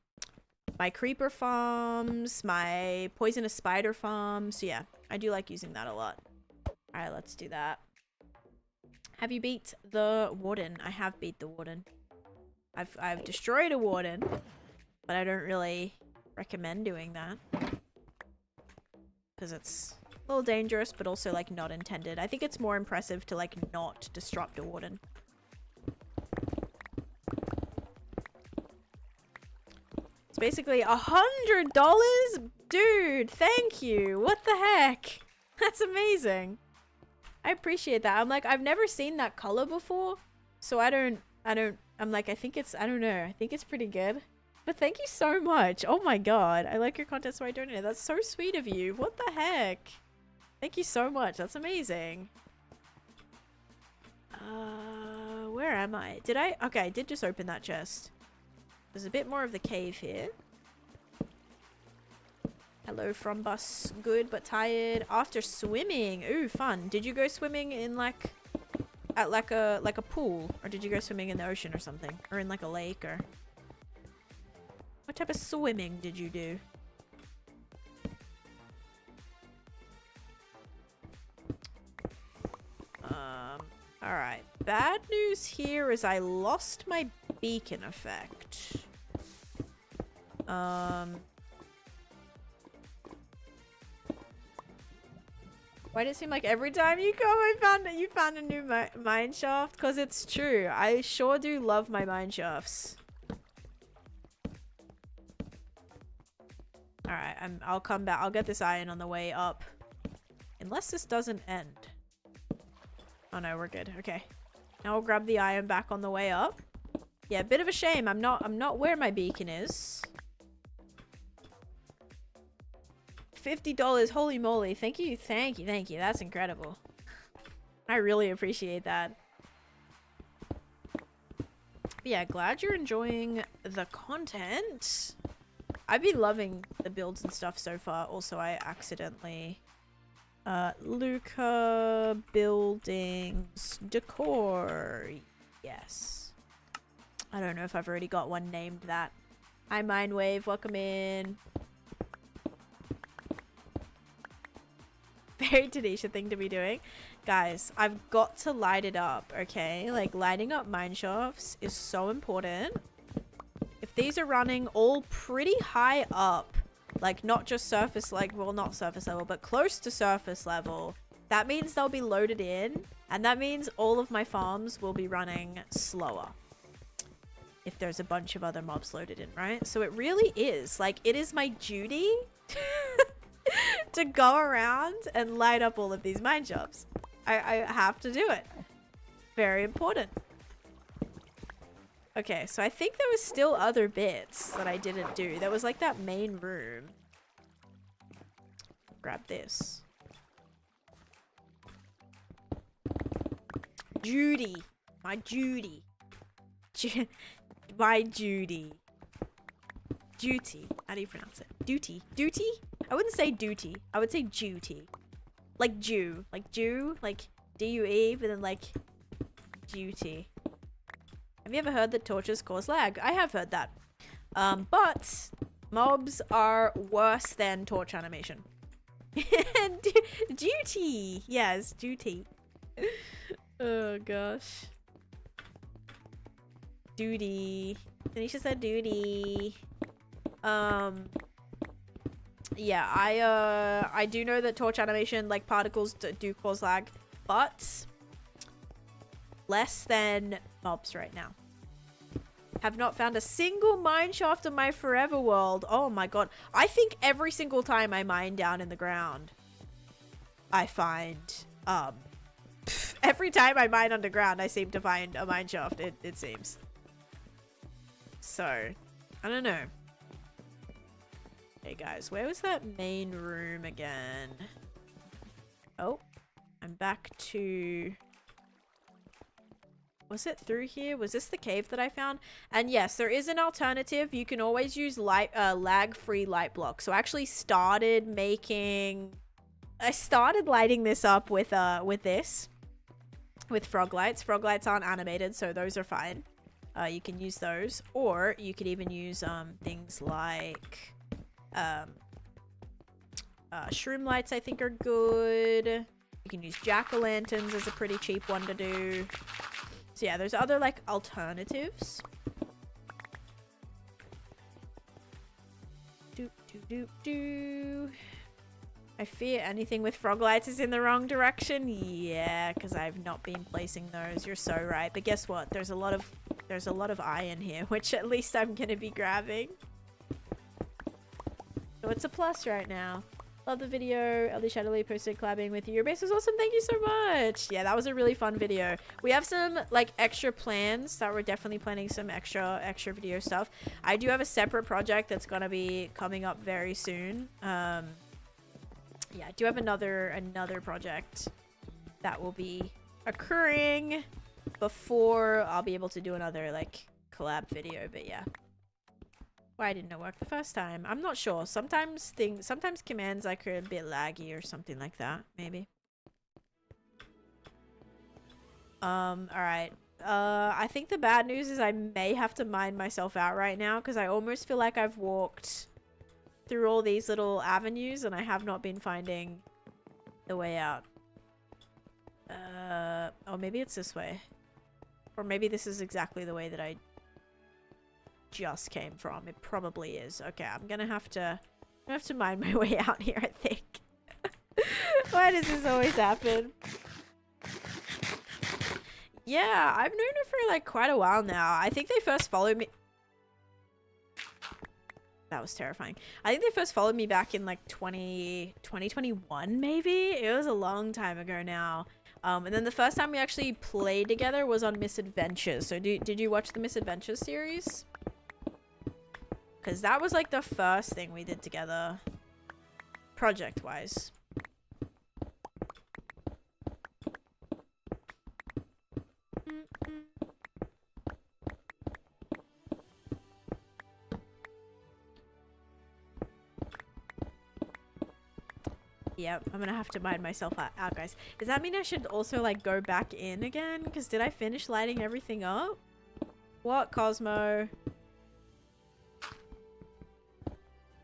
my creeper farms, my poisonous spider farms. So yeah, I do like using that a lot. Alright, let's do that. Have you beat the warden? I have beat the warden. I've destroyed a warden, but I don't really recommend doing that. Because it's a little dangerous, but also like not intended. I think it's more impressive to like not disrupt a warden. It's basically $100? Dude, thank you. What the heck? That's amazing. I appreciate that. I'm like, I've never seen that color before. So I don't, I'm like, I think it's, I don't know. I think it's pretty good. But thank you so much. Oh my god. I like your content, so I donated. That's so sweet of you. What the heck? Thank you so much. That's amazing. Where am I? Did I? Okay, I did just open that chest. There's a bit more of the cave here. Hello, from bus. Good, but tired. After swimming. Ooh, fun. Did you go swimming in like... at like a pool? Or did you go swimming in the ocean or something? Or in like a lake or... What type of swimming did you do? Alright. Bad news here is I lost my beacon effect. Why did it seem like every time you come you found a new mine shaft? Because it's true. I sure do love my mine shafts. Alright, I'll come back. I'll get this iron on the way up. Unless this doesn't end. Oh no, we're good. Okay. Now we'll grab the iron back on the way up. Yeah, a bit of a shame. I'm not where my beacon is. $50. Holy moly. Thank you. That's incredible. I really appreciate that. But yeah, glad you're enjoying the content. I've been loving the builds and stuff so far. Also, I accidentally... Luca Buildings Decor. Yes. I don't know if I've already got one named that. Hi, Mindwave. Welcome in. Very Taneesha thing to be doing. Guys, I've got to light it up, okay? Like, lighting up mine shafts is so important. If these are running all pretty high up, like not just surface, like, well, not surface level, but close to surface level, that means they'll be loaded in, and that means all of my farms will be running slower. If there's a bunch of other mobs loaded in, right? So it really is, like, it is my duty to go around and light up all of these mine shafts. I have to do it. Very important. Okay, so I think there was still other bits that I didn't do. There was like that main room. Grab this. Duty. My duty. My duty. Duty. How do you pronounce it? Duty. Duty? I wouldn't say duty. I would say duty. Like Jew. Like Jew. Like D-U-E, but then like duty. Have you ever heard that torches cause lag? I have heard that. But mobs are worse than torch animation. Duty. Yes, duty. Oh gosh. Duty. Taneesha said duty. Yeah, I do know that torch animation, like particles do cause lag, but less than mobs right now. Have not found a single mine shaft in my forever world. Oh my god. I think every single time I mine down in the ground, I find, every time I mine underground, I seem to find a mine shaft, it seems. So, I don't know. Hey guys, where was that main room again? Oh, I'm back to... Was it through here? Was this the cave that I found? And yes, there is an alternative. You can always use lag-free light blocks. So I actually started making... I started lighting this up with this. With frog lights. Frog lights aren't animated, so those are fine. You can use those. Or you could even use things like... shroom lights I think are good. You can use jack-o'-lanterns as a pretty cheap one to do. So yeah, there's other like alternatives. I fear anything with frog lights is in the wrong direction. Yeah, because I've not been placing those. You're so right. But guess what? There's a lot of iron here, which at least I'm gonna be grabbing. So it's a plus right now. Love the video. Ellie Shadowly posted collabing with you. Your base was awesome. Thank you so much. Yeah, that was a really fun video. We have some like extra plans that we're definitely planning some extra video stuff. I do have a separate project that's gonna be coming up very soon. Yeah, I do have another project that will be occurring before I'll be able to do another like collab video. But yeah. Why didn't it work the first time? I'm not sure. Sometimes commands like are a bit laggy or something like that, maybe. Alright. I think the bad news is I may have to mine myself out right now because I almost feel like I've walked through all these little avenues and I have not been finding the way out. Oh, maybe it's this way. Or maybe this is exactly the way that I just came from. It probably is. Okay, I'm gonna have to mine my way out here, I think. Why does this always happen? Yeah, I've known her for like quite a while now. I think they first followed me. That was terrifying. I think they first followed me back in like 2021 maybe. It was a long time ago now. And then the first time we actually played together was on Misadventures. So did you watch the Misadventures series? Because that was like the first thing we did together, project-wise. Yep, I'm gonna have to mine myself out, guys. Does that mean I should also like go back in again? Because did I finish lighting everything up? What, Cosmo?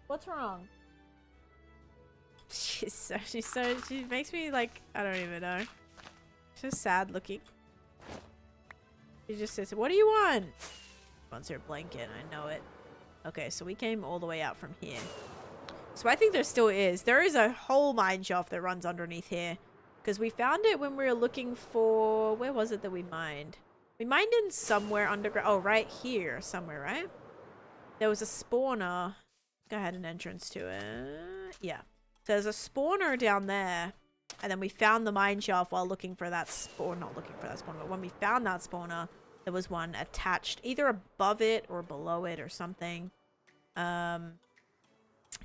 What's wrong? She makes me like, I don't even know. She's just sad looking. She just says, what do you want? Wants her blanket, I know it. Okay, so we came all the way out from here. So I think there still is. There is a whole mine shaft that runs underneath here. Because we found it when we were looking for... Where was it that we mined? We mined in somewhere underground. Oh, right here somewhere, right? There was a spawner. I had an entrance to it. Yeah. So there's a spawner down there. And then we found the mine shaft while looking for that spawn. Not looking for that spawner, but when we found that spawner, there was one attached either above it or below it or something.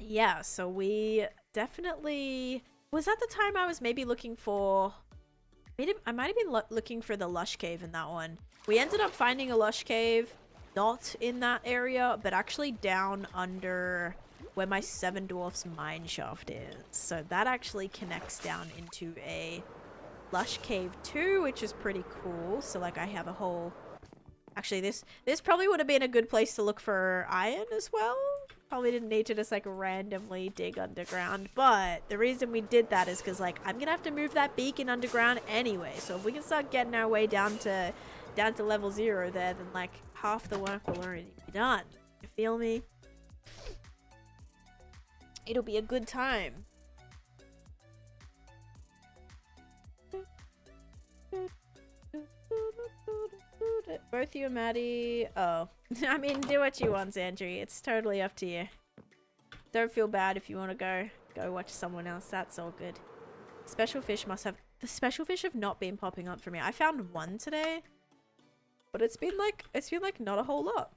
Yeah, so we definitely... Was that the time I was maybe looking for... I might have been looking for the lush cave in that one. We ended up finding a lush cave, not in that area, but actually down under where my Seven Dwarfs mine shaft is. So that actually connects down into a lush cave too, which is pretty cool. So like I have a whole... Actually, this probably would have been a good place to look for iron as well. Probably didn't need to just like randomly dig underground, but the reason we did that is because like I'm gonna have to move that beacon underground anyway. So if we can start getting our way down to level 0 there, then like half the work will already be done. You feel me? It'll be a good time. Both you and Maddie. Oh, I mean, do what you want, Andrew. It's totally up to you. Don't feel bad if you want to go watch someone else. That's all good. Special fish must have. The special fish have not been popping up for me. I found one today, but it's been like not a whole lot.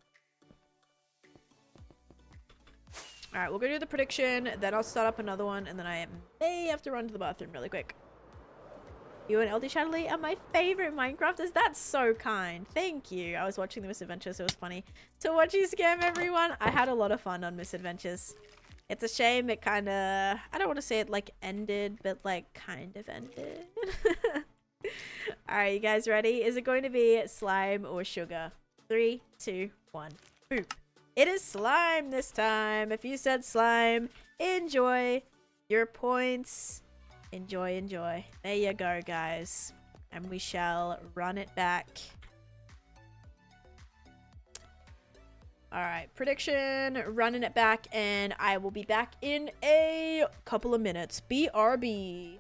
All right, we'll go do the prediction. Then I'll start up another one, and then I may have to run to the bathroom really quick. You and LD Shadley are my favorite Minecrafters. That's so kind. Thank you. I was watching the Misadventures, so it was funny to watch you scam everyone. I had a lot of fun on Misadventures. It's a shame it kind of... I don't want to say it like ended, but like kind of ended. Alright, you guys ready? Is it going to be slime or sugar? 3, 2, 1. Boop. It is slime this time. If you said slime, enjoy your points. Enjoy, enjoy. There you go, guys. And we shall run it back. Alright, prediction, running it back, and I will be back in a couple of minutes. BRB.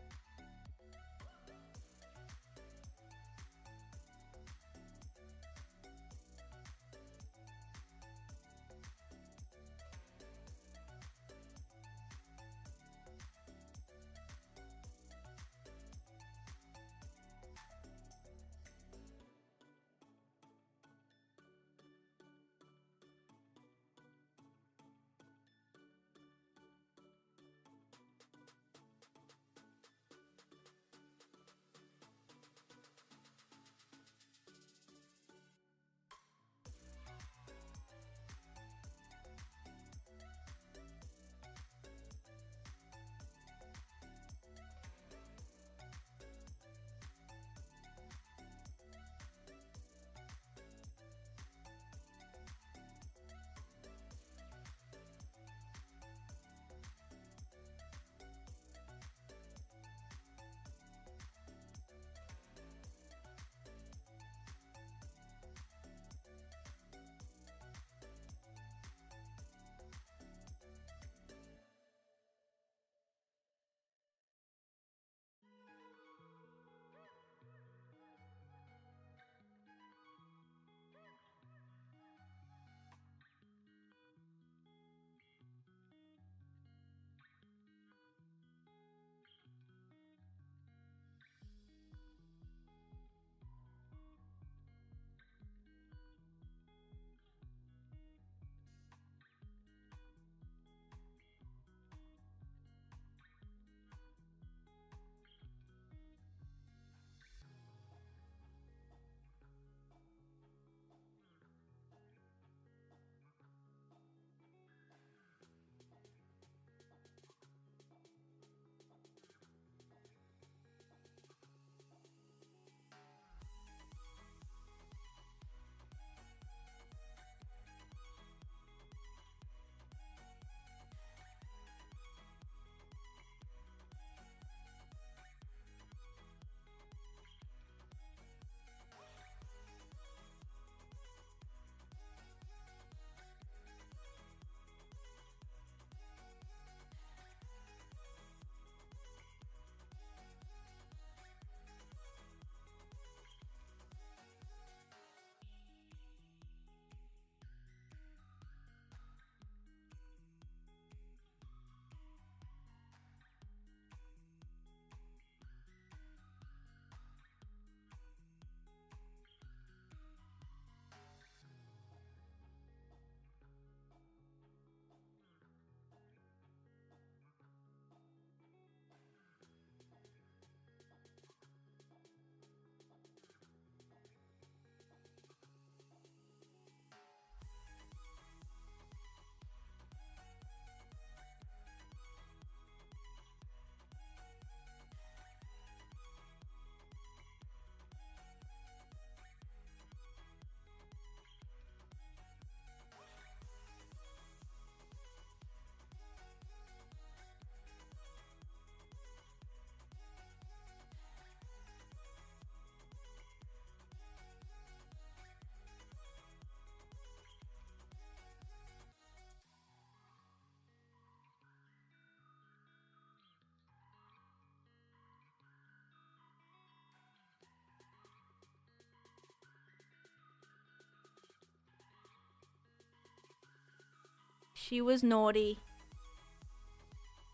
She was naughty.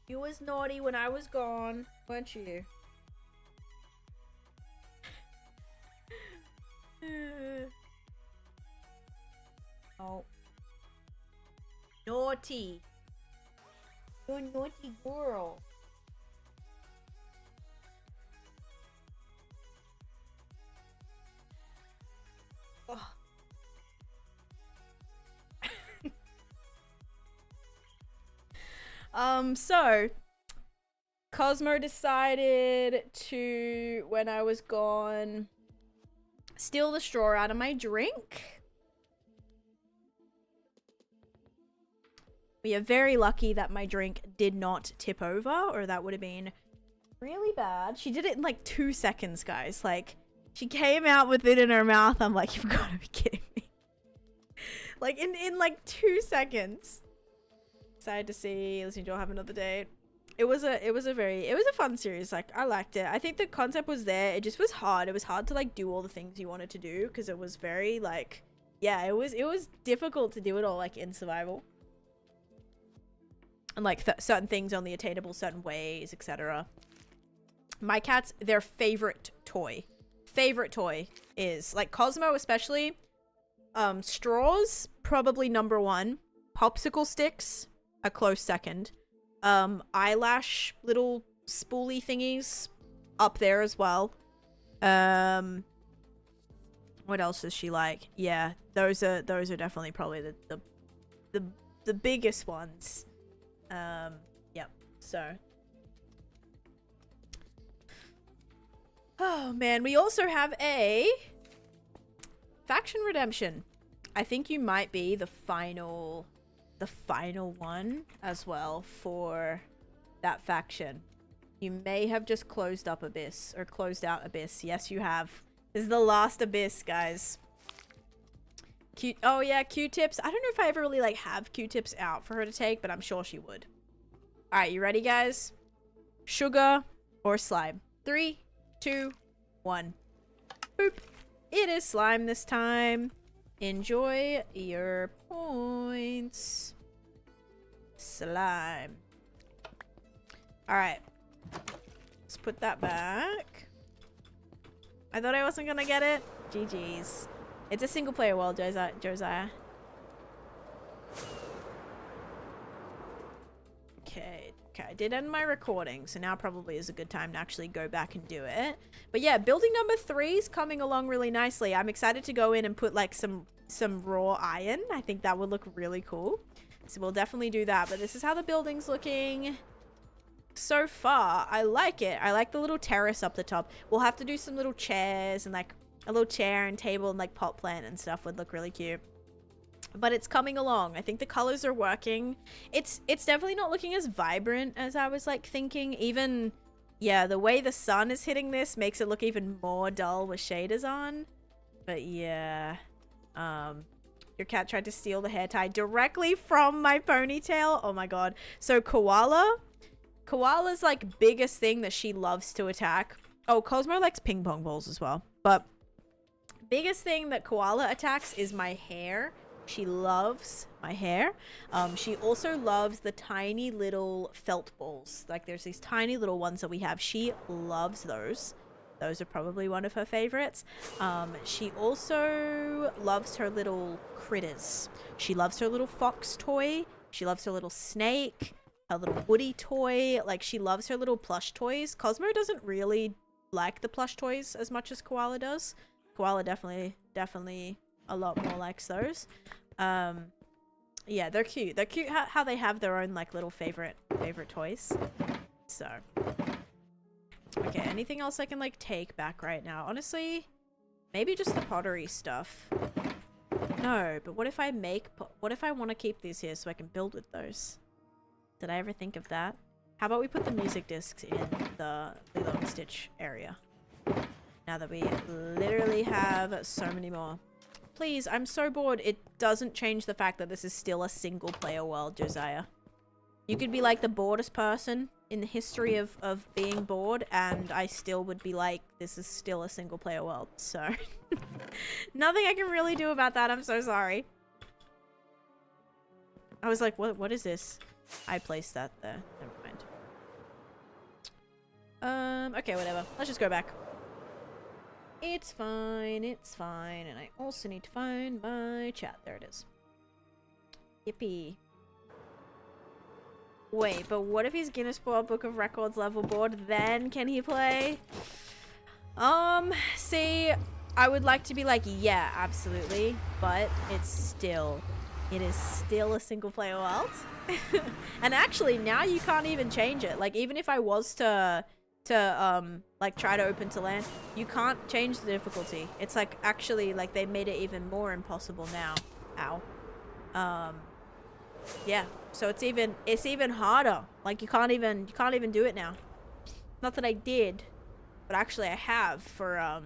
You was naughty when I was gone, weren't you? Oh. Naughty. You're a naughty girl. Ugh. So Cosmo decided to, when I was gone, steal the straw out of my drink. We are very lucky that my drink did not tip over, or that would have been really bad. She did it in like 2 seconds, guys. Like, she came out with it in her mouth. I'm like, you've got to be kidding me. Like, in like 2 seconds. Excited to see Listen Joel have another date. It was a fun series. Like, I liked it. I think the concept was there. It just was hard. It was hard to like do all the things you wanted to do, because it was very like, yeah, it was difficult to do it all like in survival. And like certain things only attainable certain ways, etc. My cat's, their favorite toy is like Cosmo, especially straws, probably #1. Popsicle sticks, a close second. Eyelash little spoolie thingies, up there as well. What else does she like? Yeah, those are definitely probably the biggest ones. Yep. So, oh man, we also have a faction redemption. I think you might be the final one as well for that faction. You may have just closed up Abyss, or closed out Abyss. Yes, you have. This is the last Abyss, guys. Oh yeah, Q-tips. I don't know if I ever really like have Q-tips out for her to take, but I'm sure she would. All right, you ready, guys? Sugar or slime? 3, 2, 1. Boop. It is slime this time. Enjoy your points. Slime. All right. Let's put that back. I thought I wasn't gonna get it. GG's. It's a single player world, Josiah. Okay, I did end my recording, so now probably is a good time to actually go back and do it. But yeah, building #3 is coming along really nicely. I'm excited to go in and put like some raw iron. I think that would look really cool. So we'll definitely do that. But this is how the building's looking so far. I like it. I like the little terrace up the top. We'll have to do some little chairs, and like a little chair and table and like pot plant and stuff would look really cute. But it's coming along. I think the colors are working. It's definitely not looking as vibrant as I was like thinking. Even, yeah, the way the sun is hitting this makes it look even more dull with shaders on. But yeah, your cat tried to steal the hair tie directly from my ponytail. Oh my god. So Koala's like biggest thing that she loves to attack. Oh, Cosmo likes ping pong balls as well. But biggest thing that Koala attacks is my hair. She loves my hair. She also loves the tiny little felt balls. Like there's these tiny little ones that we have. She loves those. Those are probably one of her favorites. She also loves her little critters. She loves her little fox toy. She loves her little snake, her little woody toy. Like she loves her little plush toys. Cosmo doesn't really like the plush toys as much as Koala does. Koala definitely a lot more likes those. Yeah, they're cute. They're cute how they have their own like little favorite toys. So, okay, anything else I can like take back right now? Honestly, maybe just the pottery stuff. No, but what if I want to keep these here so I can build with those? Did I ever think of that? How about we put the music discs in the Lilo and Stitch area? Now that we literally have so many more. Please, I'm so bored. It doesn't change the fact that this is still a single player world, Josiah. You could be like the boredest person in the history of being bored, and I still would be like, this is still a single player world. So nothing I can really do about that. I'm so sorry. I was like, what is this? I placed that there. Never mind. Okay, whatever. Let's just go back. It's fine, it's fine. And I also need to find my chat. There it is. Yippee. Wait, but what if he's Guinness World Book of Records level board? Then can he play? See, I would like to be like, yeah, absolutely. But it is still a single player world. And actually, now you can't even change it. Like, even if I was to like try to open to land, you can't change the difficulty. It's like actually like they made it even more impossible now. Ow. Yeah, so it's even harder. Like you can't even do it now. Not that I did, but actually I have for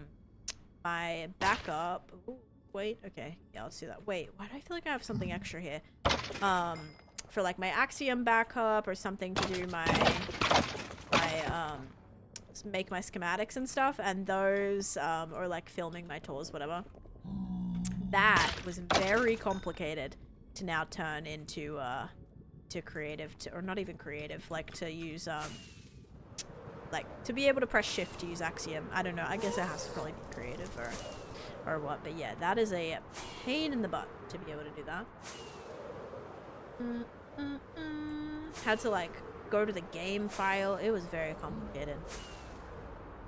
my backup. Ooh, wait, okay, yeah, let's do that. Wait, why do I feel like I have something extra here? For like my Axiom backup or something to do my make my schematics and stuff, and those or like filming my tours, whatever. That was very complicated to now turn into to creative, or not even creative, like to use like to be able to press shift to use Axiom. I don't know, I guess it has to probably be creative or what, but yeah, that is a pain in the butt to be able to do that. Had to like go to the game file. It was very complicated,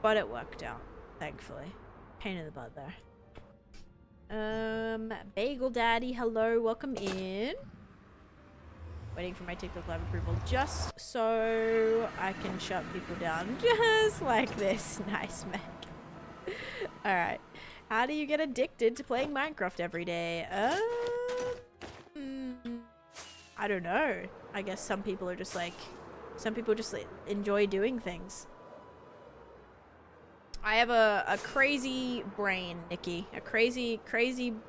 but it worked out, thankfully. Pain in the butt there. Bagel Daddy, hello, welcome in. Waiting for my TikTok live approval just so I can shut people down just like this. Nice, Meg. Alright. How do you get addicted to playing Minecraft every day? I don't know. I guess some people are just like, some people just like, enjoy doing things. I have a crazy brain, Nikki. A crazy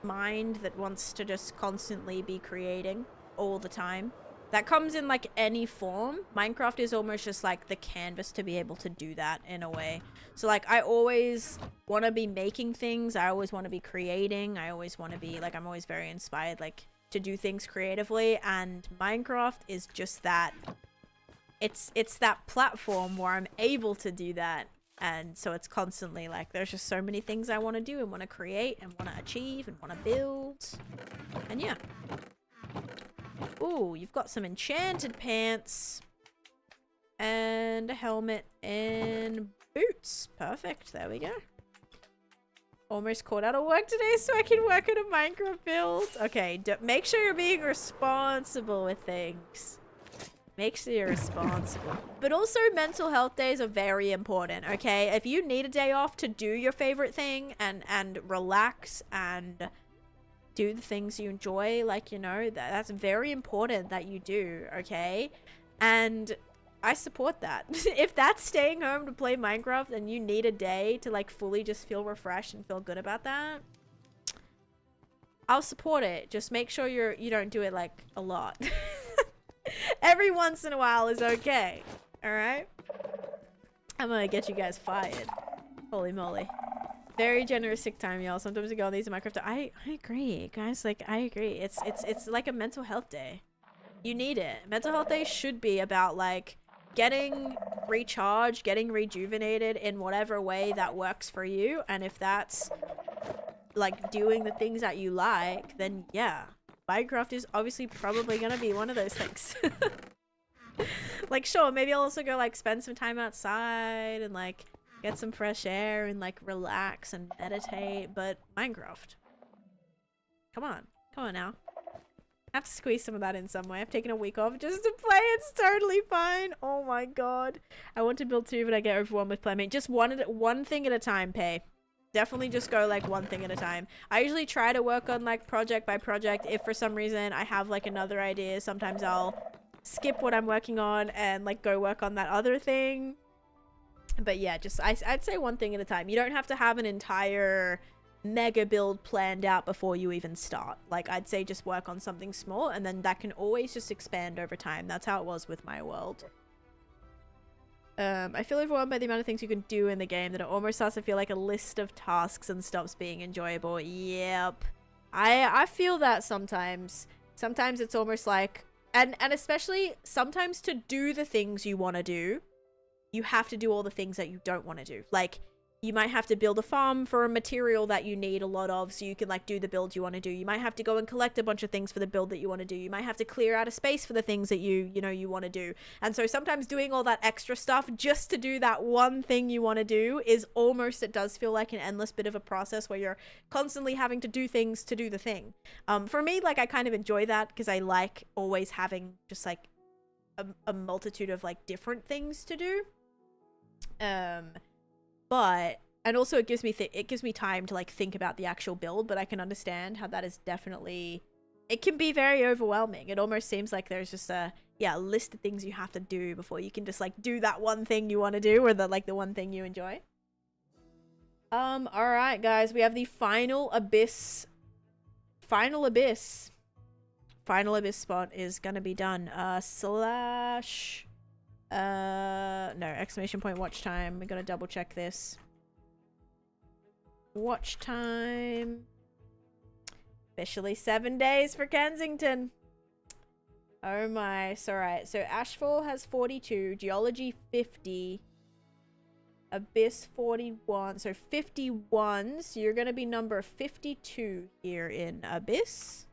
mind that wants to just constantly be creating all the time. That comes in like any form. Minecraft is almost just like the canvas to be able to do that in a way. So like I always want to be making things. I always want to be creating. I always want to be like, I'm always very inspired like to do things creatively, and Minecraft is just that. It's that platform where I'm able to do that. And so it's constantly like, there's just so many things I want to do and want to create and want to achieve and want to build. And yeah. Ooh, you've got some enchanted pants. And a helmet and boots. Perfect. There we go. Almost caught out of work today so I can work on a Minecraft build. Okay, make sure you're being responsible with things. Make sure you're responsible. But also mental health days are very important, okay? If you need a day off to do your favorite thing and relax and do the things you enjoy, like, you know, that's very important that you do, okay? And I support that. If that's staying home to play Minecraft and you need a day to like fully just feel refreshed and feel good about that, I'll support it. Just make sure you don't do it like a lot. Every once in a while is okay. Alright? I'm gonna get you guys fired. Holy moly. Very generous sick time, y'all. Sometimes we go on these in Minecraft. I agree, guys. Like, I agree. It's like a mental health day. You need it. Mental health day should be about, like, getting recharged, getting rejuvenated in whatever way that works for you. And if that's, like, doing the things that you like, then yeah. Minecraft is obviously probably gonna be one of those things. Like, sure, maybe I'll also go, like, spend some time outside and, like, get some fresh air and, like, relax and meditate, but Minecraft. Come on now. I have to squeeze some of that in some way. I've taken a week off just to play. It's totally fine. Oh my god. I want to build too, but I get overwhelmed with playing. Just one thing at a time, Pay. Definitely just go like one thing at a time. I usually try to work on like project by project. If for some reason I have like another idea, sometimes I'll skip what I'm working on and like go work on that other thing. But yeah, just I'd say one thing at a time. You don't have to have an entire mega build planned out before you even start. Like, I'd say just work on something small and then that can always just expand over time. That's how it was with my world. I feel overwhelmed by the amount of things you can do in the game that it almost starts to feel like a list of tasks and stops being enjoyable. Yep. I feel that sometimes. Sometimes it's almost like, and especially sometimes to do the things you want to do, you have to do all the things that you don't want to do. Like, you might have to build a farm for a material that you need a lot of so you can like do the build you want to do. You might have to go and collect a bunch of things for the build that you want to do. You might have to clear out a space for the things that you want to do. And so sometimes doing all that extra stuff just to do that one thing you want to do is almost, it does feel like an endless bit of a process where you're constantly having to do things to do the thing. For me, like, I kind of enjoy that because I like always having just like a multitude of like different things to do. But, and also it gives me time to like think about the actual build, but I can understand how that is definitely, it can be very overwhelming. It almost seems like there's just a list of things you have to do before you can just like do that one thing you want to do, or the one thing you enjoy. All right, guys, we have the final abyss spot is gonna be done. No, exclamation point watch time. We gotta double check this. Watch time. Officially 7 days for Kensington. Oh my. So, alright. So Ashfall has 42. Geology 50. Abyss 41. So 51. So you're gonna be number 52 here in Abyss.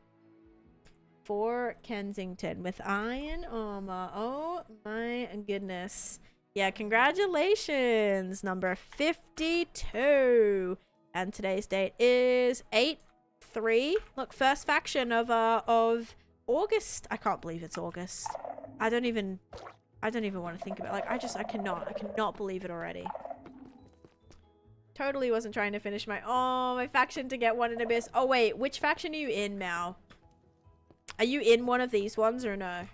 For Kensington with iron armor. Oh my goodness. Yeah, congratulations. Number 52. And today's date is 8/3. Look, first faction of August. I can't believe it's August. I don't even want to think about it. Like, I cannot believe it already. Totally wasn't trying to finish my faction to get one in Abyss. Oh wait, which faction are you in, Mal? Are you in one of these ones or no?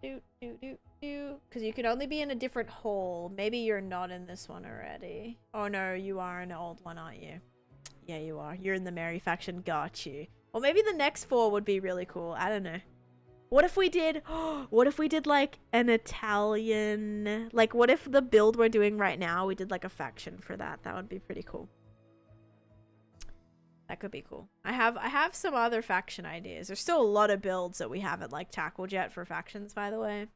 Because you can only be in a different hall. Maybe you're not in this one already. Oh no, you are in an old one, aren't you? Yeah, you are. You're in the Mary faction. Got you. Or maybe the next 4 would be really cool. I don't know. What if we did like an Italian, like what if the build we're doing right now, we did like a faction for that? That would be pretty cool. That could be cool. I have some other faction ideas. There's still a lot of builds that we haven't like tackled yet for factions, by the way.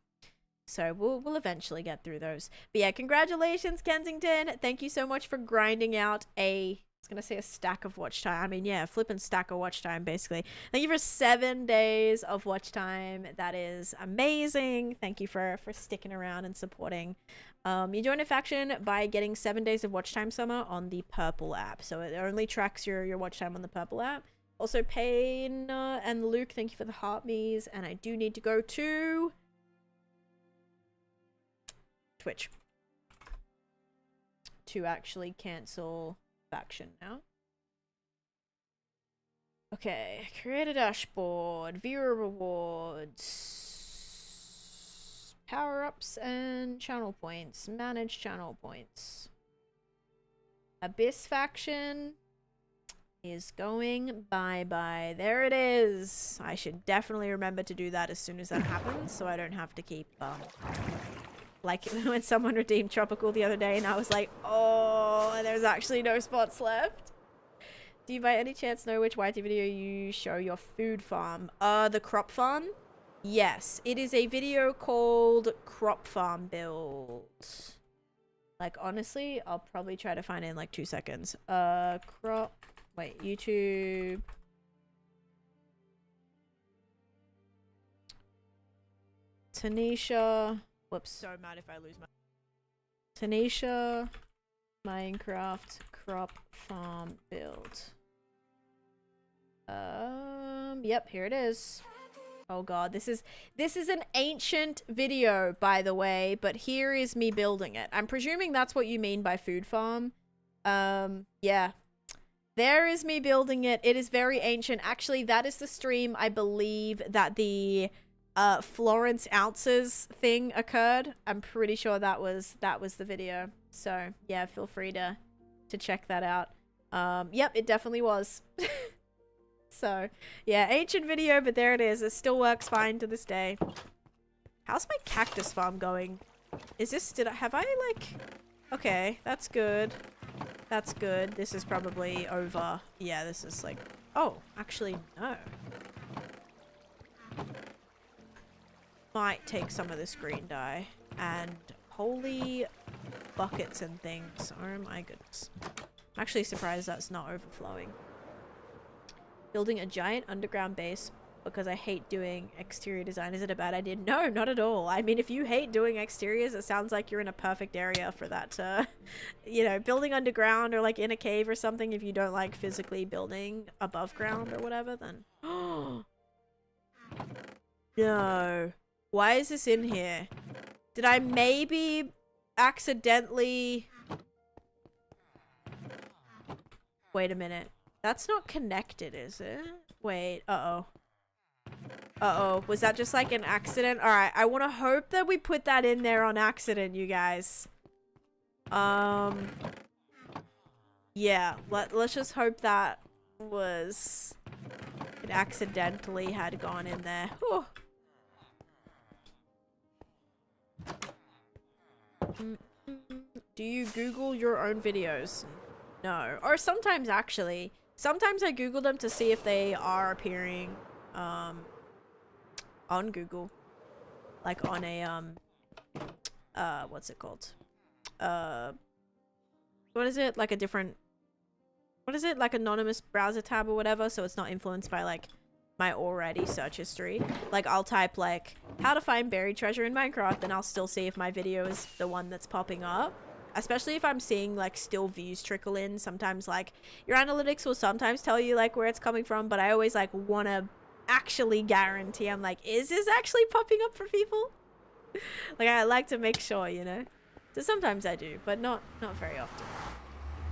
So we'll eventually get through those. But yeah, congratulations, Kensington. Thank you so much for grinding out a, I was gonna say a stack of watch time. I mean, yeah, flipping stack of watch time, basically. Thank you for 7 days of watch time. That is amazing. Thank you for sticking around and supporting. You join a faction by getting 7 days of watch time summer on the purple app. So it only tracks your watch time on the purple app. Also, Payne and Luke, thank you for the heart me's. And I do need to go to Twitch to actually cancel faction now. Okay, create a dashboard, viewer rewards, power-ups and channel points, manage channel points. Abyss faction is going bye-bye. There it is. I should definitely remember to do that as soon as that happens, so I don't have to keep like when someone redeemed Tropical the other day and I was like, oh, there's actually no spots left. Do you by any chance know which YT video you show your food farm? The crop farm? Yes, it is a video called Crop Farm Build. Like, honestly, I'll probably try to find it in like 2 seconds. Wait, YouTube. Taneesha. Whoops, so mad if I lose my... Taneesha Minecraft Crop Farm Build. Yep, here it is. Oh god, this is an ancient video, by the way, but here is me building it. I'm presuming that's what you mean by food farm. Yeah. There is me building it. It is very ancient. Actually, that is the stream, I believe, that the Florence ounces thing occurred. I'm pretty sure that was the video. So, yeah, feel free to check that out. Yep, it definitely was. So, yeah, ancient video, but there it is. It still works fine to this day. How's my cactus farm going? Is this, have I, like... Okay, that's good. That's good. This is probably over. Yeah, this is, like... Oh, actually, no. Might take some of this green dye. And holy buckets and things. Oh my goodness. I'm actually surprised that's not overflowing. Building a giant underground base because I hate doing exterior design. Is it a bad idea? No, not at all. I mean, if you hate doing exteriors, it sounds like you're in a perfect area for that. You know, building underground or like in a cave or something, if you don't like physically building above ground or whatever, then... No. Why is this in here? Did I maybe accidentally... Wait a minute. That's not connected, is it? Wait, uh-oh. Uh-oh, was that just like an accident? Alright, I want to hope that we put that in there on accident, you guys. Yeah, let's just hope that was... It accidentally had gone in there. Whew. Do you Google your own videos? No. Or sometimes, actually. Sometimes I Google them to see if they are appearing on Google. Like on a, what's it called? What is it? Like a different... What is it? Like anonymous browser tab or whatever, so it's not influenced by, like, my already search history. Like, I'll type, like, how to find buried treasure in Minecraft, and I'll still see if my video is the one that's popping up. Especially if I'm seeing, like, still views trickle in. Sometimes, like, your analytics will sometimes tell you, like, where it's coming from, but I always, like, want to actually guarantee. I'm like, is this actually popping up for people? Like, I like to make sure, you know? So sometimes I do, but not very often.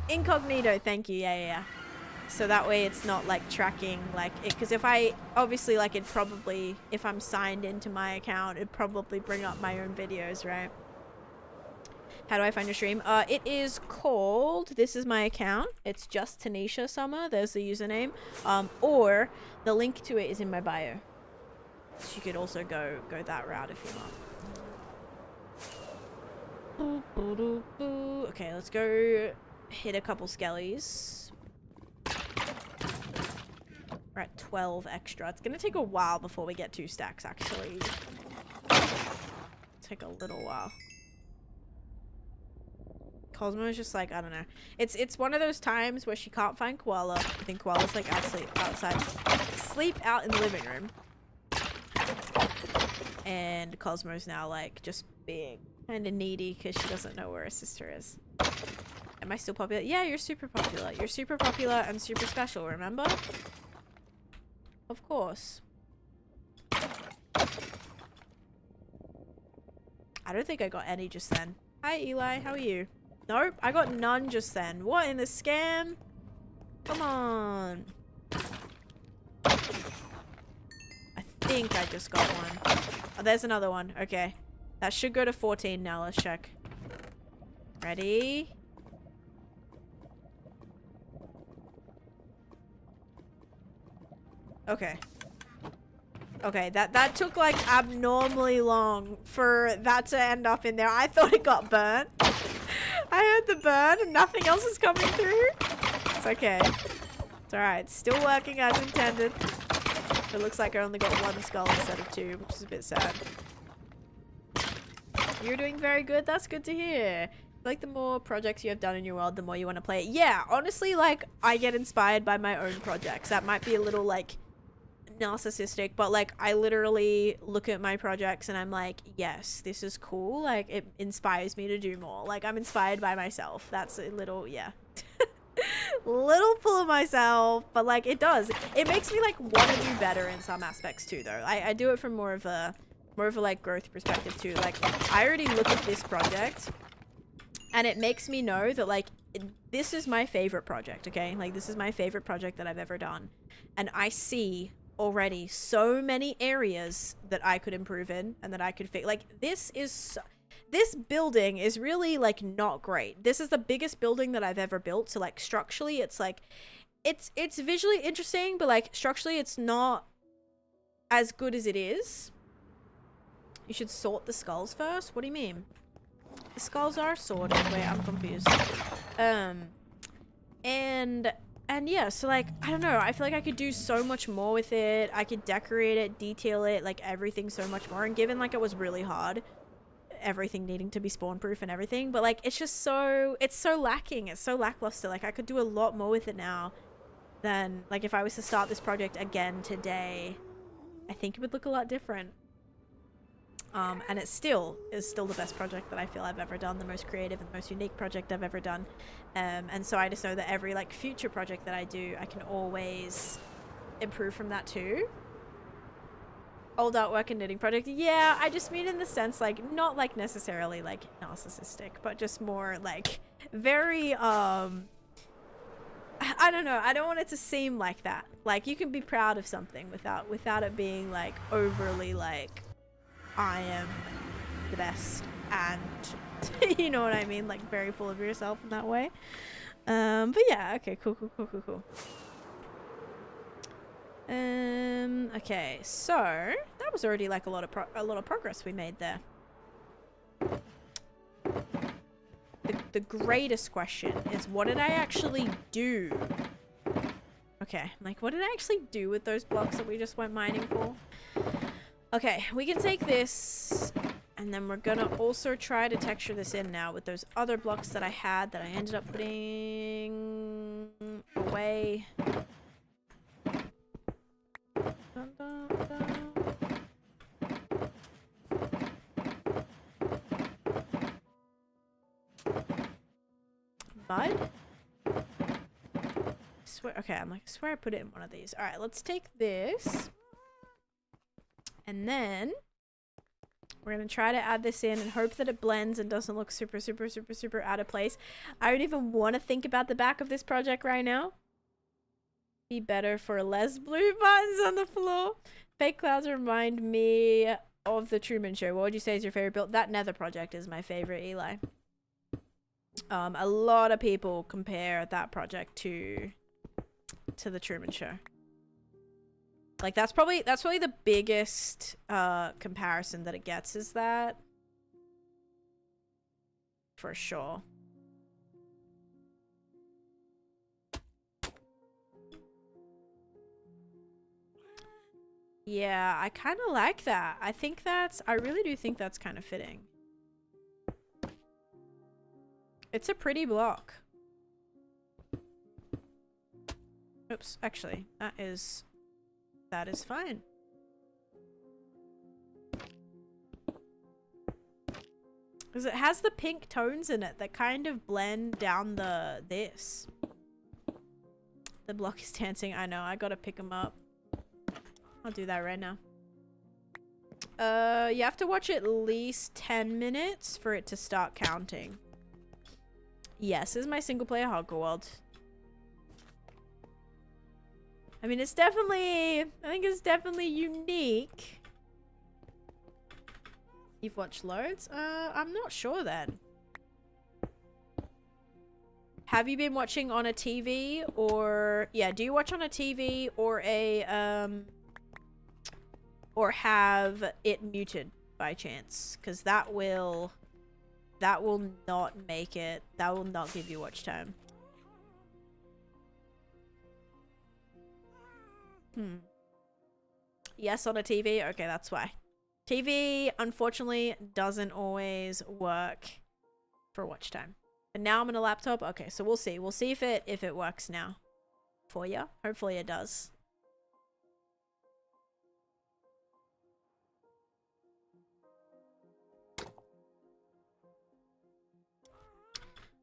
Incognito, thank you. Yeah. So that way it's not, like, tracking, like, it, because if I, obviously, like, it'd probably, if I'm signed into my account, it'd probably bring up my own videos, right? How do I find your stream? It is called, this is my account. It's just Taneesha Summer. There's the username. Or the link to it is in my bio. So you could also go that route if you want. Okay, let's go hit a couple skellies. We're at 12 extra. It's gonna take a while before we get 2 stacks, actually. Take a little while. Cosmo is just like, I don't know. It's one of those times where she can't find Koala. I think Koala's like outside. Sleep out in the living room. And Cosmo's now like just being kind of needy because she doesn't know where her sister is. Am I still popular? Yeah, you're super popular. You're super popular and super special, remember? Of course. I don't think I got any just then. Hi, Eli. How are you? Nope, I got none just then. What in the scam? Come on. I think I just got one. Oh, there's another one. Okay. That should go to 14 now. Let's check. Ready? Okay. Okay, that took like abnormally long for that to end up in there. I thought it got burnt. I heard the burn and nothing else is coming through. It's okay. It's alright. It's still working as intended. It looks like I only got 1 skull instead of 2, which is a bit sad. You're doing very good. That's good to hear. Like, the more projects you have done in your world, the more you want to play it. Yeah, honestly, like, I get inspired by my own projects. That might be a little, like, narcissistic, but like I literally look at my projects and I'm like, yes, this is cool. Like, it inspires me to do more. Like, I'm inspired by myself. That's a little, yeah. Little full of myself, but like it does. It makes me like want to do better in some aspects too, though. I do it from more of a like growth perspective too. Like, I already look at this project and it makes me know that like this is my favorite project, okay? Like, this is my favorite project that I've ever done, and I see already so many areas that I could improve in and that I could fix. Like, this building is really like not great. This is the biggest building that I've ever built, so like structurally it's like it's visually interesting, but like structurally it's not as good as it is. You should sort the skulls first. What do you mean? The skulls are sorted. Wait, I'm confused. And And yeah, so like, I don't know, I feel like I could do so much more with it. I could decorate it, detail it, like everything so much more. And given like it was really hard, everything needing to be spawn proof and everything, but like it's just so, it's so lacking. It's so lackluster. Like I could do a lot more with it now than like if I was to start this project again today. I think it would look a lot different. And it still is still the best project that I feel I've ever done, the most creative and the most unique project I've ever done. And so I just know that every like future project that I do, I can always improve from that too. Old artwork and knitting project. Yeah, I just mean in the sense like not like necessarily like narcissistic, but just more like very I don't know, I don't want it to seem like that. Like you can be proud of something without it being like overly like I am the best and you know what I mean, like very full of yourself in that way. But yeah, okay, cool. Okay, so that was already like a lot of progress we made there. The greatest question is, what did I actually do? Okay, like what did I actually do with those blocks that we just went mining for? Okay, we can take this, and then we're gonna also try to texture this in now with those other blocks that I had that I ended up putting away. Dun, dun, dun. Bud? Okay, I swear I put it in one of these. All right, let's take this. And then we're going to try to add this in and hope that it blends and doesn't look super out of place. I don't even want to think about the back of this project right now. Be better for less blue buttons on the floor. Fake clouds remind me of the Truman Show. What would you say is your favorite build? That Nether project is my favorite, Eli. A lot of people compare that project to the Truman Show. Like that's probably the biggest comparison that it gets, is that for sure. Yeah, I kind of like that. I really do think that's kind of fitting. It's a pretty block. Oops, actually, that is fine. Because it has the pink tones in it that kind of blend down this. The block is dancing. I know, I gotta pick him up. I'll do that right now. You have to watch at least 10 minutes for it to start counting. Yes, this is my single player hardcore world. I mean, I think it's definitely unique. You've watched loads? I'm not sure then. Have you been watching on a TV or, yeah, do you watch on a TV or or have it muted by chance? Because that will not make it, that will not give you watch time. Yes, on a TV? Okay, that's why. TV, unfortunately, doesn't always work for watch time. But now I'm on a laptop. Okay, so we'll see. We'll see if it works now for you. Hopefully it does.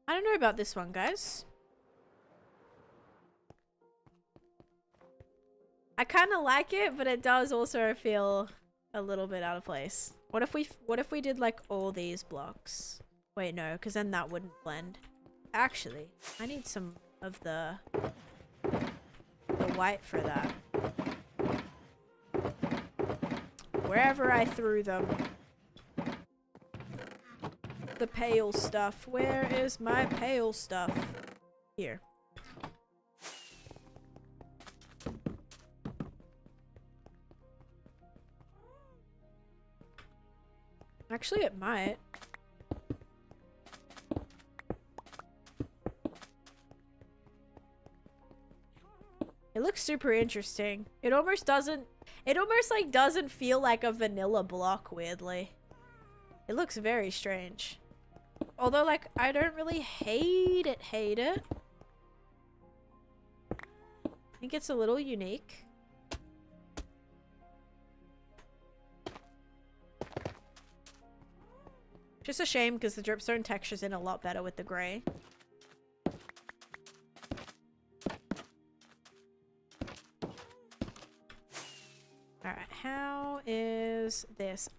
I don't know about this one, guys. I kind of like it, but it does also feel a little bit out of place. What if we did like all these blocks? Wait, no, because then that wouldn't blend. Actually, I need some of the white for that. Wherever I threw them. The pale stuff. Where is my pale stuff? Here. Actually, it might. looks super interesting. It almost like doesn't feel like a vanilla block, weirdly. It looks very strange. Although, like, I don't really hate it. I think it's a little unique. Just a shame because the dripstone textures in a lot better with the grey. Alright, how is this?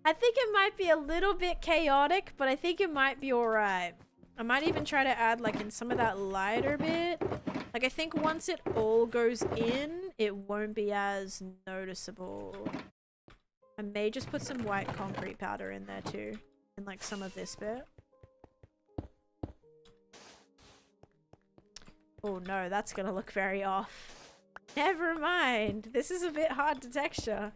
I think it might be a little bit chaotic, but I think it might be alright. I might even try to add, like, in some of that lighter bit. Like, I think once it all goes in, it won't be as noticeable. I may just put some white concrete powder in there too. In, like, some of this bit. Oh no, that's gonna look very off. Never mind. This is a bit hard to texture.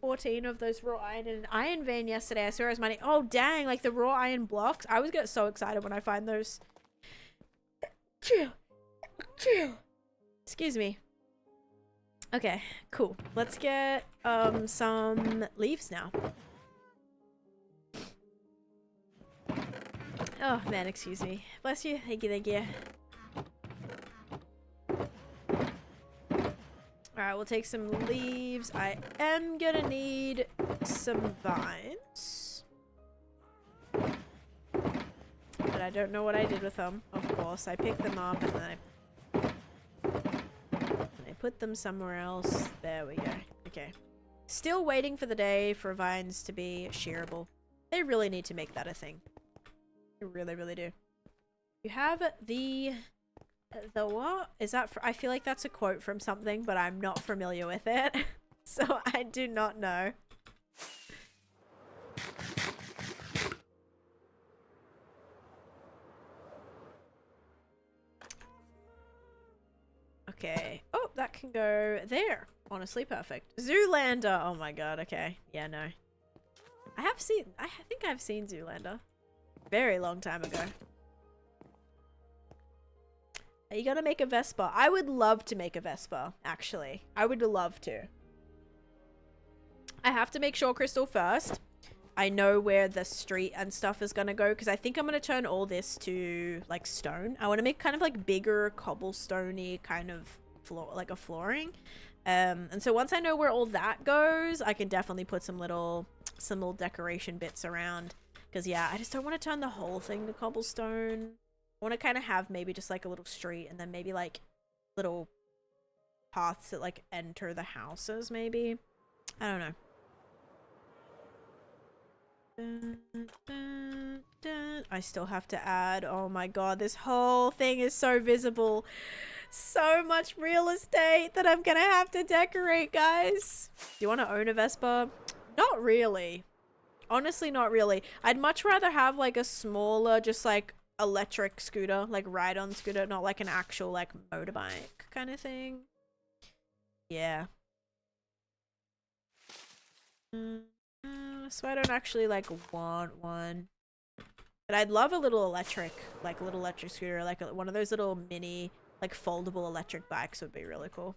14 of those raw iron in an iron vein yesterday. I swear I was mining. Oh dang, like the raw iron blocks. I always get so excited when I find those. Chill. Excuse me. Okay, cool. Let's get some leaves now. Oh man, excuse me. Bless you. Thank you, thank you. Alright, we'll take some leaves. I am gonna need some vines. But I don't know what I did with them, of course. I picked them up and then I put them somewhere else. There we go. Okay. Still waiting for the day for vines to be shearable. They really need to make that a thing. They really, really do. You have the what? Is that for, I feel like that's a quote from something, but I'm not familiar with it. So I do not know. Okay. Oh, that can go there. Honestly, perfect. Zoolander. Oh my god. Okay. Yeah, no. I think I've seen Zoolander. Very long time ago. Are you gonna make a Vespa? I would love to make a Vespa, actually. I would love to. I have to make sure, Crystal, first I know where the street and stuff is gonna go, because I think I'm gonna turn all this to, like, stone. I want to make kind of, like, bigger cobblestone-y kind of floor, like a flooring. And so once I know where all that goes, I can definitely put some little decoration bits around. Because, yeah, I just don't want to turn the whole thing to cobblestone. I want to kind of have maybe just like a little street and then maybe like little paths that like enter the houses maybe. I don't know. I still have to add, oh my god, this whole thing is so visible. So much real estate that I'm gonna have to decorate, guys. Do you want to own a Vespa? Not really. Honestly, not really. I'd much rather have like a smaller, just like electric scooter, like ride-on scooter, not like an actual like motorbike kind of thing. Yeah. So I don't actually like want one, but I'd love a little electric, like a little electric scooter, like one of those little mini, like foldable electric bikes would be really cool.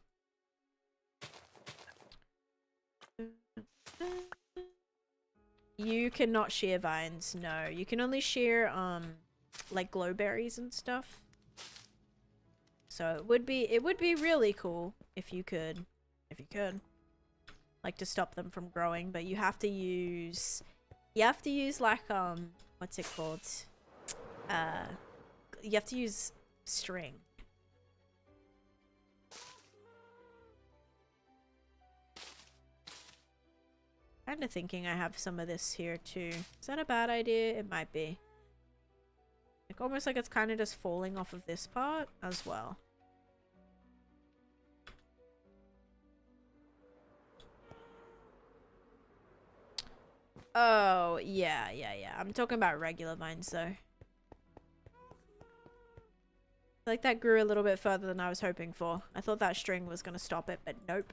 You cannot shear vines. No, you can only shear like glowberries and stuff. So it would be really cool if you could like to stop them from growing, but you have to use like what's it called? You have to use string. Kind of thinking I have some of this here too. Is that a bad idea? It might be. Like almost like it's kind of just falling off of this part as well. Oh, yeah. I'm talking about regular vines though. Like that grew a little bit further than I was hoping for. I thought that string was going to stop it, but nope.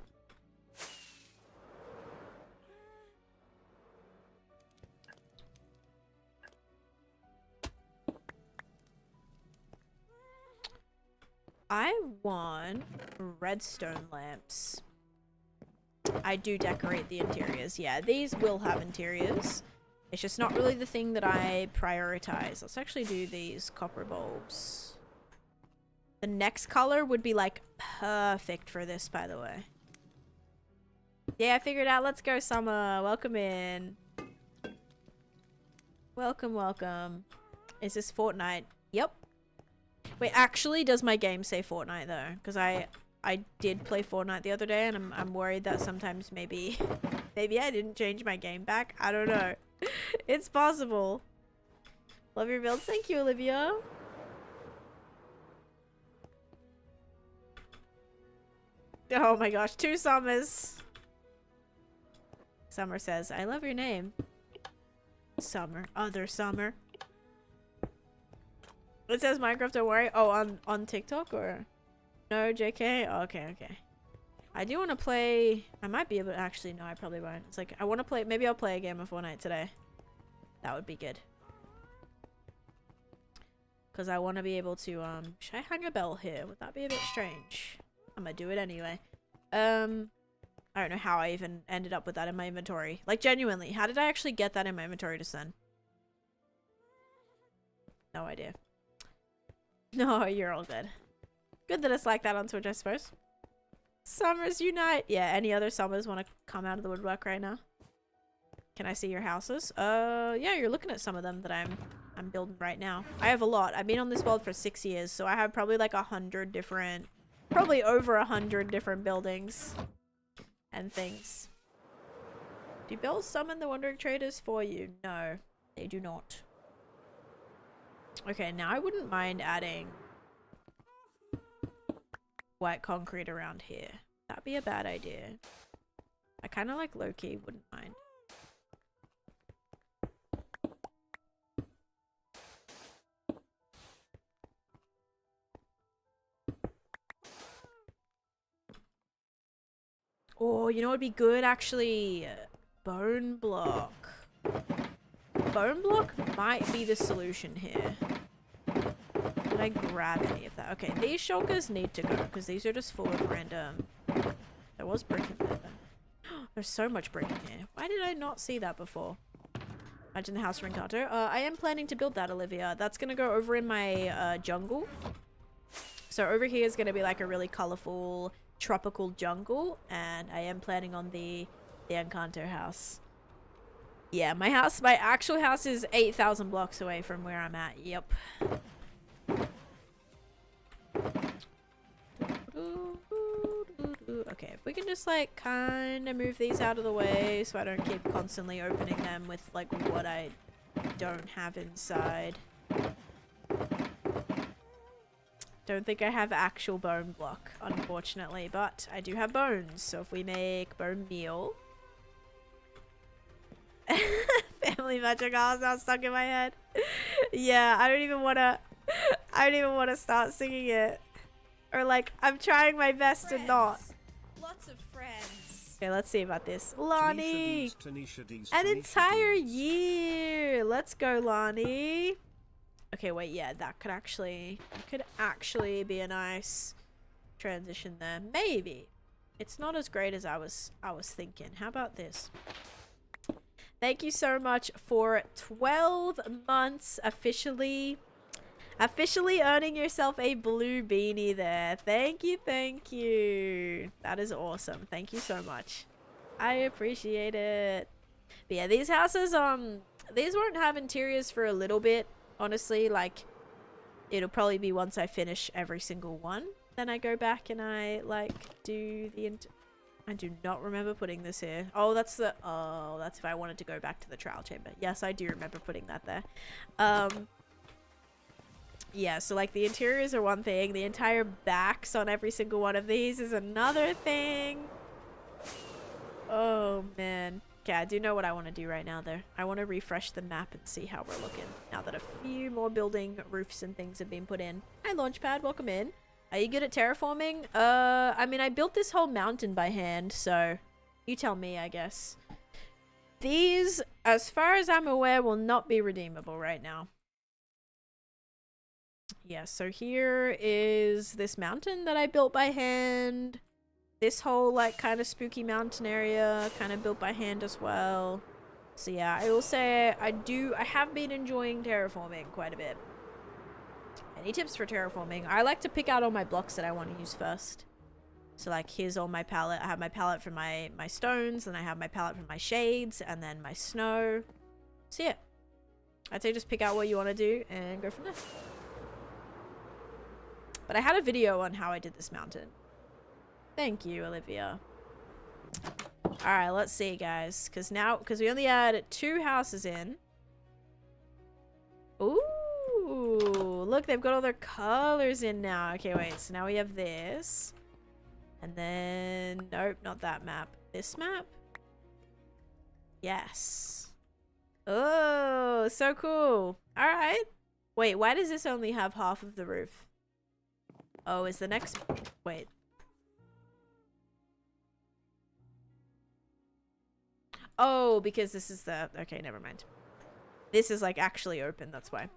I want redstone lamps. I do decorate the interiors. Yeah, these will have interiors. It's just not really the thing that I prioritize. Let's actually do these copper bulbs. The next color would be like perfect for this, by the way. Yeah, I figured out. Let's go, Summer. Welcome in. Welcome, welcome. Is this Fortnite? Yep. Wait, actually, does my game say Fortnite though? Because I did play Fortnite the other day, and I'm worried that sometimes maybe I didn't change my game back. I don't know. It's possible. Love your builds. Thank you, Olivia. Oh my gosh, 2 Summers. Summer says, I love your name. Summer. Other Summer. It says Minecraft, don't worry. Oh, on TikTok or? No, JK? Oh, okay, okay. I do want to play... I might be able to... Actually, no, I probably won't. It's like, I want to play... Maybe I'll play a game of Fortnite today. That would be good. Because I want to be able to... Should I hang a bell here? Would that be a bit strange? I'm gonna do it anyway. I don't know how I even ended up with that in my inventory. Like, genuinely, how did I actually get that in my inventory to send? No idea. No, you're all good. Good that it's like that on Twitch, I suppose. Summers unite! Yeah, any other summers want to come out of the woodwork right now? Can I see your houses? Yeah, you're looking at some of them that I'm building right now. I have a lot. I've been on this world for 6 years, so I have probably like 100 different... Probably over 100 different buildings and things. Do bells summon the wandering traders for you? No, they do not. Okay, now I wouldn't mind adding white concrete around here. That'd be a bad idea. I kind of like low-key wouldn't mind. Oh, you know what'd be good actually? Bone block. Bone block might be the solution here. Did I grab any of that? Okay, these shulkers need to go because these are just full of random... There was brick in there then. There's so much brick in here. Why did I not see that before? Imagine the house for Encanto. I am planning to build that, Olivia. That's gonna go over in my jungle. So over here is gonna be like a really colorful tropical jungle, and I am planning on the Encanto house. Yeah, my actual house is 8,000 blocks away from where I'm at. Yep. Okay, if we can just like kind of move these out of the way so I don't keep constantly opening them with like what I don't have inside. Don't think I have actual bone block, unfortunately, but I do have bones. So if we make bone meal... Family magic, oh, it's not stuck in my head. Yeah, I don't even want to start singing it. Or like, I'm trying my best to not. Lots of friends. Okay, let's see about this. Lonnie! Taneesha D's, An Taneesha entire D's. year! Let's go, Lonnie. Okay, wait, yeah, that could actually be a nice transition there. Maybe. It's not as great as I was thinking. How about this? Thank you so much for 12 months officially earning yourself a blue beanie there. Thank you, thank you. That is awesome. Thank you so much. I appreciate it. But yeah, these houses, these won't have interiors for a little bit. Honestly, like, it'll probably be once I finish every single one. Then I go back and I, like, do the... I do not remember putting this here. Oh, that's the... Oh, that's if I wanted to go back to the trial chamber. Yes, I do remember putting that there. Yeah, so, like, the interiors are one thing. The entire backs on every single one of these is another thing. Oh, man. Okay, I do know what I want to do right now, though. I want to refresh the map and see how we're looking. Now that a few more building roofs and things have been put in. Hi, Launchpad. Welcome in. Are you good at terraforming? I mean, I built this whole mountain by hand, so you tell me, I guess. These, as far as I'm aware, will not be redeemable right now. Yeah, so here is this mountain that I built by hand. This whole like kind of spooky mountain area kind of built by hand as well. So yeah, I will say I have been enjoying terraforming quite a bit. Any tips for terraforming? I like to pick out all my blocks that I want to use first. So like here's all my palette. I have my palette for my stones, and I have my palette for my shades, and then my snow. So yeah, I'd say just pick out what you want to do and go from there. But I had a video on how I did this mountain. Thank you, Olivia. Alright, let's see, guys. Because we only had 2 houses in. Ooh, look, they've got all their colors in now. Okay, wait, so now we have this. And then, nope, not that map. This map? Yes. Oh, so cool. Alright. Wait, why does this only have half of the roof? Oh, is the next... Wait. Oh, because this is the... Okay, never mind. This is, like, actually open, that's why.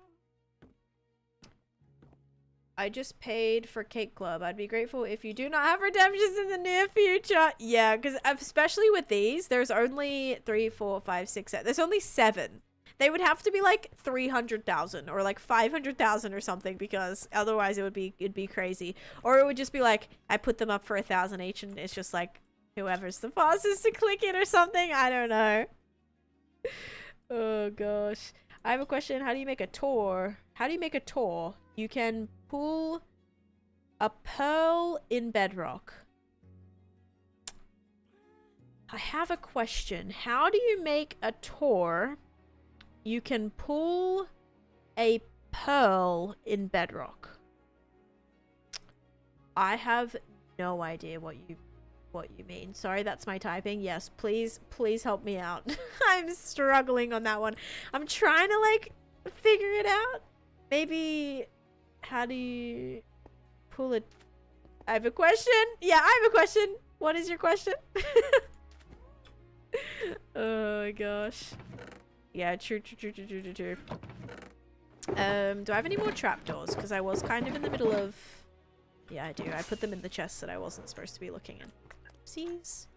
I just paid for Cake Club. I'd be grateful if you do not have redemptions in the near future. Yeah, because especially with these, there's only 3, 4, 5, 6, 7. There's only 7. They would have to be like 300,000 or like 500,000 or something, because otherwise it'd be crazy. Or it would just be like I put them up for 1,000 each, and it's just like whoever's the fastest to click it or something. I don't know. Oh gosh. I have a question. How do you make a tour? How do you make a tour? You can pull a pearl in bedrock. I have a question. How do you make a tour? You can pull a pearl in bedrock. I have no idea what you mean. Sorry, that's my typing. Yes, please help me out. I'm struggling on that one. I'm trying to like figure it out. Maybe how do you pull it? I have a question. Yeah, I have a question. What is your question? Oh my gosh. Yeah, true. Do I have any more trapdoors? Because I was kind of in the middle of... Yeah, I do. I put them in the chests that I wasn't supposed to be looking in. Oopsies.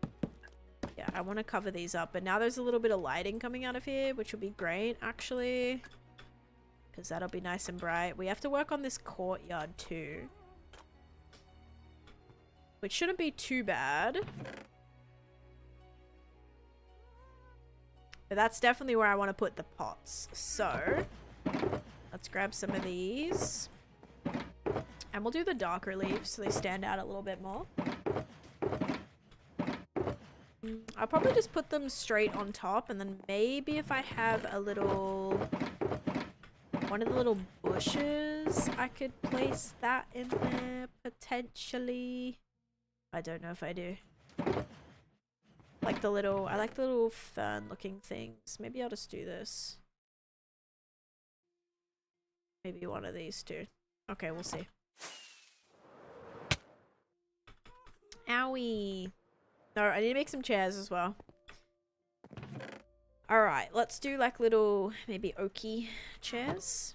Yeah, I want to cover these up. But now there's a little bit of lighting coming out of here, which will be great, actually. Because that'll be nice and bright. We have to work on this courtyard, too. Which shouldn't be too bad. But that's definitely where I want to put the pots. So, let's grab some of these. And we'll do the darker leaves so they stand out a little bit more. I'll probably just put them straight on top, and then maybe if I have a little... one of the little bushes, I could place that in there, potentially. I don't know if I do. Like the little... I like the little fern-looking things. Maybe I'll just do this. Maybe one of these two. Okay, we'll see. Owie! No, I need to make some chairs as well. Alright, let's do like little, maybe oaky chairs.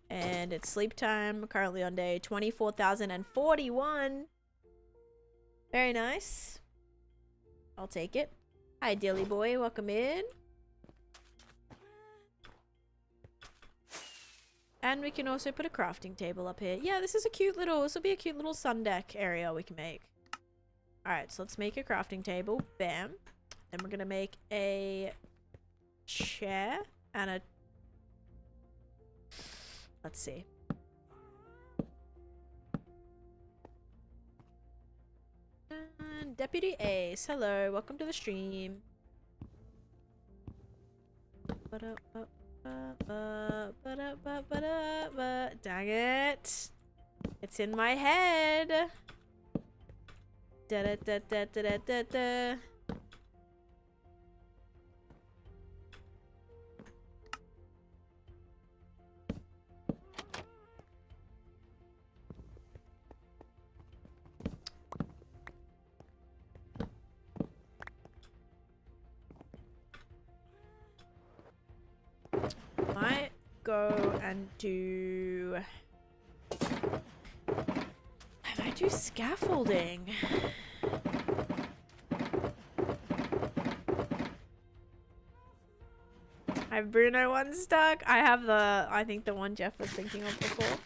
And it's sleep time. Currently on day 24,041. Very nice. I'll take it. Hi, Dilly boy. Welcome in. And we can also put a crafting table up here. Yeah, this is a cute little... This will be a cute little sun deck area we can make. Alright, so let's make a crafting table. Bam. Then we're going to make a chair and a... Let's see. And Deputy Ace. Hello. Welcome to the stream. Dang it. It's in my head. Da da da da da da da. Might go and and do... I might do scaffolding. I have Bruno one stuck. I have the, I think the one Jeff was thinking of before.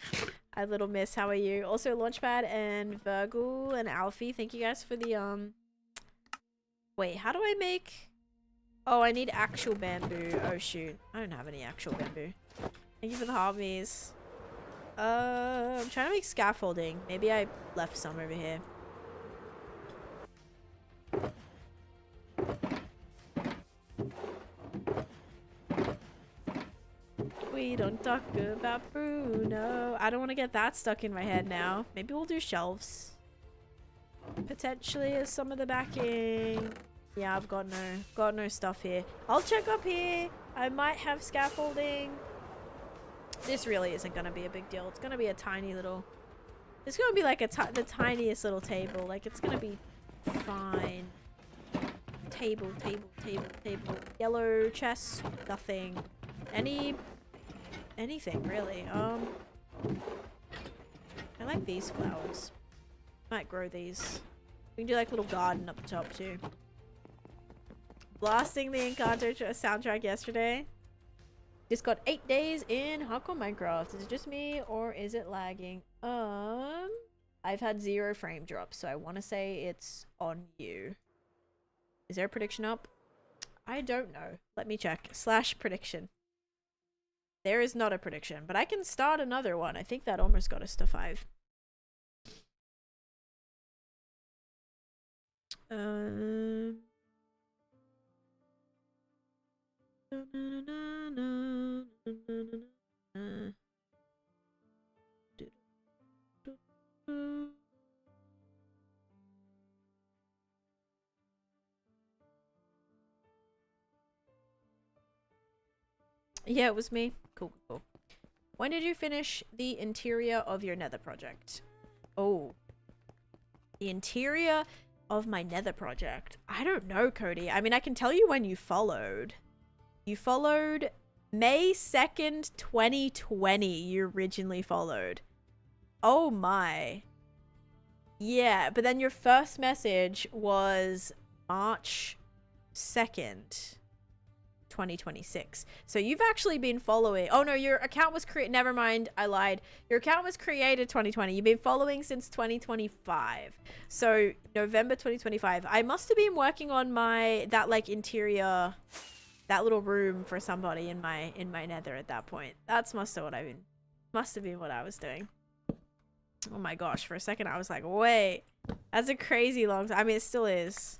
I little miss, how are you? Also Launchpad and Virgil and Alfie, thank you guys for the wait, how do I make... Oh, I need actual bamboo. Oh shoot, I don't have any actual bamboo. Thank you for the hobbies. I'm trying to make scaffolding. Maybe I left some over here. We don't talk about Bruno. I don't want to get that stuck in my head now. Maybe we'll do shelves. Potentially as some of the backing. Yeah, I've got no stuff here. I'll check up here. I might have scaffolding. This really isn't going to be a big deal. It's going to be a tiny little... It's going to be like the tiniest little table. Like, it's going to be fine. Table. Yellow chest. Nothing. Anything, really. I like these flowers. Might grow these. We can do like a little garden up the top, too. Blasting the Encanto soundtrack yesterday. Just got 8 days in Hardcore Minecraft. Is it just me or is it lagging? I've had 0 frame drops, so I want to say it's on you. Is there a prediction up? I don't know. Let me check. /prediction. There is not a prediction, but I can start another one. I think that almost got us to 5. Yeah, it was me. Cool. When did you finish the interior of your nether project? Oh. The interior of my nether project. I don't know, Cody. I mean, I can tell you when you followed. You followed May 2nd, 2020. You originally followed. Oh my. Yeah, but then your first message was March 2nd. 2026. So you've actually been following. Oh no, your account was created. Never mind, I lied. Your account was created 2020. You've been following since 2025. So November 2025. I must have been working on that like interior, that little room for somebody in my nether at that point. Must have been what I was doing. Oh my gosh, for a second I was like, wait, that's a crazy long time. I mean, it still is.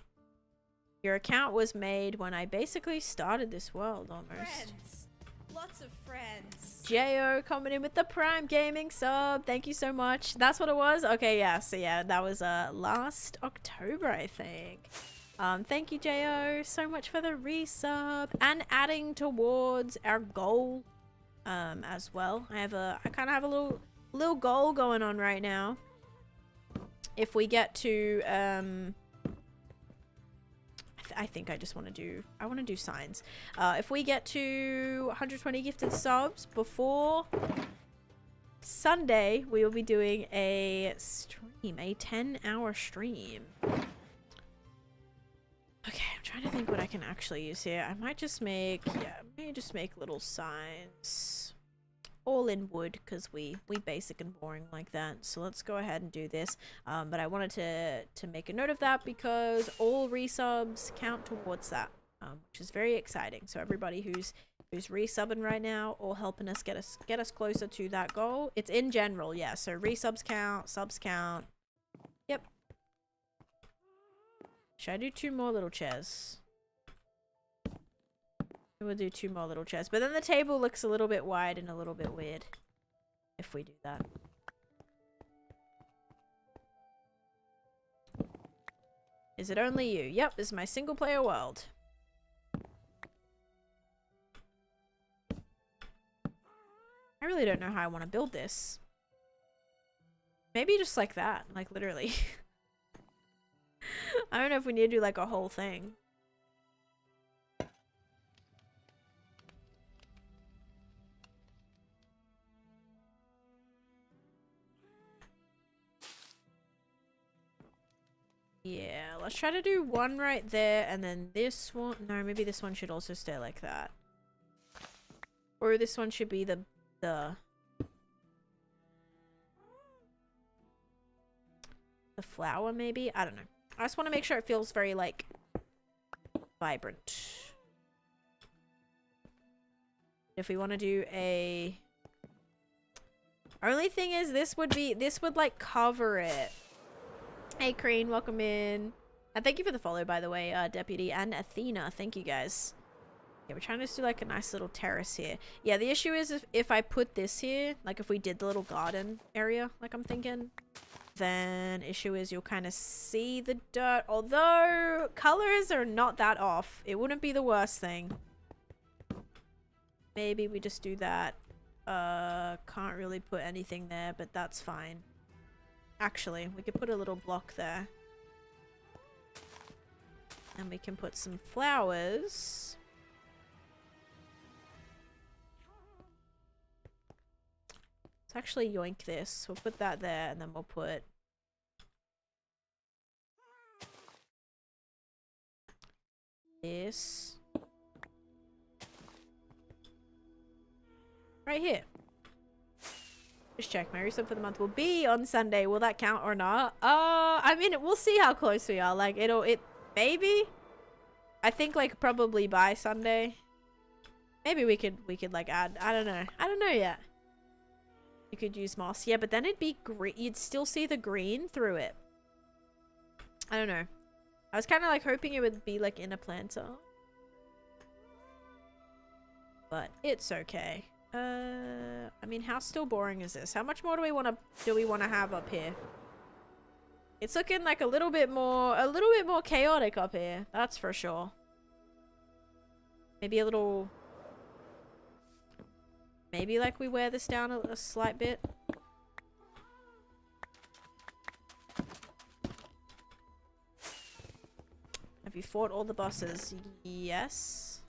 Your account was made when I basically started this world, almost. Friends. Lots of friends. J.O. coming in with the Prime Gaming sub. Thank you so much. That's what it was? Okay, yeah. So, yeah, that was last October, I think. Thank you, J.O. so much for the resub. And adding towards our goal as well. I kind of have a little goal going on right now. If we get to... I think I just want to do... I want to do signs. If we get to 120 gifted subs before Sunday, we will be doing a stream. A 10-hour stream. Okay, I'm trying to think what I can actually use here. I might just make... Yeah, I may just make little signs. All in wood, because we basic and boring like that. So let's go ahead and do this. But I wanted to make a note of that because all resubs count towards that, which is very exciting. So everybody who's resubbing right now, all helping us get us closer to that goal. It's in general, yeah. So resubs count, subs count. Yep. Should I do 2 more little chairs? We'll do 2 more little chairs. But then the table looks a little bit wide and a little bit weird if we do that. Is it only you? Yep, this is my single player world. I really don't know how I want to build this. Maybe just like that. Like literally. I don't know if we need to do like a whole thing. Yeah, let's try to do one right there, and then this one. No, maybe this one should also stay like that. Or this one should be the flower, maybe? I don't know. I just want to make sure it feels very, like, vibrant. If we want to do a... Only thing is, this would, like, cover it. Hey, Crane, welcome in. And thank you for the follow, by the way, Deputy and Athena. Thank you, guys. Yeah, we're trying to do, like, a nice little terrace here. Yeah, the issue is if I put this here, like, if we did the little garden area, like I'm thinking, then issue is you'll kind of see the dirt. Although, colors are not that off. It wouldn't be the worst thing. Maybe we just do that. Can't really put anything there, but that's fine. Actually, we could put a little block there. And we can put some flowers. Let's actually yoink this. We'll put that there, and then we'll put... this. Right here. Just check. My resub for the month will be on Sunday. Will that count or not? I mean, we'll see how close we are. Like, maybe. I think, like, probably by Sunday. Maybe we could, like, add, I don't know. I don't know yet. You could use moss. Yeah, but then it'd be green. You'd still see the green through it. I don't know. I was kind of, like, hoping it would be, like, in a planter. But it's okay. I mean, how still boring is this? How much more do we want to have up here? It's looking like a little bit more chaotic up here. That's for sure. Maybe a little, maybe like we wear this down a slight bit. Have you fought all the bosses? Yes.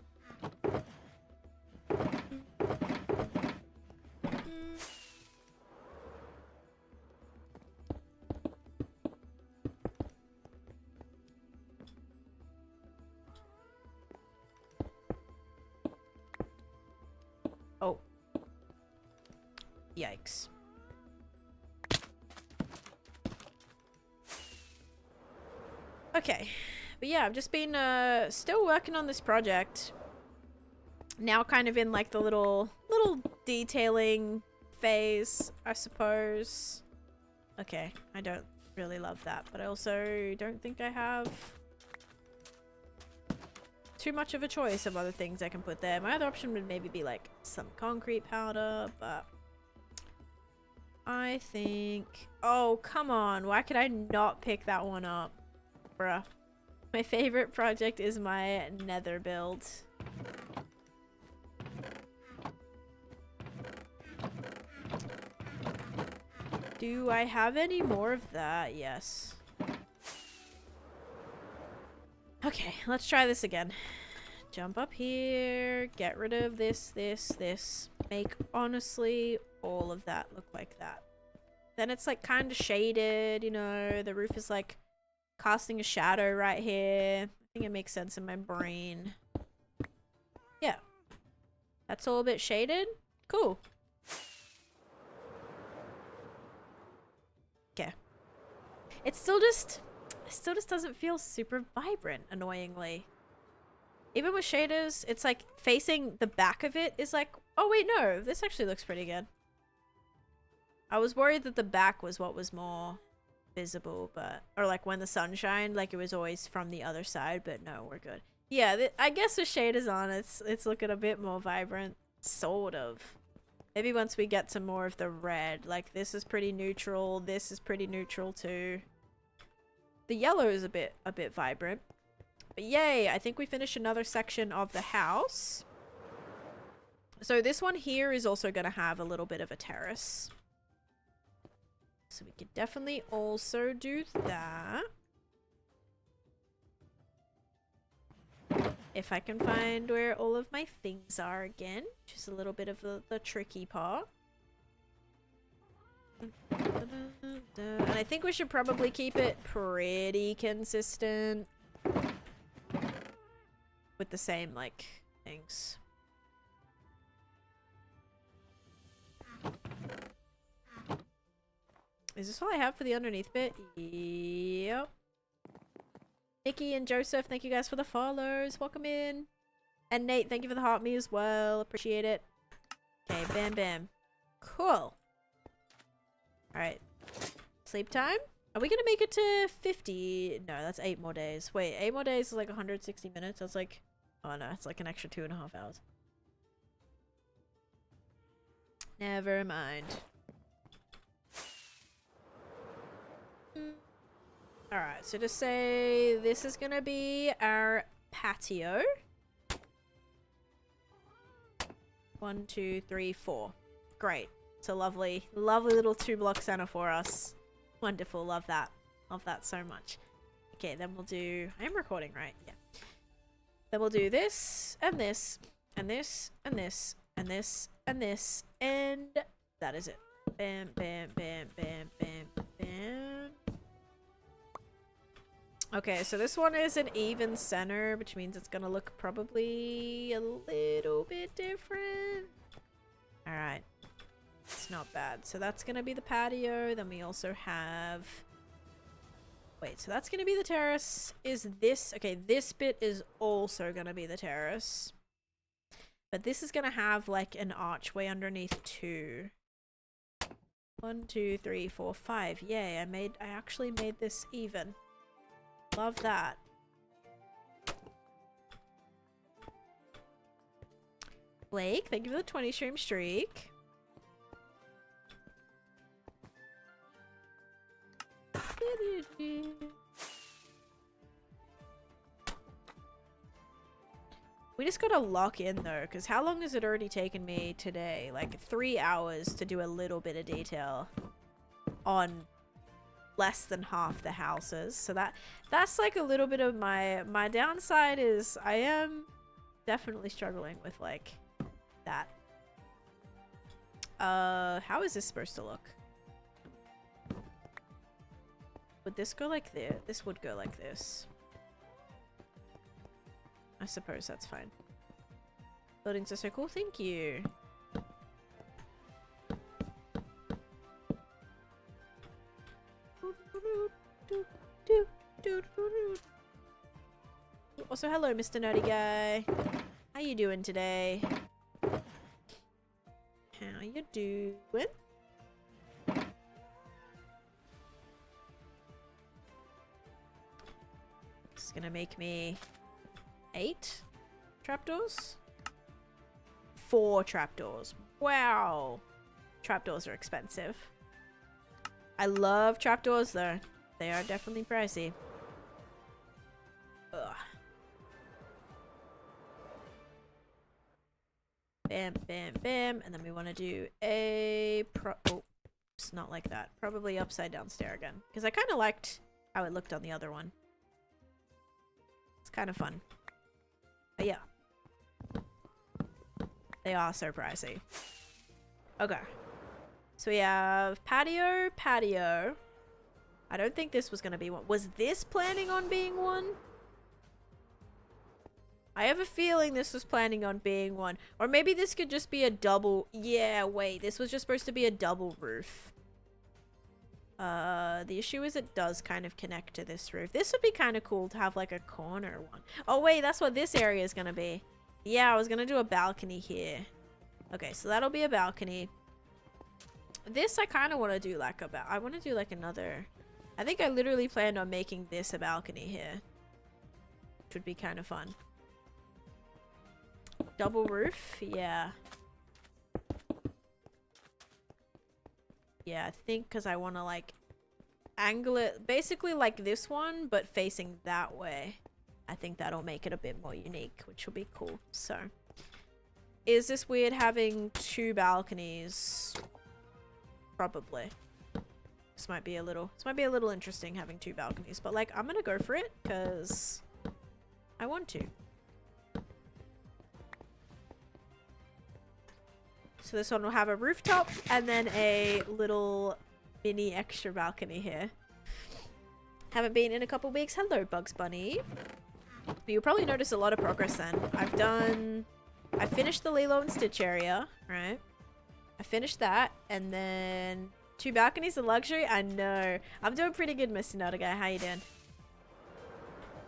Oh. Yikes. Okay. But yeah, I've just been still working on this project. Now kind of in like the little detailing phase, I suppose. Okay, I don't really love that, but I also don't think I have too much of a choice of other things I can put there. My other option would maybe be like some concrete powder, but I think... Oh, come on. Why could I not pick that one up? Bruh. My favorite project is my nether build. Do I have any more of that? Yes. Okay, let's try this again. Jump up here, get rid of this. Make, honestly, all of that look like that. Then it's like kind of shaded, you know, the roof is like casting a shadow right here. I think it makes sense in my brain. Yeah. That's all a bit shaded. Cool. Okay. It still just doesn't feel super vibrant, annoyingly. Even with shaders, it's like facing the back of it is like, oh wait, no, this actually looks pretty good. I was worried that the back was what was more visible, but, or like when the sun shined, like it was always from the other side, but no, we're good. Yeah, I guess with shaders on, it's looking a bit more vibrant, sort of. Maybe once we get to more of the red, like this is pretty neutral, this is pretty neutral too. The yellow is a bit vibrant. But yay, I think we finished another section of the house. So this one here is also going to have a little bit of a terrace. So we could definitely also do that. If I can find where all of my things are again. Just a little bit of the tricky part. And I think we should probably keep it pretty consistent with the same, like, things. Is this all I have for the underneath bit? Yep. Nikki and Joseph, thank you guys for the follows. Welcome in. And Nate, thank you for the heart me as well. Appreciate it. Okay, bam bam. Cool. Alright. Sleep time? Are we gonna make it to 50? No, that's 8 more days. Wait, 8 more days is like 160 minutes. That's like... Oh no, it's like an extra 2.5 hours. Never mind. Alright, so to say this is gonna be our patio. 1, 2, 3, 4. Great. It's a lovely, lovely little 2-block center for us. Wonderful. Love that. Love that so much. Okay, then we'll do... I am recording, right? Yeah. Then we'll do this, and this, and this, and this, and this, and this, and that is it. Bam, bam, bam, bam, bam, bam. Okay, so this one is an even center, which means it's gonna look probably a little bit different. Alright. It's not bad. So that's gonna be the patio. Then we also have... Wait, so that's gonna be the terrace. Is this... Okay, this bit is also gonna be the terrace. But this is gonna have, like, an archway underneath too. 1, 2, 3, 4, 5. Yay, I actually made this even. Love that. Blake, thank you for the 20 stream streak. We just gotta lock in though, because how long has it already taken me today? Like 3 hours to do a little bit of detail on less than half the houses. So that's like a little bit of my downside is I am definitely struggling with like that. How is this supposed to look? Would this go like this? This would go like this. I suppose that's fine. Buildings are so cool, thank you. Also, hello, Mr. Nerdy Guy. How you doing today? How you doing? This is gonna make me 8 trapdoors? 4 trapdoors. Wow. Trapdoors are expensive. I love trapdoors though. They are definitely pricey. Ugh. Bam, bam, bam. And then we want to do a oh, it's not like that. Probably upside down stair again. Because I kind of liked how it looked on the other one. It's kind of fun. But yeah. They are so pricey. Okay. So we have patio, patio. I don't think this was going to be one. Was this planning on being one? I have a feeling this was planning on being one. Or maybe this could just be a double. Yeah, wait. This was just supposed to be a double roof. The issue is it does kind of connect to this roof. This would be kind of cool to have like a corner one. Oh, wait. That's what this area is going to be. Yeah, I was going to do a balcony here. Okay, so that'll be a balcony. This I kind of want to do like I want to do like another... I think I literally planned on making this a balcony here. Which would be kind of fun. Double roof? Yeah. Yeah, I think because I want to like angle it basically like this one, but facing that way. I think that'll make it a bit more unique, which will be cool. So, is this weird having 2 balconies? Probably. This might be a little interesting having 2 balconies, but like I'm gonna go for it because I want to. So this one will have a rooftop and then a little mini extra balcony here. Haven't been in a couple weeks. Hello, Bugs Bunny. You'll probably notice a lot of progress then. I finished the Lilo and Stitch area, right? I finished that, and then 2 balconies of luxury. I know. I'm doing pretty good, Mr. Nutter Guy. How you doing?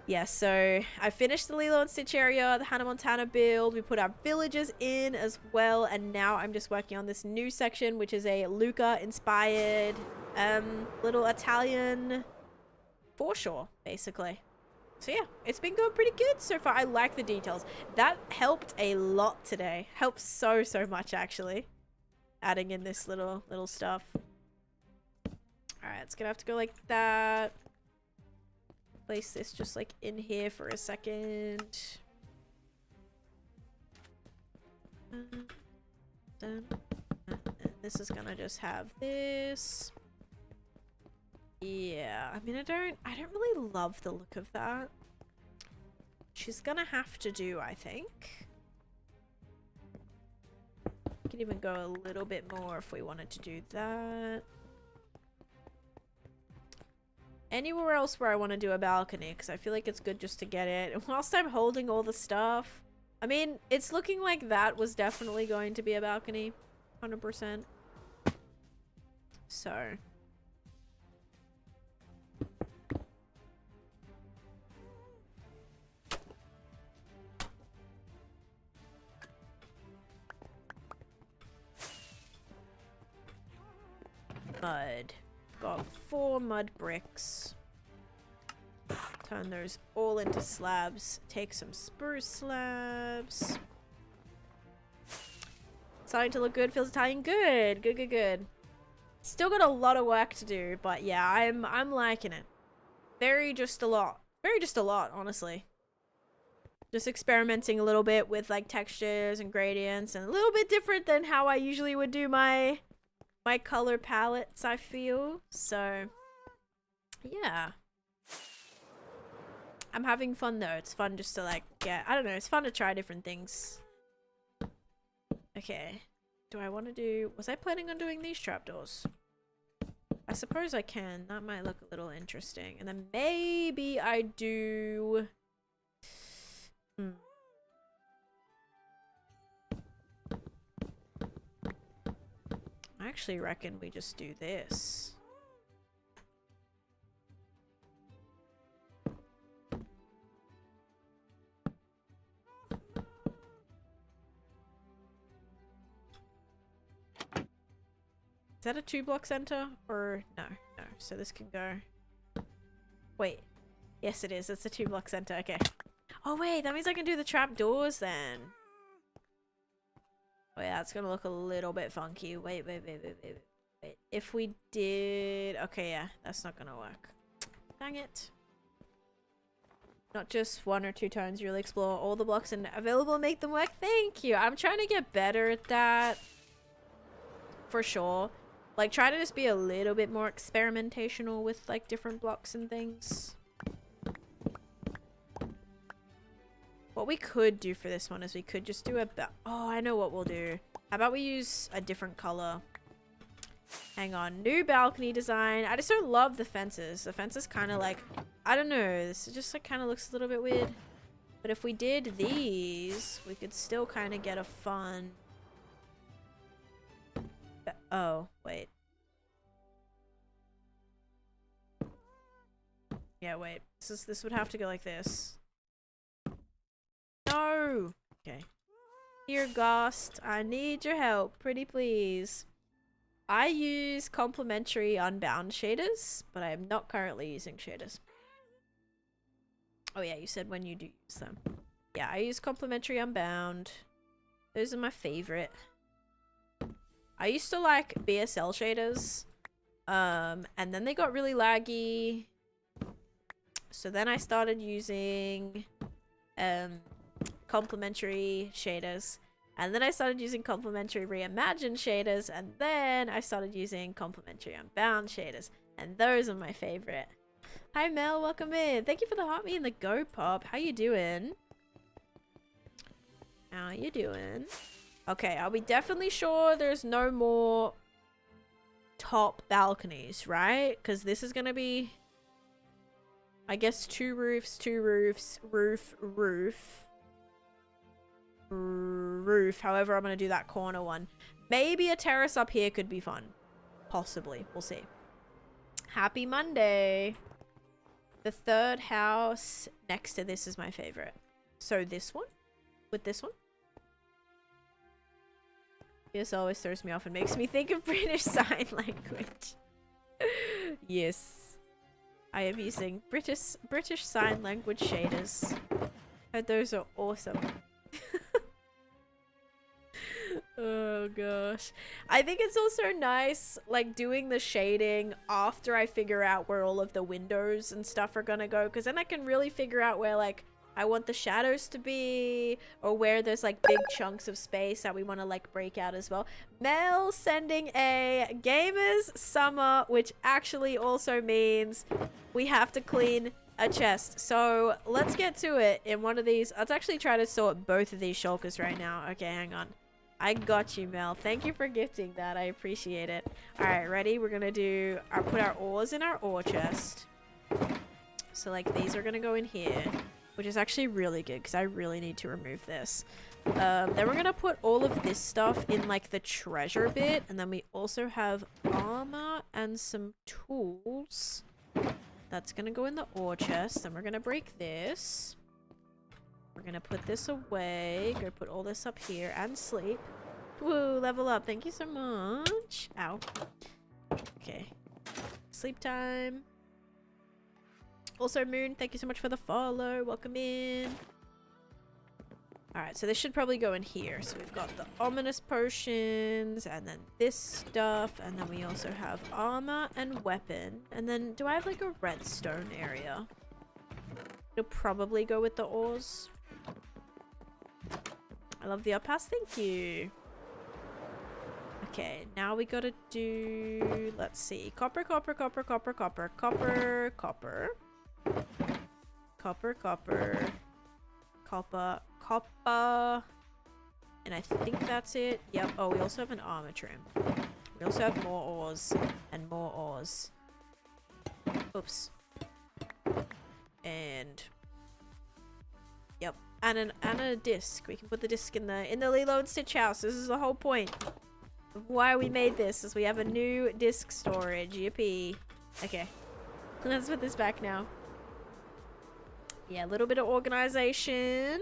Yeah, so I finished the Lilo and Stitch area, the Hannah Montana build. We put our villagers in as well, and now I'm just working on this new section, which is a Luca-inspired little Italian foreshore, basically. So yeah, it's been going pretty good so far. I like the details. That helped a lot today. Helped so much, actually. Adding in this little stuff. Alright, it's gonna have to go like that. Place this just like in here for a second. This is gonna just have this. Yeah, I mean, I don't really love the look of that. She's gonna have to do, I think. We could even go a little bit more if we wanted to do that. Anywhere else where I want to do a balcony, because I feel like it's good just to get it. And whilst I'm holding all the stuff, I mean, it's looking like that was definitely going to be a balcony. 100%. So... mud. Got 4 mud bricks. Turn those all into slabs. Take some spruce slabs. Starting to look good. Feels Italian. Good. Good. Still got a lot of work to do, but yeah, I'm liking it. Very just a lot, honestly. Just experimenting a little bit with like textures and gradients, and a little bit different than how I usually would do my color palettes, I feel. So yeah, I'm having fun though. It's fun just to like get, I don't know, it's fun to try different things. Okay, do I want to do, was I planning on doing these trapdoors? I suppose I can. That might look a little interesting. And then maybe I do I actually reckon we just do this. Is that a 2-block center? Or no. So this can go. Wait. Yes, it is. It's a 2-block center. Okay. Oh, wait. That means I can do the trap doors then. Oh, yeah. That's going to look a little bit funky. Wait. If we did... Okay, yeah. That's not going to work. Dang it. Not just 1 or 2 tones. You really explore all the blocks and available and make them work. Thank you. I'm trying to get better at that. For sure. Like, try to just be a little bit more experimentational with, like, different blocks and things. What we could do for this one is we could just do a... Oh, I know what we'll do. How about we use a different color? Hang on. New balcony design. I just don't love the fences. The fences kind of, like... I don't know. This just, like, kind of looks a little bit weird. But if we did these, we could still kind of get a fun... Oh, wait. Yeah, wait. This would have to go like this. No! Okay. Here, Ghost. I need your help. Pretty please. I use complementary unbound shaders, but I am not currently using shaders. Oh yeah, you said when you do use them. Yeah, I use complementary unbound. Those are my favorite. I used to like BSL shaders, and then they got really laggy. So then I started using complementary shaders, and then I started using complementary reimagined shaders, and then I started using complementary unbound shaders, and those are my favorite. Hi Mel, welcome in. Thank you for the heart me and the go pop. How you doing? How you doing? Okay, are we definitely sure there's no more top balconies, right? Because this is gonna be, I guess, two roofs, roof, roof. However, I'm gonna do that corner one. Maybe a terrace up here could be fun. Possibly. We'll see. Happy Monday. The third house next to this is my favorite. So this one with this one. This always throws me off and makes me think of British Sign Language. Yes. I am using British Sign Language shaders. And those are awesome. Oh gosh. I think it's also nice like doing the shading after I figure out where all of the windows and stuff are gonna go, because then I can really figure out where like I want the shadows to be, or where there's like big chunks of space that we want to like break out as well. Mel sending a gamers summer, which actually also means we have to clean a chest. So let's get to it in one of these. Let's actually try to sort both of these shulkers right now. Okay, hang on. I got you, Mel. Thank you for gifting that. I appreciate it. All right, ready? We're gonna do put our ores in our ore chest. So like these are gonna go in here, which is actually really good because I really need to remove this. Then we're gonna put all of this stuff in like the treasure bit, and then we also have armor and some tools. That's gonna go in the ore chest. Then we're gonna break this. We're gonna put this away. Go put all this up here and sleep. Woo, level up. Thank you so much. Ow. Okay. Sleep time. Also, Moon, thank you so much for the follow. Welcome in. Alright, so this should probably go in here. So we've got the ominous potions, and then this stuff, and then we also have armor and weapon. And then, do I have like a redstone area? It'll probably go with the ores. I love the up pass, thank you. Okay, now we gotta do, let's see, copper, copper, copper, copper, copper, copper, copper. Copper, copper, copper, copper, and I think that's it. Yep. Oh, we also have an armor trim. We also have more ores and more ores. Oops. And yep, and a disc. We can put the disc in the Lilo and Stitch house. This is the whole point of why we made this, is we have a new disc storage. Yippee. Okay, let's put this back now. Yeah, a little bit of organization.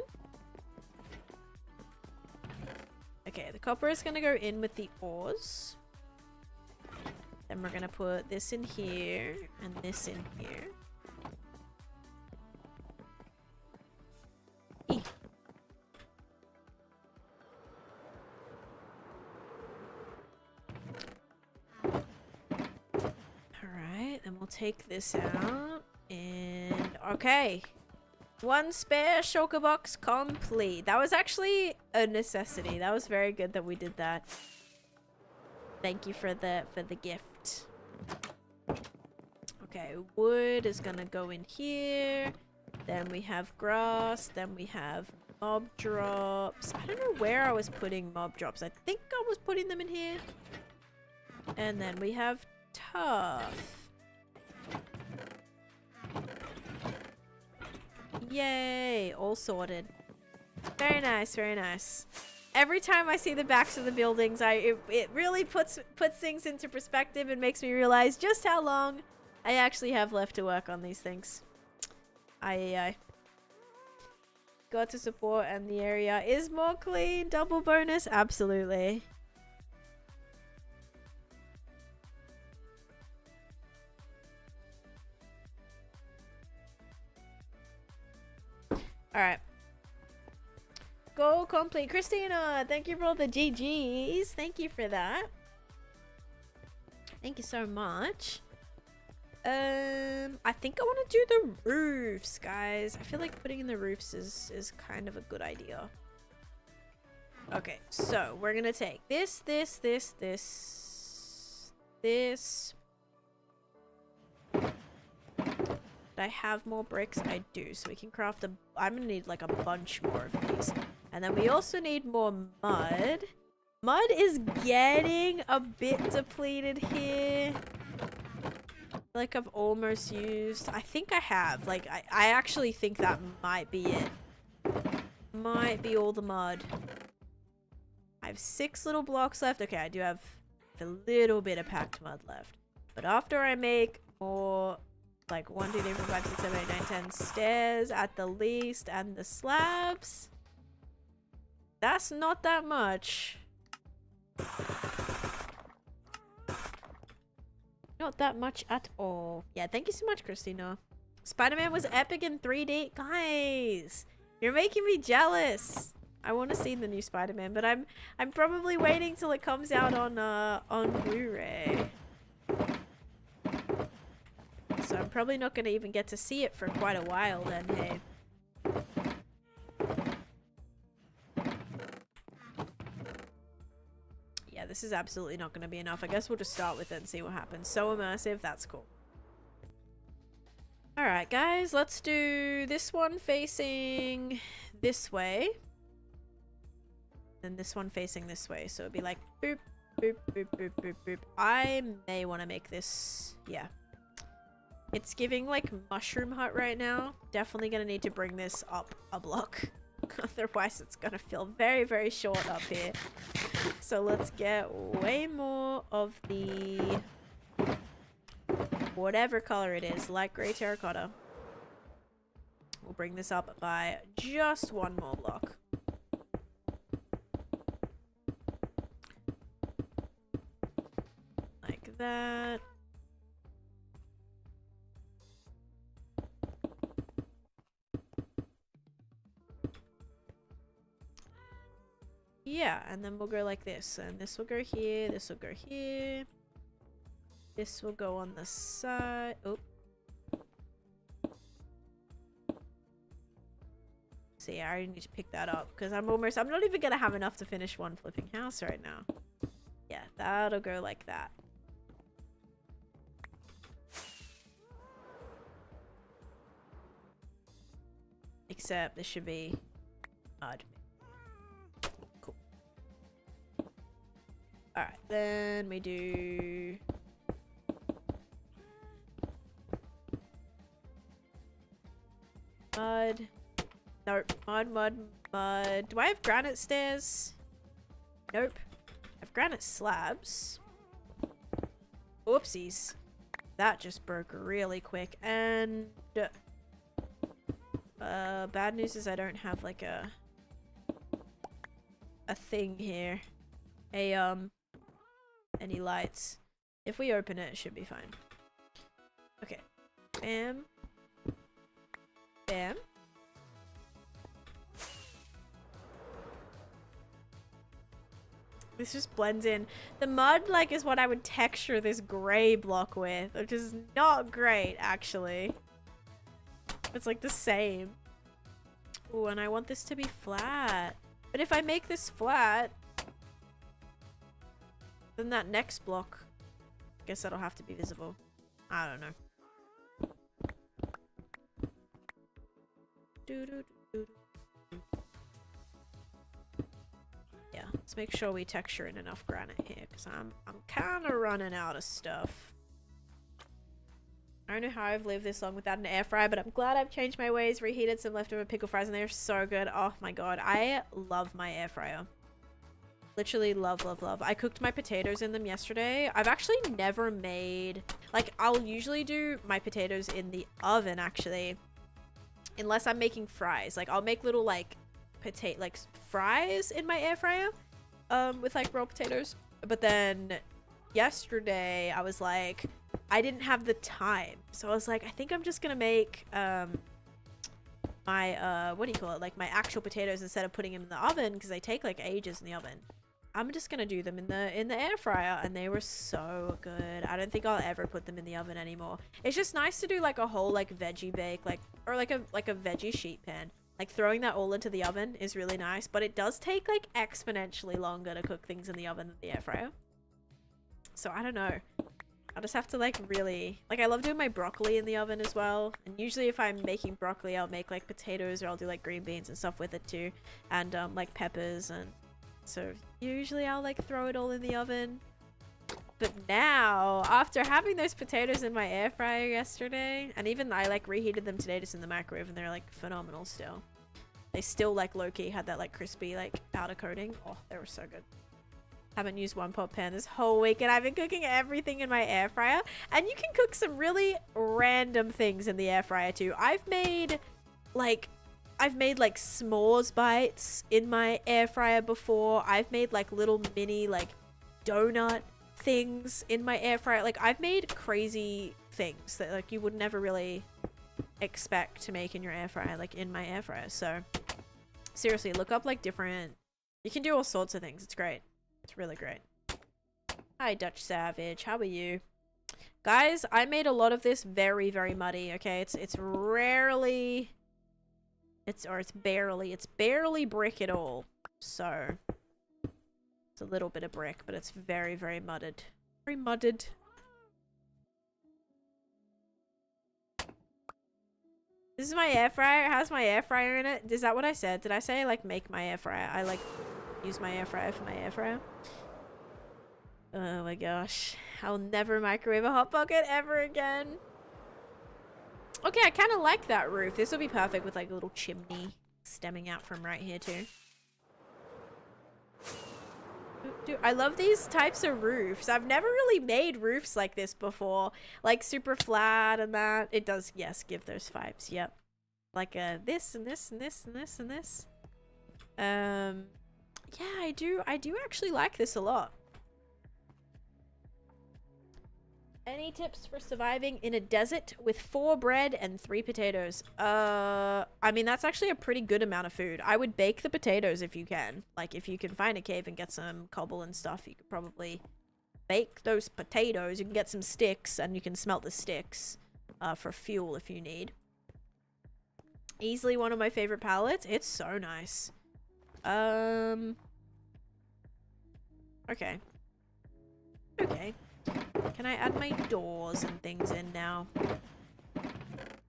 Okay, the copper is going to go in with the ores. Then we're going to put this in here and this in here. Eek. Alright, then we'll take this out. And okay. One spare shulker box complete. That was actually a necessity. That was very good that we did that. Thank you for the gift. Okay, wood is gonna go in here. Then we have grass. Then we have mob drops. I don't know where I was putting mob drops. I think I was putting them in here. And then we have tough. Yay, all sorted. Very nice, very nice. Every time I see the backs of the buildings, it really puts things into perspective and makes me realize just how long I actually have left to work on these things. Aye. Got to support, and the area is more clean. Double bonus, absolutely. Alright. Goal complete. Christina, thank you for all the GGs. Thank you for that. Thank you so much. I think I want to do the roofs, guys. I feel like putting in the roofs is kind of a good idea. Okay, so we're gonna take this. I have more bricks. I do, so we can craft I'm gonna need like a bunch more of these, and then we also need more mud. Mud is getting a bit depleted here. Like I've almost used. I think I have. Like I actually think that might be it. Might be all the mud. I have 6 little blocks left. Okay, I do have a little bit of packed mud left. But after I make more, like 1, 2, 3, 4, 5, 6, 7, 8, 9, 10 stairs at the least, and the slabs, that's not that much. Not that much at all. Yeah, thank you so much, Christina. Spider-Man was epic in 3D. Guys, you're making me jealous. I want to see the new Spider-Man, but I'm probably waiting till it comes out on Blu-ray. So I'm probably not going to even get to see it for quite a while then, hey. Yeah, this is absolutely not going to be enough. I guess we'll just start with it and see what happens. So immersive, that's cool. Alright, guys, let's do this one facing this way. And this one facing this way. So it'd be like boop, boop, boop, boop, boop, boop. I may want to make this, yeah. It's giving like mushroom hut right now. Definitely gonna need to bring this up a block. Otherwise it's gonna feel very, very short up here. So let's get way more of the whatever color it is, light gray terracotta. We'll bring this up by just 1 more block. Like that. Yeah, and then we'll go like this, and this will go here, this will go here, this will go on the side. Oh, see, I already need to pick that up because I'm not even gonna have enough to finish one flipping house right now. Yeah, that'll go like that. Except this should be mud. Alright, then we do mud. Nope. Mud, mud, mud. Do I have granite stairs? Nope. I have granite slabs. Oopsies. That just broke really quick. And bad news is I don't have like a thing here. Any lights. If we open it, it should be fine. Okay. Bam. Bam. This just blends in. The mud, like, is what I would texture this gray block with, which is not great, actually. It's, like, the same. Ooh, and I want this to be flat. But if I make this flat, then that next block, I guess that'll have to be visible. I don't know. Yeah, let's make sure we texture in enough granite here, because I'm kind of running out of stuff. I don't know how I've lived this long without an air fryer, but I'm glad I've changed my ways. Reheated some leftover pickle fries, and they're so good. Oh my god, I love my air fryer. Literally love, love, love. I cooked my potatoes in them yesterday. I've actually never made... Like, I'll usually do my potatoes in the oven, actually. Unless I'm making fries. Like, I'll make little, like, fries in my air fryer. With, like, raw potatoes. But then, yesterday, I was like... I didn't have the time. So I was like, I think I'm just gonna make, my, what do you call it? Like, my actual potatoes instead of putting them in the oven. Because they take, like, ages in the oven. I'm just gonna do them in the air fryer, and they were so good. I don't think I'll ever put them in the oven anymore. It's just nice to do like a whole like veggie bake, like, or like a veggie sheet pan. Like throwing that all into the oven is really nice, but it does take like exponentially longer to cook things in the oven than the air fryer. So I don't know. I'll just have to like really, like I love doing my broccoli in the oven as well. And usually if I'm making broccoli, I'll make like potatoes, or I'll do like green beans and stuff with it too. And like peppers and So usually I'll like throw it all in the oven. But now, after having those potatoes in my air fryer yesterday, and even I like reheated them today just in the microwave, and they're like phenomenal still. They still like low-key had that like crispy like outer coating. Oh, they were so good. Haven't used one pot pan this whole week, and I've been cooking everything in my air fryer. And you can cook some really random things in the air fryer too. I've made like s'mores bites in my air fryer before. I've made like little mini like donut things in my air fryer. Like I've made crazy things that like you would never really expect to make in your air fryer, like in my air fryer. So seriously, look up like different, you can do all sorts of things. It's great. It's really great. Hi Dutch Savage, how are you? Guys, I made a lot of this very, very muddy, okay? It's rarely, it's barely brick at all. So it's a little bit of brick, but it's very, very mudded. Very mudded. This is my air fryer. It has my air fryer in it. Is that what I said? Did I say like make my air fryer? I like use my air fryer for my air fryer. Oh my gosh. I'll never microwave a Hot Pocket ever again. Okay, I kind of like that roof. This will be perfect with like a little chimney stemming out from right here too. Dude, I love these types of roofs. I've never really made roofs like this before. Like super flat and that. It does, yes, give those vibes. Yep. Like this and this and this and this and this. Yeah, I do actually like this a lot. Any tips for surviving in a desert with 4 bread and 3 potatoes? I mean, that's actually a pretty good amount of food. I would bake the potatoes if you can. Like, if you can find a cave and get some cobble and stuff, you could probably bake those potatoes. You can get some sticks, and you can smelt the sticks for fuel if you need. Easily one of my favorite palettes. It's so nice. Okay. Okay. Can I add my doors and things in now?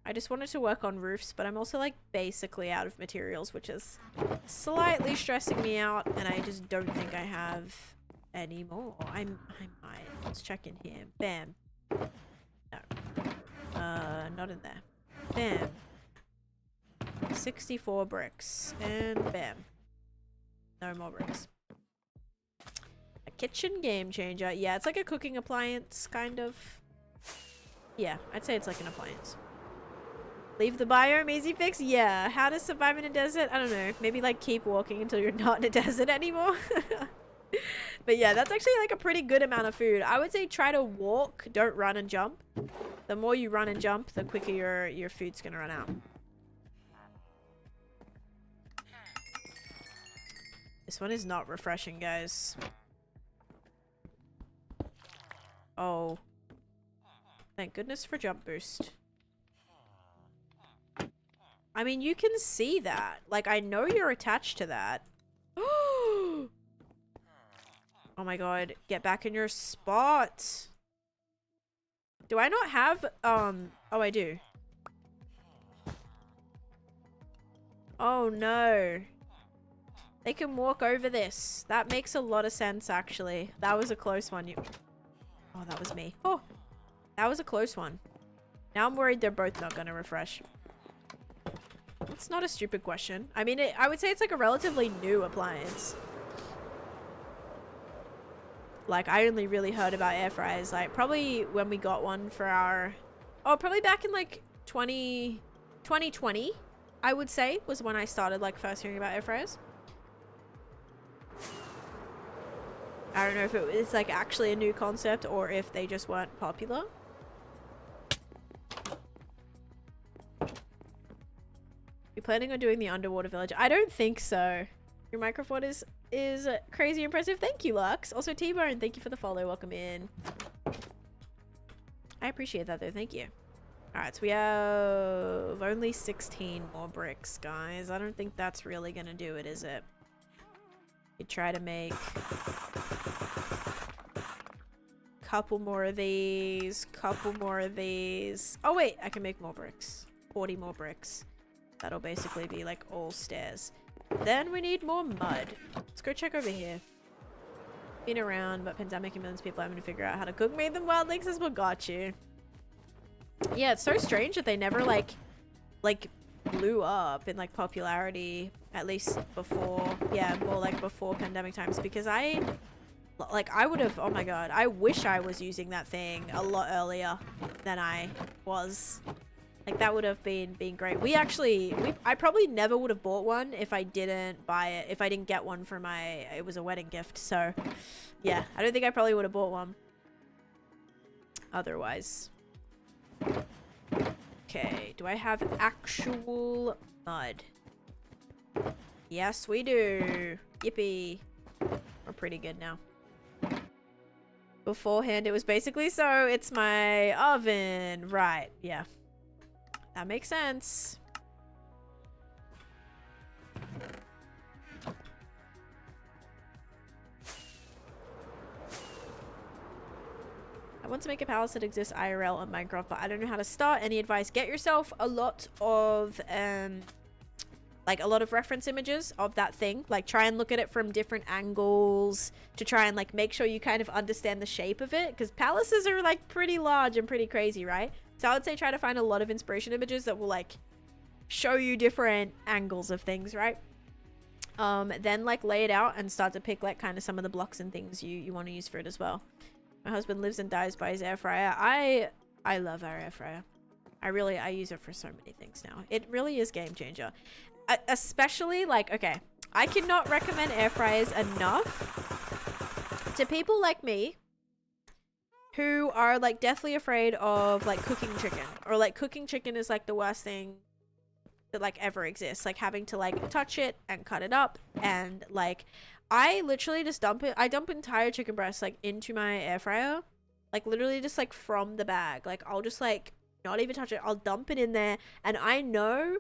I just wanted to work on roofs, but I'm also like basically out of materials, which is slightly stressing me out, and I just don't think I have any more. I might. Let's check in here. Bam. No. Not in there. Bam. 64 bricks. And bam. No more bricks. A kitchen game changer. Yeah, it's like a cooking appliance, kind of. Yeah, I'd say it's like an appliance. Leave the biome, easy fix? Yeah. How to survive in a desert? I don't know. Maybe like keep walking until you're not in a desert anymore. But yeah, that's actually like a pretty good amount of food. I would say try to walk, don't run and jump. The more you run and jump, the quicker your food's gonna run out. This one is not refreshing, guys. Oh. Thank goodness for jump boost. I mean, you can see that. Like, I know you're attached to that. Oh my god. Get back in your spot. Do I not have, oh, I do. Oh, no. They can walk over this. That makes a lot of sense, actually. That was a close one. Oh, that was me. Oh, that was a close one. Now I'm worried they're both not going to refresh. It's not a stupid question. I mean, I would say it's like a relatively new appliance. Like, I only really heard about air fryers, like, probably when we got one for our... Oh, probably back in, like, 2020, I would say, was when I started, like, first hearing about air fryers. I don't know if it was, like, actually a new concept or if they just weren't popular. You're planning on doing the underwater village? I don't think so. Your microphone is crazy impressive. Thank you, Lux. Also, T-Bone, thank you for the follow. Welcome in. I appreciate that, though. Thank you. Alright, so we have only 16 more bricks, guys. I don't think that's really gonna do it, is it? You try to make... couple more of these. Couple more of these. Oh, wait. I can make more bricks. 40 more bricks. That'll basically be, like, all stairs. Then we need more mud. Let's go check over here. Been around, but pandemic and millions of people having to figure out how to cook made them wildly accessible. Got you. Yeah, it's so strange that they never like blew up in like popularity, at least before, yeah, more like before pandemic times, because I would have, oh my god, I wish I was using that thing a lot earlier than I was. Like that would have been great. I probably never would have bought one if I didn't buy it, if I didn't get one for it was a wedding gift. So yeah, I don't think I probably would have bought one otherwise. Okay, do I have actual mud? Yes, we do. Yippee. We're pretty good now. Beforehand, it was basically so it's my oven. Right, yeah. That makes sense. I want to make a palace that exists IRL on Minecraft, but I don't know how to start. Any advice? Get yourself a lot of like a lot of reference images of that thing. Like try and look at it from different angles to try and like make sure you kind of understand the shape of it, because palaces are like pretty large and pretty crazy, right? So I would say try to find a lot of inspiration images that will like show you different angles of things, right? Then like lay it out and start to pick like kind of some of the blocks and things you want to use for it as well. My husband lives and dies by his air fryer. I love our air fryer. I use it for so many things now. It really is game changer. Especially like, okay, I cannot recommend air fryers enough to people like me who are like deathly afraid of like cooking chicken, or like cooking chicken is like the worst thing that like ever exists. Like having to like touch it and cut it up, and like I literally just dump it. I dump entire chicken breasts like into my air fryer, like literally just like from the bag. Like I'll just like not even touch it. I'll dump it in there, and I know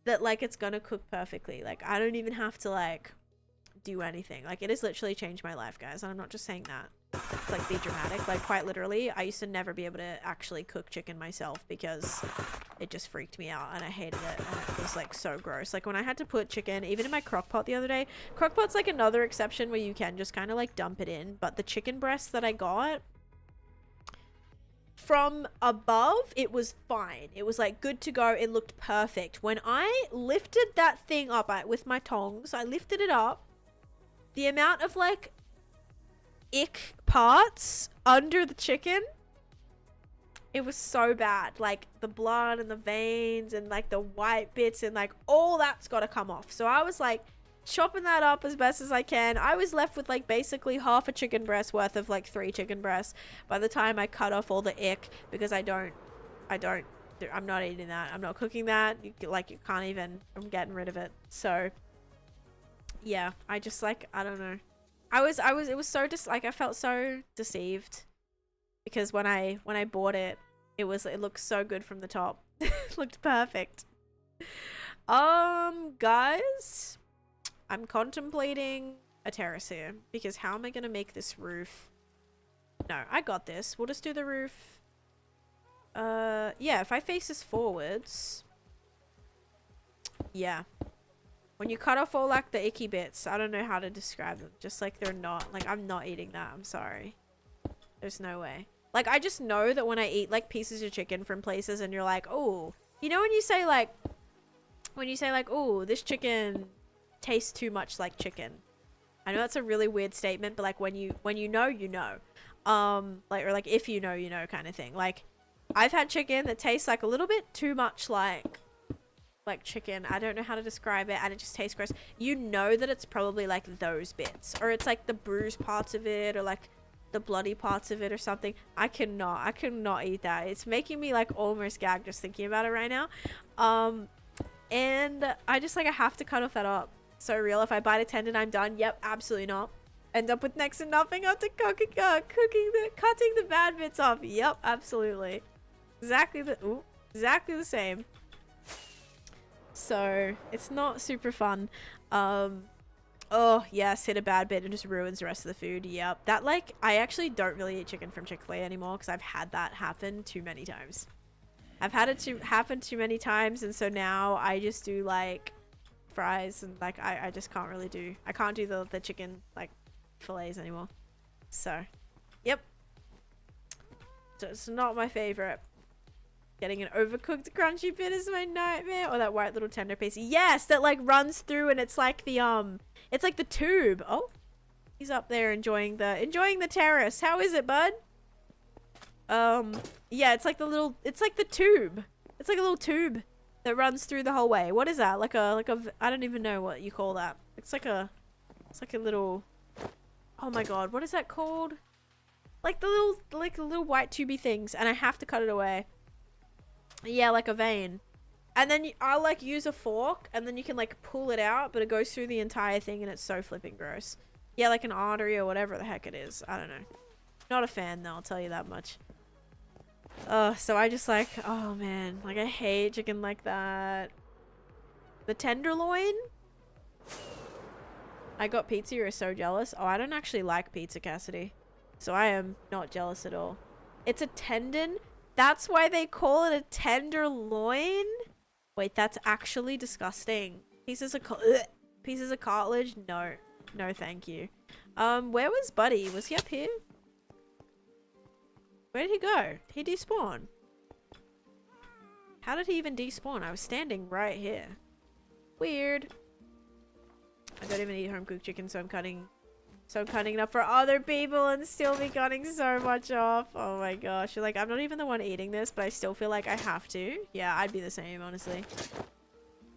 that like it's gonna cook perfectly. Like I don't even have to like do anything. Like it has literally changed my life, guys, and I'm not just saying that to like be dramatic. Like quite literally, I used to never be able to actually cook chicken myself because it just freaked me out and I hated it, and it was like so gross. Like when I had to put chicken even in my crock pot the other day, crock pot's like another exception where you can just kind of like dump it in, but the chicken breast that I got from above, it was fine. It was like good to go. It looked perfect. When I lifted that thing up with my tongs, I lifted it up, the amount of like ick parts under the chicken, it was so bad. Like the blood and the veins and like the white bits and like all that's got to come off. So I was like chopping that up as best as I can. I was left with like basically half a chicken breast worth of like 3 chicken breasts by the time I cut off all the ick, because I'm not eating that. I'm not cooking that. You can't even, I'm getting rid of it. So yeah, I just like, I don't know. It was so I felt so deceived, because when I bought it, it looked so good from the top. It looked perfect. Guys, I'm contemplating a terrace here, because how am I gonna make this roof? No, I got this. We'll just do the roof. Yeah, if I face this forwards, yeah. When you cut off all like the icky bits, I don't know how to describe them. Just like they're not, like I'm not eating that. I'm sorry. There's no way. Like I just know that when I eat like pieces of chicken from places and you're like, oh, you know when you say like, oh, this chicken tastes too much like chicken. I know that's a really weird statement, but like when you know, you know. Like, or like if you know, you know kind of thing. Like I've had chicken that tastes like a little bit too much like chicken. I don't know how to describe it, and it just tastes gross. You know that it's probably like those bits, or it's like the bruised parts of it, or like the bloody parts of it or something. I cannot eat that. It's making me like almost gag just thinking about it right now. And I just like, I have to cut off that up. So real. If I bite a tendon, I'm done. Yep, absolutely not. End up with next to nothing after cutting the bad bits off. Yep, absolutely. Exactly the same. So it's not super fun. Oh yes, hit a bad bit and just ruins the rest of the food. Yep. That like, I actually don't really eat chicken from Chick-fil-A anymore, because I've had that happen too many times. I've had it to happen too many times, and so now I just do like fries, and like I just can't really do. I can't do the chicken like fillets anymore. So, yep. So it's not my favorite. Getting an overcooked crunchy bit is my nightmare. Or that white little tender piece. Yes, that like runs through and it's like the tube. Oh, he's up there enjoying the terrace. How is it, bud? Yeah, it's like the tube. It's like a little tube that runs through the whole way. What is that? Like a I don't even know what you call that. It's like a little, oh my god, what is that called? Like the little white tubey things, and I have to cut it away. Yeah, like a vein. And then I'll like use a fork, and then you can like pull it out, but it goes through the entire thing, and it's so flipping gross. Yeah, like an artery or whatever the heck it is. I don't know. Not a fan though, I'll tell you that much. So I just like, oh man, like I hate chicken like that. The tenderloin? I got pizza, you're so jealous. Oh, I don't actually like pizza, Cassidy. So I am not jealous at all. It's a tendon. That's why they call it a tenderloin? Wait, that's actually disgusting. Pieces of cartilage? No. No, thank you. Where was Buddy? Was he up here? Where did he go? He despawned. How did he even despawn? I was standing right here. Weird. I don't even eat home cooked chicken, so I'm cutting it up for other people and still be cutting so much off. Oh my gosh. You're like, I'm not even the one eating this, but I still feel like I have to. Yeah, I'd be the same, honestly.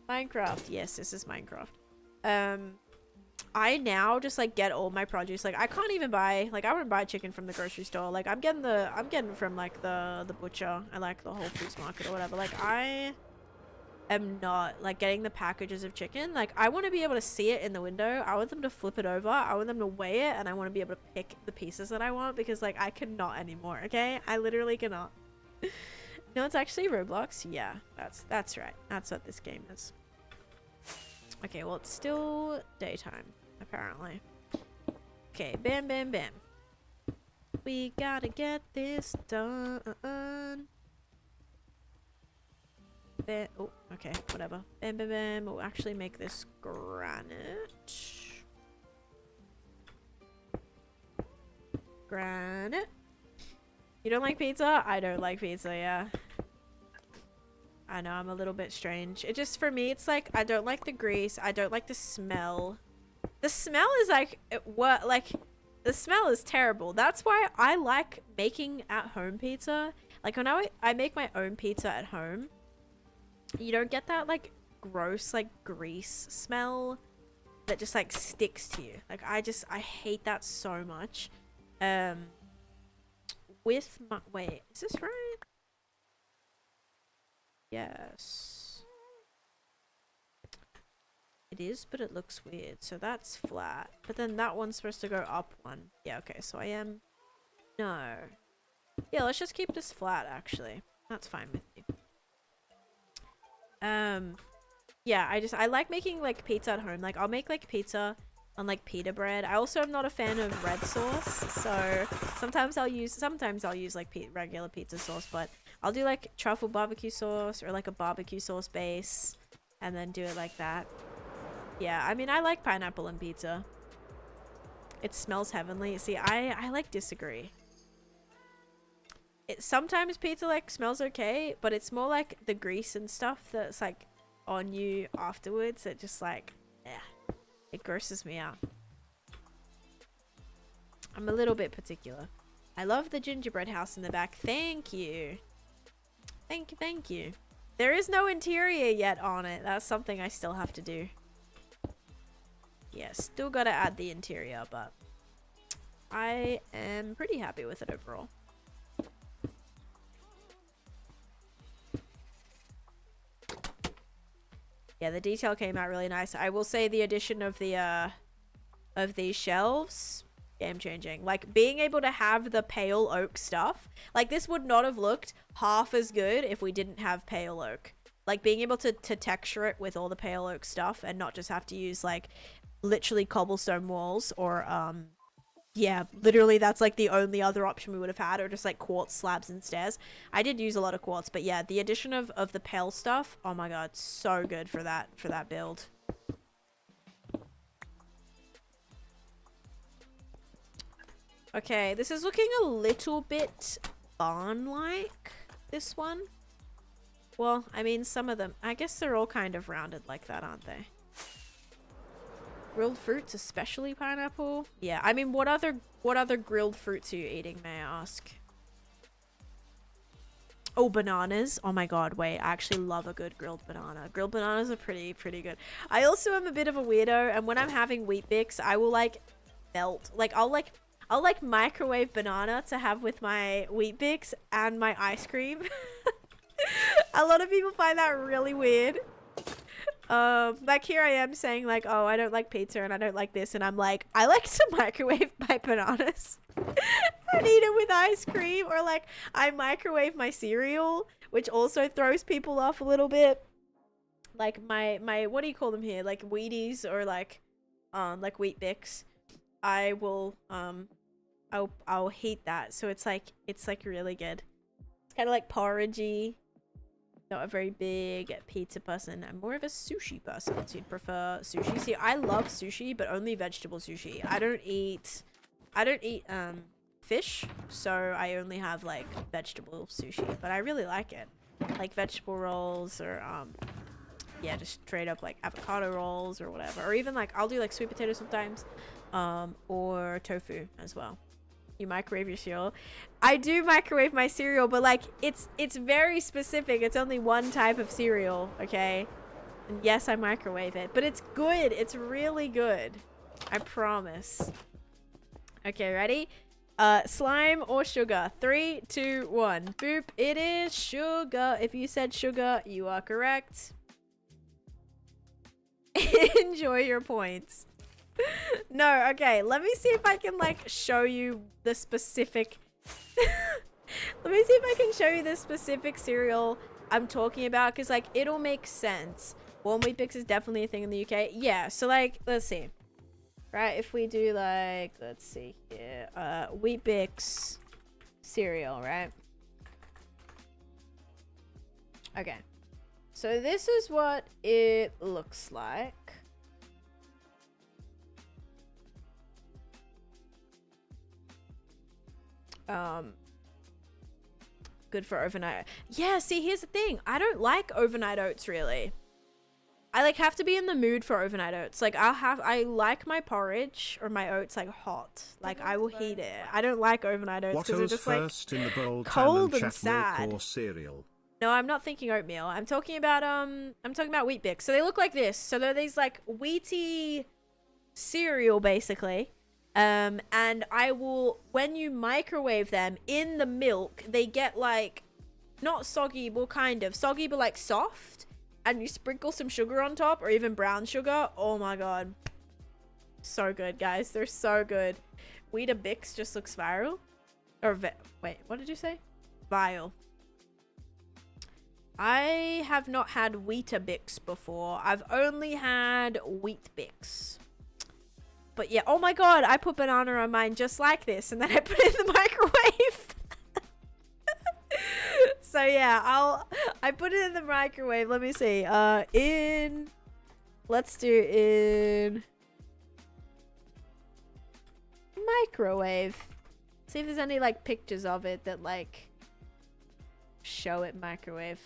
Minecraft. Yes, this is Minecraft. I now just like get all my produce. Like I can't even buy, like I wouldn't buy chicken from the grocery store. Like I'm getting from like the butcher and like the Whole Foods market or whatever. Like I am not like getting the packages of chicken. Like I want to be able to see it in the window. I want them to flip it over. I want them to weigh it, and I want to be able to pick the pieces that I want, because like I cannot anymore. Okay, I literally cannot. No, it's actually Roblox. Yeah, that's right. That's what this game is. Okay, well it's still daytime apparently. Okay, bam bam bam. We gotta get this done. Oh, okay, whatever. Bam, bam, bam. We'll actually make this granite. Granite. You don't like pizza? I don't like pizza, yeah. I know, I'm a little bit strange. It just, for me, it's like, I don't like the grease. I don't like the smell. The smell is like, the smell is terrible. That's why I like making at-home pizza. Like, when I make my own pizza at home, you don't get that like gross like grease smell that just like sticks to you. Like I hate that so much. With my, wait, is this right? Yes, it is, but it looks weird. So that's flat, but then that one's supposed to go up one. Yeah, okay, so I am, no, yeah, let's just keep this flat actually. That's fine with me. Yeah, I like making like pizza at home. Like I'll make like pizza on like pita bread. I also am not a fan of red sauce, so sometimes I'll use like regular pizza sauce, but I'll do like truffle barbecue sauce or like a barbecue sauce base and then do it like that. Yeah, I mean I like pineapple and pizza. It smells heavenly. See, I like disagree. Sometimes pizza like smells okay, but it's more like the grease and stuff that's like on you afterwards. It just like, yeah, it grosses me out. I'm a little bit particular. I love the gingerbread house in the back. Thank you. Thank you, thank you. There is no interior yet on it. That's something I still have to do. Yeah, still gotta add the interior, but I am pretty happy with it overall. Yeah, the detail came out really nice. I will say the addition of these shelves, game changing. Like being able to have the pale oak stuff. Like this would not have looked half as good if we didn't have pale oak. Like being able to texture it with all the pale oak stuff and not just have to use like literally cobblestone walls or yeah, literally that's like the only other option we would have had, or just like quartz slabs and stairs. I did use a lot of quartz, but yeah, the addition of the pale stuff, oh my god, so good for that build. Okay, this is looking a little bit barn-like, this one. Well, I mean, some of them, I guess they're all kind of rounded like that, aren't they? Grilled fruits, especially pineapple. Yeah, I mean, what other grilled fruits are you eating, may I ask? Oh, bananas. Oh my god, wait, I actually love a good grilled banana. Grilled bananas are pretty good. I also am a bit of a weirdo, and when I'm having Wheat Bix, I will like melt. Like I'll microwave banana to have with my Wheat Bix and my ice cream. A lot of people find that really weird. Like here I am saying like, oh, I don't like pizza and I don't like this, and I'm like, I like to microwave my bananas and eat it with ice cream, or like I microwave my cereal, which also throws people off a little bit. Like my what do you call them here? Like Wheaties or like Wheat Bix. I will I'll heat that, so it's like really good. It's kind of like porridgey. Not a very big pizza person. I'm more of a sushi person. So you'd prefer sushi. See, I love sushi, but only vegetable sushi. I don't eat fish, so I only have like vegetable sushi, but I really like it. Like vegetable rolls, or yeah, just straight up like avocado rolls or whatever. Or even like I'll do like sweet potato sometimes, or tofu as well. You microwave your cereal. I do microwave my cereal, but like it's very specific. It's only one type of cereal, okay? And yes, I microwave it, but it's good. It's really good. I promise. Okay, ready? Slime or sugar? 3, 2, 1. Boop. It is sugar. If you said sugar, you are correct. Enjoy your points. No, okay, let me see if I can like show you the specific let me see if I can show you the specific cereal I'm talking about, because like it'll make sense. Warm Wheat Bix is definitely a thing in the UK. Yeah, so like let's see. Right, if we do like, let's see here, Wheat Bix cereal, right? Okay, so this is what it looks like. Good for overnight. Yeah, see, here's the thing. I don't like overnight oats, really. I like have to be in the mood for overnight oats. Like I like my porridge or my oats like hot. Like I will heat it. I don't like overnight oats because they're just like in the bowl, cold and sad. Or cereal? No, I'm not thinking oatmeal. I'm talking about Wheat Bix. So they look like this. So they're these like wheaty cereal basically. And I will, when you microwave them in the milk, they get like not soggy, well kind of soggy, but like soft, and you sprinkle some sugar on top, or even brown sugar. Oh my god, so good, guys. They're so good. Weetabix just looks viral, or wait, what did you say? Vile. I have not had Weetabix before. I've only had Wheat Bix. But yeah, oh my god, I put banana on mine just like this, and then I put it in the microwave. So yeah, I put it in the microwave. Let me see. Let's do in microwave. See if there's any like pictures of it that like show it microwaved.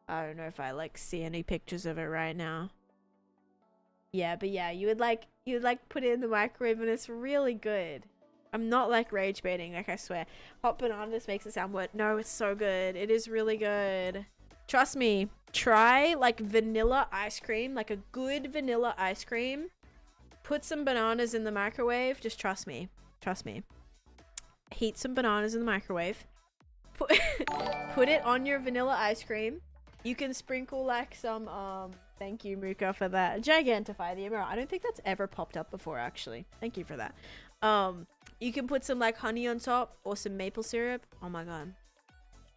I don't know if I like see any pictures of it right now. Yeah, but yeah, you would like put it in the microwave and it's really good. I'm not like rage baiting, like I swear. Hot bananas makes it sound weird. No, it's so good. It is really good. Trust me. Try like vanilla ice cream, like a good vanilla ice cream. Put some bananas in the microwave. Just trust me. Trust me. Heat some bananas in the microwave. Put it on your vanilla ice cream. You can sprinkle like some, thank you, Muka, for that. Gigantify the emerald. I don't think that's ever popped up before, actually. Thank you for that. You can put some like honey on top or some maple syrup. Oh my god.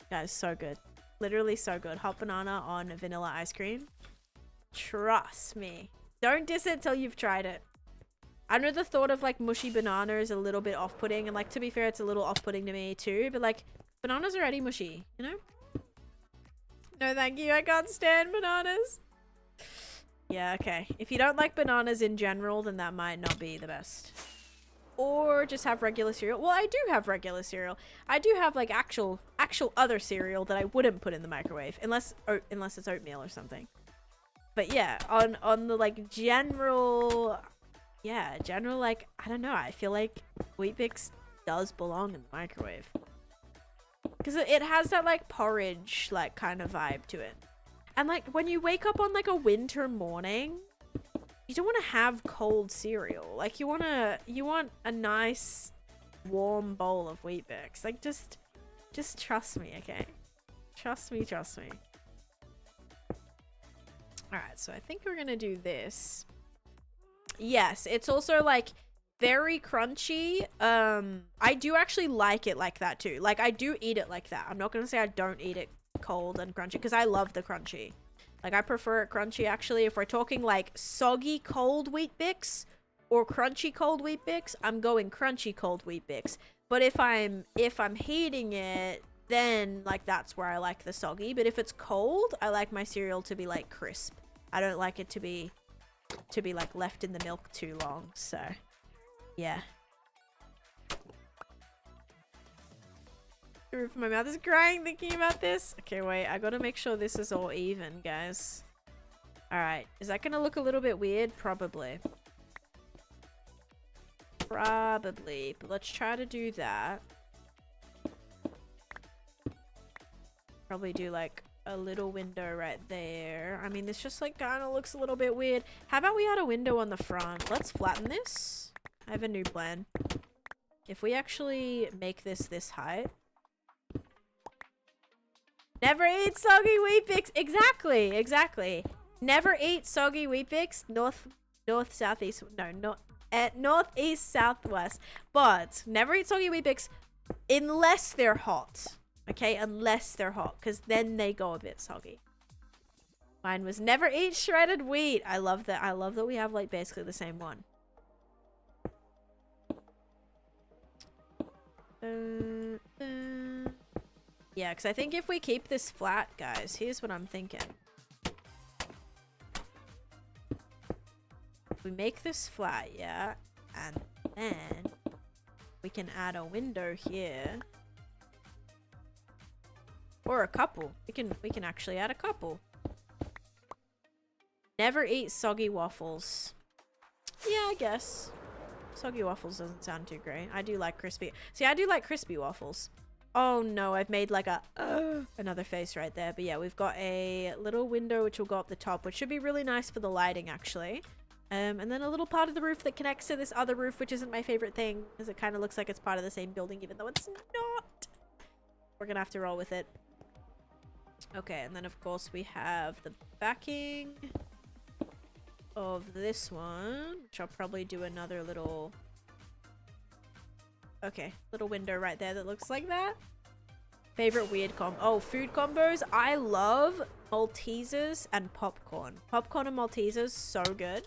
That is so good. Literally so good. Hot banana on vanilla ice cream. Trust me. Don't diss it till you've tried it. I know the thought of like mushy banana is a little bit off-putting, and like to be fair, it's a little off-putting to me too, but like Bananas are already mushy, you know? No, thank you. I can't stand bananas. Yeah, okay. If you don't like bananas in general, then that might not be the best. Or just have regular cereal. Well, I do have regular cereal. I do have like actual other cereal that I wouldn't put in the microwave unless it's oatmeal or something. But yeah, on the like general like, I don't know, I feel like Weet-Bix does belong in the microwave. Because it has that like porridge like kind of vibe to it. And like when you wake up on like a winter morning, you don't want to have cold cereal. Like you want a nice warm bowl of Weet-Bix. Like just trust me, okay? Trust me. Alright, so I think we're gonna do this. Yes, it's also like very crunchy. I do actually like it like that too. Like I do eat it like that. I'm not gonna say I don't eat it cold and crunchy because I love the crunchy. Like I prefer it crunchy actually. If we're talking like soggy cold Weet-Bix or crunchy cold Weet-Bix, I'm going crunchy cold Weet-Bix. But if I'm heating it, then like that's where I like the soggy. But if it's cold, I like my cereal to be like crisp. I don't like it to be like left in the milk too long. So yeah. The roof of my mouth is crying thinking about this. Okay, wait. I gotta make sure this is all even, guys. Alright. Is that gonna look a little bit weird? Probably. Probably. But let's try to do that. Probably do like a little window right there. I mean, this just like kind of looks a little bit weird. How about we add a window on the front? Let's flatten this. I have a new plan. If we actually make this height. Never eat soggy Weet-Bix. Exactly. Never eat soggy Weet-Bix. North, south, east. No, not at north, east, southwest. But never eat soggy Weet-Bix unless they're hot. Okay, unless they're hot, because then they go a bit soggy. Mine was never eat shredded wheat. I love that. I love that we have like basically the same one. Yeah, because I think if we keep this flat, guys, here's what I'm thinking. We make this flat, yeah, and then we can add a window here. Or a couple. We can actually add a couple. Never eat soggy waffles. Yeah, I guess. Soggy waffles doesn't sound too great. I do like crispy. See, I do like crispy waffles. Oh no, I've made like a another face right there. But yeah, we've got a little window which will go up the top, which should be really nice for the lighting actually. And then a little part of the roof that connects to this other roof, which isn't my favorite thing, because it kind of looks like it's part of the same building, even though it's not. We're gonna have to roll with it. Okay, and then of course we have the backing of this one, which I'll probably do another little... Okay, little window right there that looks like that. Favorite weird combo. Oh, food combos. I love Maltesers and popcorn. Popcorn and Maltesers, so good.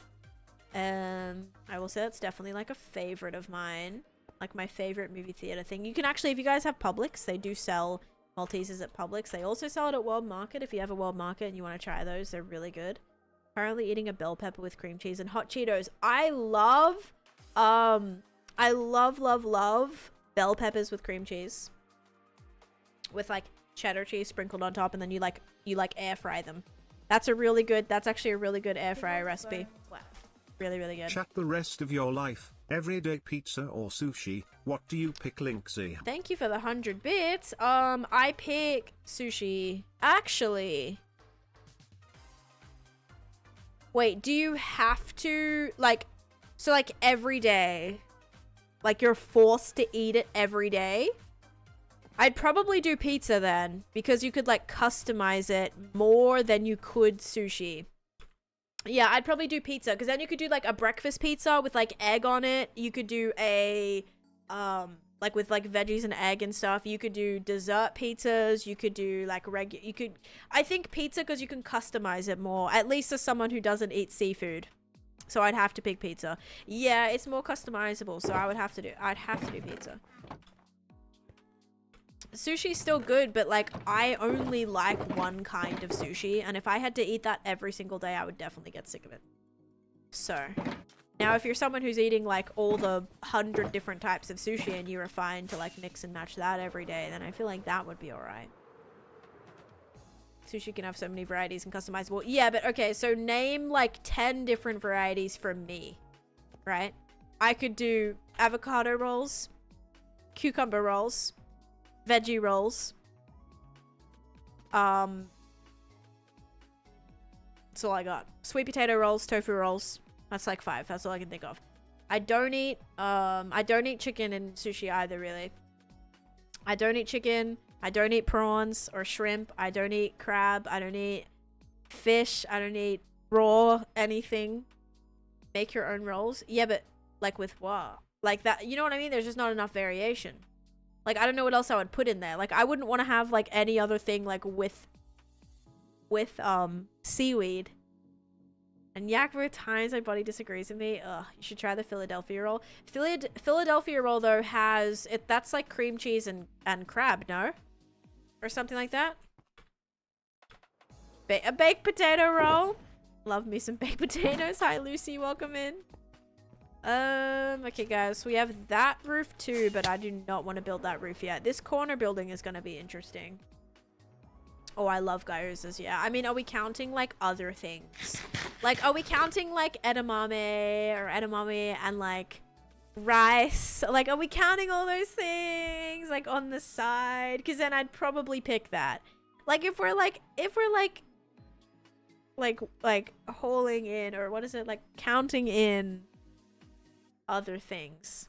I will say that's definitely like a favorite of mine. Like my favorite movie theater thing. You can actually, if you guys have Publix, they do sell Maltesers at Publix. They also sell it at World Market. If you have a World Market and you want to try those, they're really good. Currently eating a bell pepper with cream cheese and hot Cheetos. I love bell peppers with cream cheese. With like cheddar cheese sprinkled on top, and then you air fry them. That's actually a really good air fryer recipe. Wow. Really, really good. Chat the rest of your life. Everyday pizza or sushi, what do you pick, Linksy? Thank you for the 100 bits. I pick sushi. Actually. Wait, do you have to, like, so like every day? Like you're forced to eat it every day? I'd probably do pizza then, because you could like customize it more than you could sushi. Yeah, I'd probably do pizza, because then you could do like a breakfast pizza with like egg on it. You could do a like with like veggies and egg and stuff. You could do dessert pizzas. You could do like I think pizza, because you can customize it more, at least as someone who doesn't eat seafood. So I'd have to pick pizza. Yeah, it's more customizable, so I'd have to do pizza. sushi's still good, but like I only like one kind of sushi, and if I had to eat that every single day, I would definitely get sick of it. So now if you're someone who's eating like all the 100 different types of sushi and you are fine to like mix and match that every day, then I feel like that would be all right. Sushi can have so many varieties and customizable. Yeah, but okay, so name like 10 different varieties from me, right? I could do avocado rolls, cucumber rolls, veggie rolls. That's all I got. Sweet potato rolls, tofu rolls. That's like 5. That's all I can think of. I don't eat chicken in sushi either, really. I don't eat chicken. I don't eat prawns or shrimp. I don't eat crab. I don't eat fish. I don't eat raw anything. Make your own rolls. Yeah, but like with what? Like that, you know what I mean? There's just not enough variation. Like, I don't know what else I would put in there. Like, I wouldn't want to have like any other thing like with seaweed. And yak with times my body disagrees with me. Ugh, you should try the Philadelphia roll. Philadelphia roll though has it. That's like cream cheese and crab, no? Or something like that. A baked potato roll. Love me some baked potatoes. Hi Lucy, welcome in. Okay guys, so we have that roof too, but I do not want to build that roof yet. This corner building is going to be interesting. Oh, I love gyozas, yeah. I mean, are we counting like other things? Like, are we counting like edamame and like rice? Like, are we counting all those things like on the side? Because then I'd probably pick that. Like, if we're hauling in, or what is it, like counting in other things.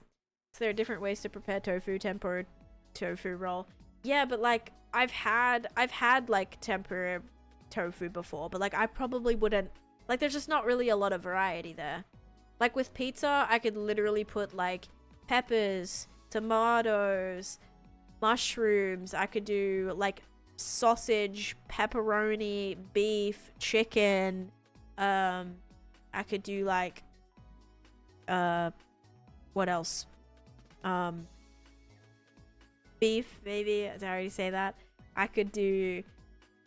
So there are different ways to prepare tofu, tempura tofu roll. Yeah, but like I've had like tempura tofu before, but like I probably wouldn't, like there's just not really a lot of variety there. Like with pizza, I could literally put like peppers, tomatoes, mushrooms. I could do like sausage, pepperoni, beef, chicken. I could do like what else? Beef, maybe. Did I already say that? I could do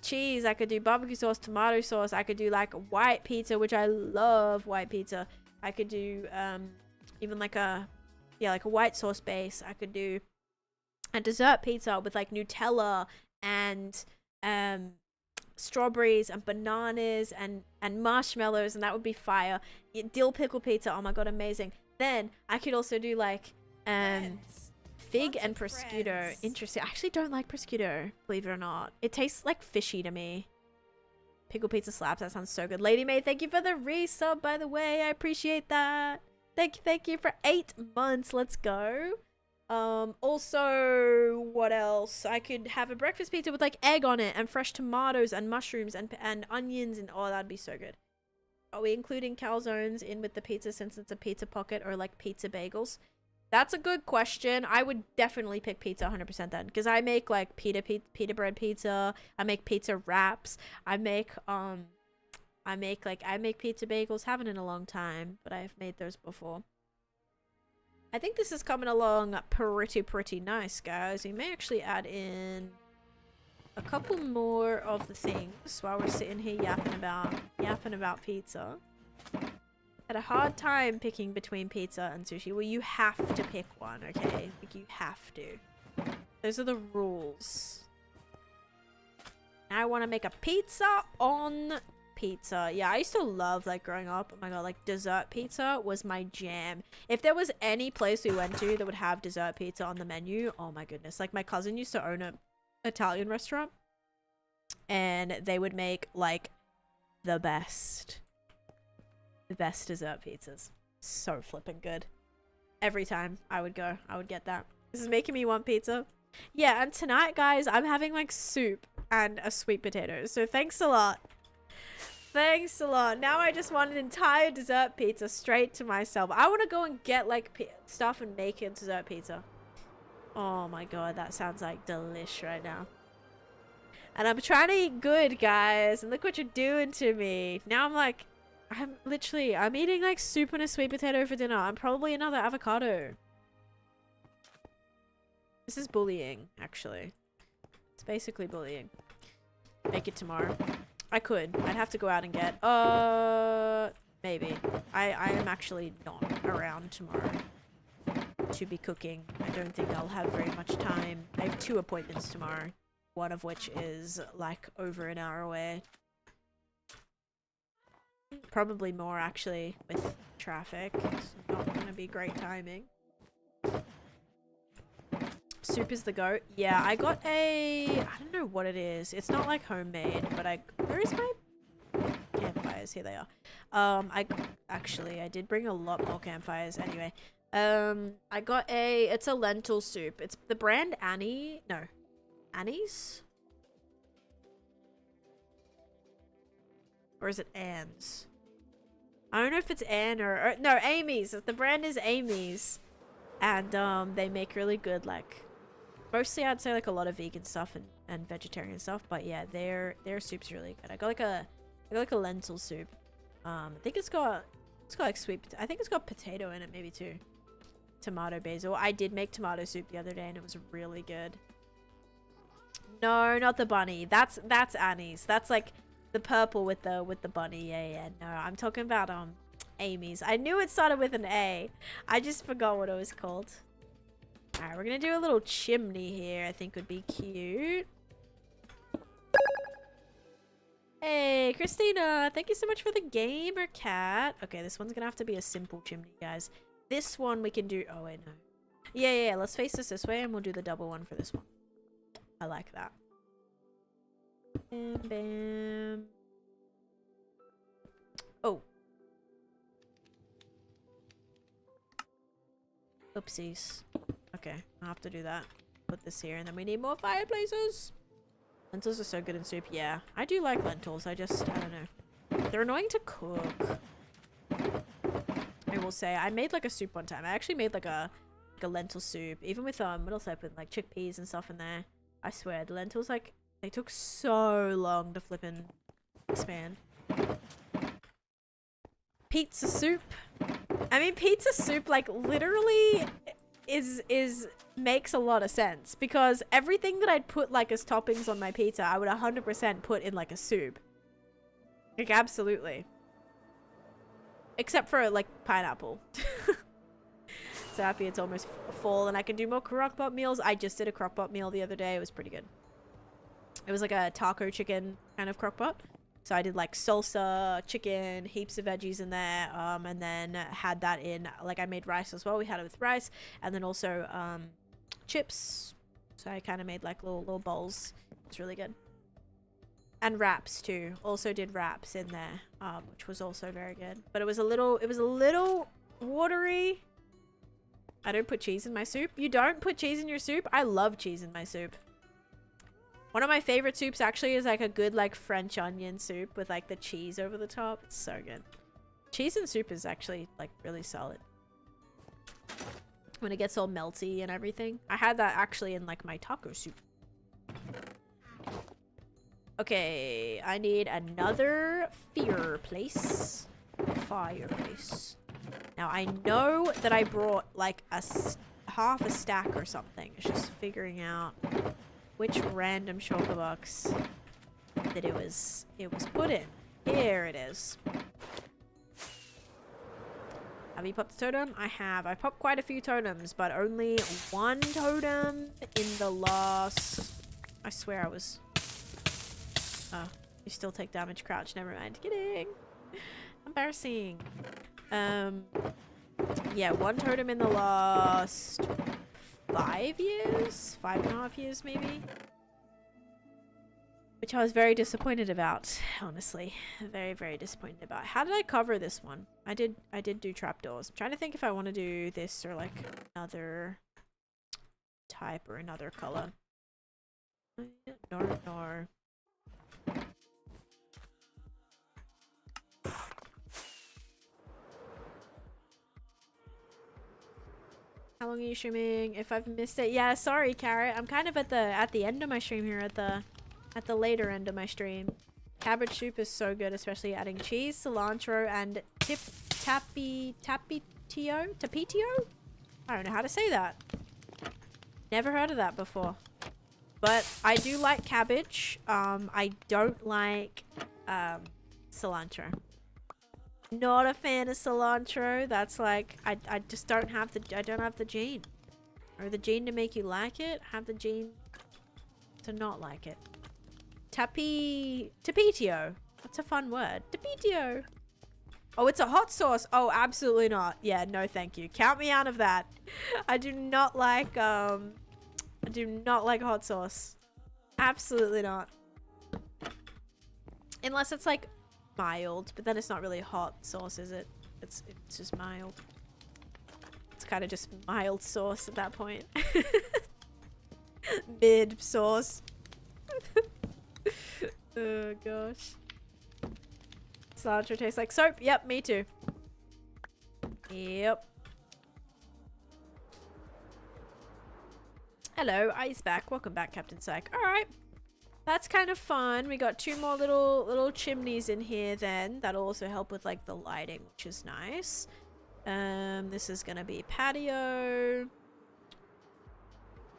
cheese. I could do barbecue sauce, tomato sauce. I could do like white pizza, which I love white pizza. I could do even like a white sauce base. I could do a dessert pizza with like Nutella and strawberries and bananas and marshmallows, and that would be fire. Dill pickle pizza, oh my god, amazing. Then I could also do like fig and prosciutto. Interesting. I actually don't like prosciutto, believe it or not. It tastes like fishy to me. Pickle pizza slaps. That sounds so good. Lady May, thank you for the resub, by the way. I appreciate that. Thank you for 8 months. Let's go. Also, what else? I could have a breakfast pizza with like egg on it and fresh tomatoes and mushrooms and onions, and oh, that'd be so good. Are we including calzones in with the pizza since it's a pizza pocket, or like pizza bagels? That's a good question. I would definitely pick pizza 100% then, because I make like pita bread pizza. I make pizza wraps. I make pizza bagels. Haven't in a long time, but I've made those before. I think this is coming along pretty nice, guys. We may actually add in a couple more of the things while we're sitting here yapping about pizza. Had a hard time picking between pizza and sushi. Well, you have to pick one, okay? Like, you have to. Those are the rules. Now I want to make a pizza on pizza. Yeah, I used to love, like, growing up. Oh my god, like, dessert pizza was my jam. If there was any place we went to that would have dessert pizza on the menu, oh my goodness. Like, my cousin used to own a Italian restaurant, and they would make, like, the best dessert pizzas. So flippin' good. Every time I would go, I would get that. This is making me want pizza. Yeah, and tonight, guys, I'm having, like, soup and a sweet potato. So thanks a lot. Thanks a lot. Now I just want an entire dessert pizza straight to myself. I want to go and get, like, stuff and make a dessert pizza. Oh my god, that sounds like delish right now. And I'm trying to eat good, guys. And look what you're doing to me. Now I'm like, I'm eating like soup and a sweet potato for dinner. And probably another avocado. This is bullying, actually. It's basically bullying. Make it tomorrow. I could. I'd have to go out and get... maybe. I am actually not around tomorrow to be cooking. I don't think I'll have very much time. I have 2 appointments tomorrow. One of which is, like, over an hour away. Probably more, actually, with traffic. It's not gonna be great timing. Soup is the goat. Yeah, I got a... I don't know what it is. It's not, like, homemade, but where is my campfires? Here they are. I did bring a lot more campfires anyway. I got it's a lentil soup. It's the brand Annie's? Or is it Anne's? I don't know if it's Anne or no, Amy's. The brand is Amy's. And, they make really good, like, mostly I'd say, like, a lot of vegan stuff and vegetarian stuff. But yeah, their soup's really good. I got like a lentil soup. I think it's got like I think it's got potato in it maybe too. Tomato basil. I did make tomato soup the other day and it was really good. No, not the bunny. That's Annie's. That's like the purple with the bunny. Yeah. No, I'm talking about Amy's. I knew it started with an A. I just forgot what it was called. All right, we're gonna do a little chimney here. I think would be cute. Hey, Christina, thank you so much for the gamer cat. Okay, this one's gonna have to be a simple chimney, guys. This one we can do... Oh, wait, no. Yeah, let's face this way and we'll do the double one for this one. I like that. Bam, bam. Oh. Oopsies. Okay, I'll have to do that. Put this here and then we need more fireplaces. Lentils are so good in soup. Yeah, I do like lentils. I don't know. They're annoying to cook. I will say, I made like a soup one time. I actually made like a lentil soup. Even with, what else I put? Like chickpeas and stuff in there. I swear, the lentils, like, they took so long to flip and expand. Pizza soup. I mean, pizza soup, like, literally makes a lot of sense because everything that I'd put like as toppings on my pizza I would 100% put in like a soup, like absolutely, except for like pineapple. So happy it's almost full and I can do more crock-pot meals. I just did a crock-pot meal the other day. It was pretty good. It was like a taco chicken kind of crock-pot. So I did like salsa, chicken, heaps of veggies in there, and then had that in, like I made rice as well. We had it with rice and then also chips. So I kind of made like little bowls. It's really good. And wraps too. Also did wraps in there, which was also very good. But it was a little watery. I don't put cheese in my soup. You don't put cheese in your soup? I love cheese in my soup. One of my favorite soups actually is like a good like French onion soup with like the cheese over the top. It's so good. Cheese in soup is actually like really solid. When it gets all melty and everything. I had that actually in like my taco soup. Okay, I need another fireplace. Now I know that I brought like half a stack or something. It's just figuring out which random shulker box that it was put in. Here it is. Have you popped the totem? I have. I popped quite a few totems, but only one totem in the last... I swear I was... Oh, you still take damage crouch. Never mind. Kidding. Embarrassing. Yeah, one totem in the last 5 years? 5.5 years maybe? Which I was very disappointed about, honestly. Very, very disappointed about. How did I cover this one? I did do trapdoors. I'm trying to think if I want to do this or like another type or another color. Nor. How long are you streaming? If I've missed it, yeah, sorry, Carrot. I'm kind of at the end of my stream here, at the later end of my stream. Cabbage soup is so good, especially adding cheese, cilantro, and tapatio? I don't know how to say that. Never heard of that before. But I do like cabbage. I don't like cilantro. Not a fan of cilantro. That's like I just don't have the gene. Or the gene to make you like it. Have the gene to not like it. Tapitio. That's a fun word. Tapitio. Oh, it's a hot sauce. Oh, absolutely not. Yeah, no thank you. Count me out of that. I do not like hot sauce. Absolutely not. Unless it's like mild, but then it's not really hot sauce, is it? It's just mild. It's kind of just mild sauce at that point. Mid sauce. Oh gosh. Cilantro tastes like soap. Yep, me too. Yep. Hello, Iceback. Welcome back, Captain Psych. Alright. That's kind of fun. We got 2 more little chimneys in here then. That'll also help with like the lighting, which is nice. This is gonna be patio.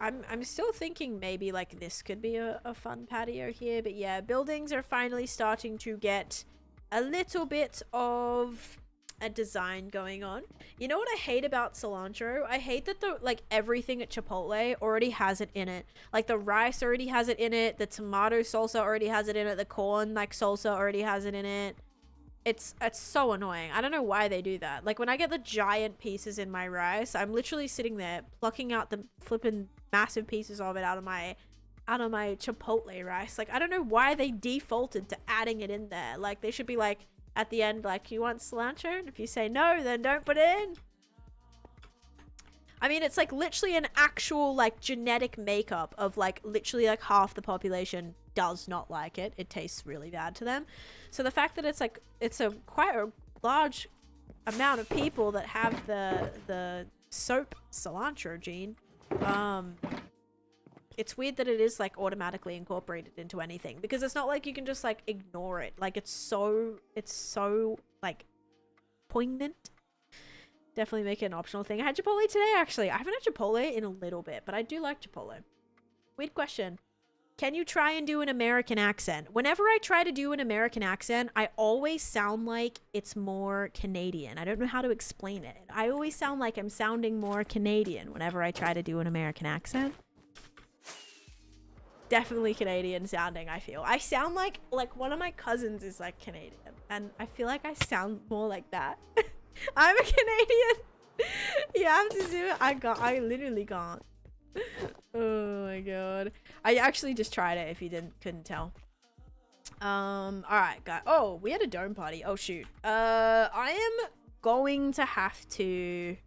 I'm still thinking maybe like this could be a fun patio here, but yeah, buildings are finally starting to get a little bit of a design going on. You know what I hate about cilantro? I hate that everything at Chipotle already has it in it. Like the rice already has it in it, the tomato salsa already has it in it, the corn like salsa already has it in it. It's so annoying. I don't know why they do that. Like when I get the giant pieces in my rice, I'm literally sitting there plucking out the flipping massive pieces of it out of my Chipotle rice. Like I don't know why they defaulted to adding it in there. Like they should be like at the end, like, you want cilantro? And if you say no, then don't put it in. I mean, it's like literally an actual like genetic makeup of like literally like half the population does not like it. It tastes really bad to them. So the fact that it's like it's a quite a large amount of people that have the soap cilantro gene, it's weird that it is like automatically incorporated into anything, because it's not like you can just like ignore it. Like it's so like poignant. Definitely make it an optional thing. I had Chipotle today, actually. I haven't had Chipotle in a little bit, but I do like Chipotle. Weird question. Can you try and do an American accent? Whenever I try to do an American accent, I always sound like it's more Canadian. I don't know how to explain it. I always sound like I'm sounding more Canadian whenever I try to do an American accent. Definitely Canadian sounding, I feel. I sound like one of my cousins is like Canadian, and I feel like I sound more like that. I'm a Canadian. You have to do it. I literally can't. Oh my god. I actually just tried it if you couldn't tell. Alright, guys. Oh, we had a dome party. Oh shoot. I am going to have to,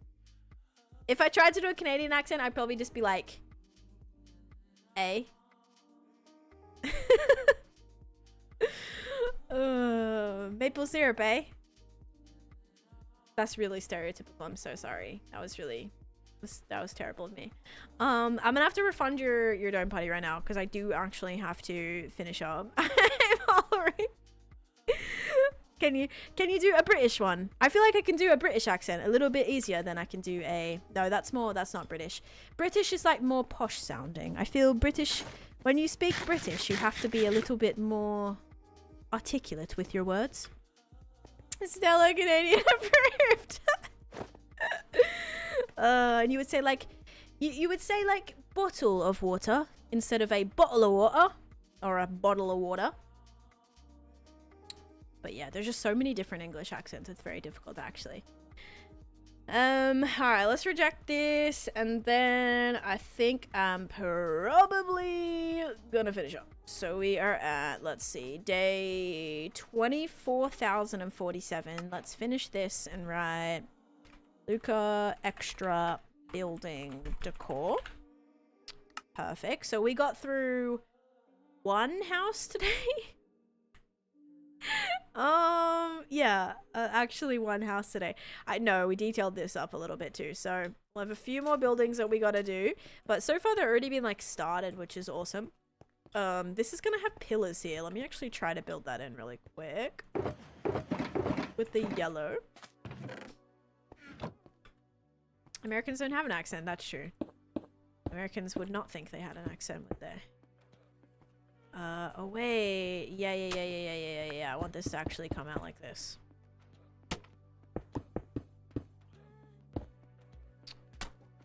if I tried to do a Canadian accent, I'd probably just be like maple syrup, eh? That's really stereotypical. I'm so sorry. That was terrible of me. I'm gonna have to refund your dome party right now, because I do actually have to finish up. I'm hollering. Can you do a British one? I feel like I can do a British accent a little bit easier than I can do a... No, that's not British. British is like more posh sounding. I feel British... When you speak British, you have to be a little bit more articulate with your words. Stella Canadian approved. And you would say like... You would say like bottle of water instead of a bottle of water. Or a bottle of water. But yeah, there's just so many different English accents. It's very difficult, actually. Alright, let's reject this. And then I think I'm probably gonna finish up. So we are at, let's see, day 24,047. Let's finish this and write Luca extra building decor. Perfect. So we got through one house today. Yeah, actually one house today. I know we detailed this up a little bit too, so we'll have a few more buildings that we gotta do, but so far they're already been like started, which is awesome. This is gonna have pillars here. Let me actually try to build that in really quick with the yellow. Americans don't have an accent. That's true. Americans would not think they had an accent, would they? Oh wait. Yeah. I want this to actually come out like this.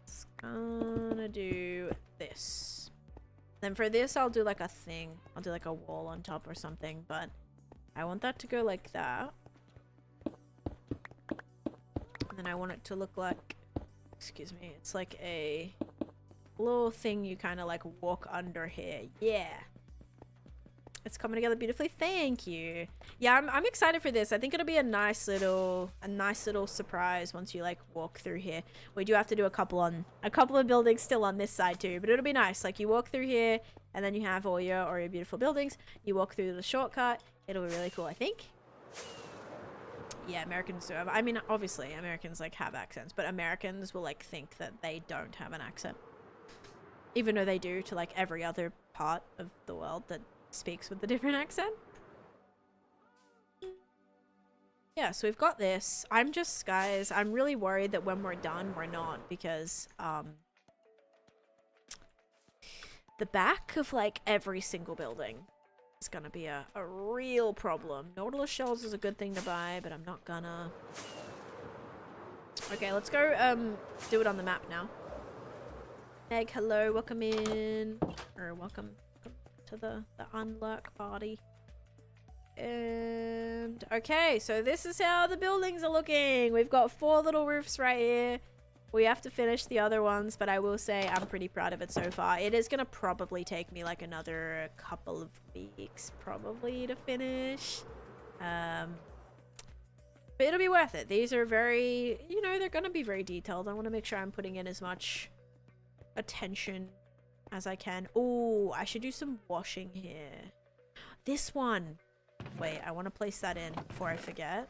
It's gonna do this. Then for this, I'll do like a thing. I'll do like a wall on top or something, but I want that to go like that. And then I want it to look like, excuse me, it's like a little thing you kind of like walk under here. Yeah. It's coming together beautifully. Thank you. Yeah, I'm excited for this. I think it'll be a nice little surprise once you like walk through here. We do have to do a couple of buildings still on this side too, but it'll be nice. Like you walk through here and then you have all your beautiful buildings. You walk through the shortcut. It'll be really cool, I think. Yeah, Americans do have, I mean, obviously Americans like have accents, but Americans will like think that they don't have an accent. Even though they do to like every other part of the world that speaks with a different accent. Yeah, so we've got this. Guys, I'm really worried that when we're done, we're not, because the back of like every single building is gonna be a real problem. Nautilus shells is a good thing to buy, but I'm not gonna. Okay, let's go do it on the map now. Meg, hello, welcome in, or welcome to the unlurk party. And okay, so this is how the buildings are looking. We've got 4 little roofs right here. We have to finish the other ones, but I will say I'm pretty proud of it so far. It is gonna probably take me like another couple of weeks probably to finish, but it'll be worth it. These are very, you know, they're gonna be very detailed. I want to make sure I'm putting in as much attention as I can. Oh, I should do some washing here. This one. Wait, I want to place that in before I forget.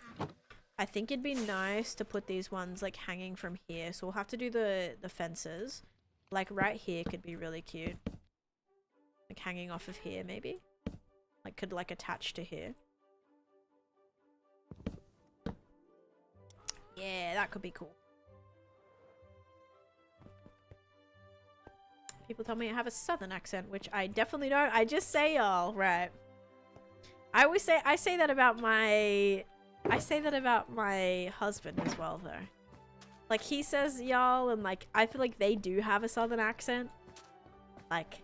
I think it'd be nice to put these ones like hanging from here. So we'll have to do the fences. Like right here could be really cute. Like hanging off of here maybe. Like could like attach to here. Yeah, that could be cool. People tell me I have a southern accent, which I definitely don't. I just say y'all, right? I say that about my husband as well though. Like he says y'all, and like I feel like they do have a southern accent. Like,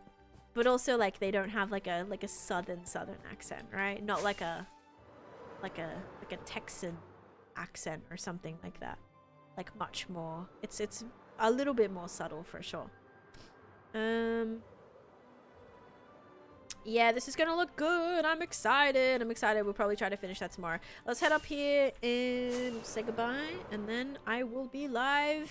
but also like they don't have like a southern accent, right? Not like a Texan accent or something like that. Like much more. It's a little bit more subtle for sure. Yeah, this is gonna look good. I'm excited. We'll probably try to finish that tomorrow. Let's head up here and say goodbye, and then I will be live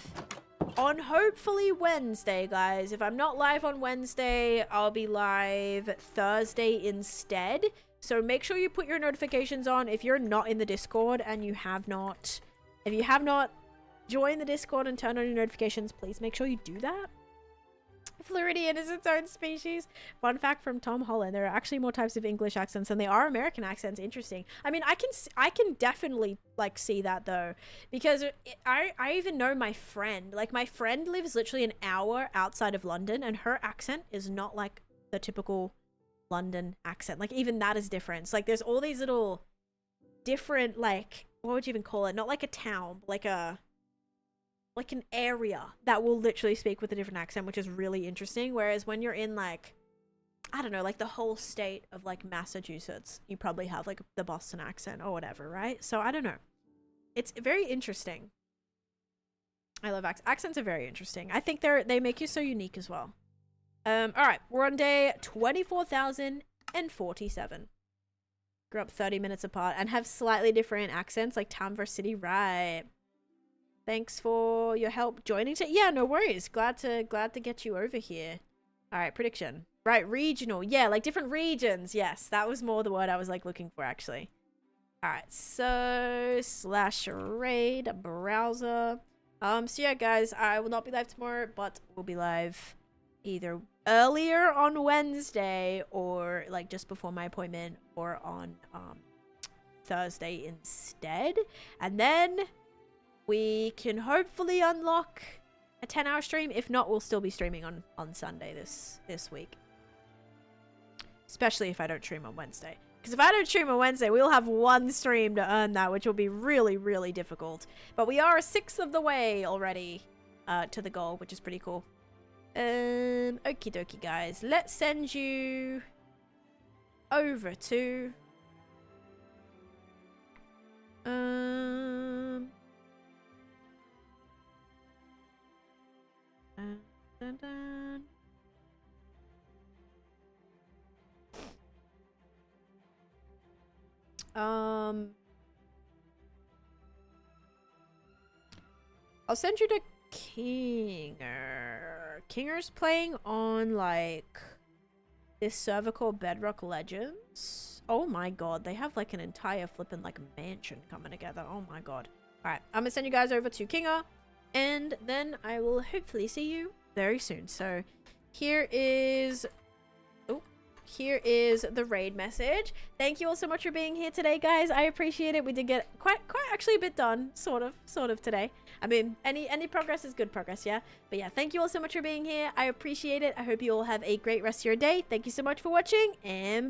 on hopefully Wednesday, guys. If I'm not live on Wednesday, I'll be live Thursday instead. So make sure you put your notifications on. If you're not in the Discord and if you have not joined the Discord and turned on your notifications, please make sure you do that. Floridian is its own species. Fun fact from Tom Holland: there are actually more types of English accents than there are American accents. Interesting. I mean, I can definitely like see that though, because I even know my friend. Like my friend lives literally an hour outside of London, and her accent is not like the typical London accent. Like even that is different. It's like there's all these little different, like, what would you even call it? Not like a town, but like an area that will literally speak with a different accent, which is really interesting. Whereas when you're in like, I don't know, like the whole state of like Massachusetts, you probably have like the Boston accent or whatever, right? So I don't know. It's very interesting. I love accents are very interesting. I think they make you so unique as well. All right, we're on day 24,047. Grew up 30 minutes apart and have slightly different accents, like town versus city, right? Thanks for your help joining. Yeah, no worries. Glad to get you over here. All right, prediction. Right, regional. Yeah, like different regions. Yes, that was more the word I was like looking for actually. All right, so /raid browser. So yeah, guys, I will not be live tomorrow, but we'll be live either earlier on Wednesday or like just before my appointment, or on Thursday instead, and then we can hopefully unlock a 10-hour stream. If not, we'll still be streaming on Sunday this week. Especially if I don't stream on Wednesday. Because if I don't stream on Wednesday, we'll have one stream to earn that, which will be really, really difficult. But we are a sixth of the way already to the goal, which is pretty cool. Okie dokie, guys. Let's send you over to... dun, dun, dun. I'll send you to Kinger. Kinger's playing on, like, this server called Bedrock Legends. Oh my god, they have, like, an entire flippin', like, mansion coming together. Oh my god. Alright, I'm gonna send you guys over to Kinger, and then I will hopefully see you very soon. So, here is... Here is the raid message. Thank you all so much for being here today, guys. I appreciate it. We did get quite actually a bit done, sort of today. I mean, any progress is good progress, yeah? But yeah, thank you all so much for being here. I appreciate it. I hope you all have a great rest of your day. Thank you so much for watching, and bye.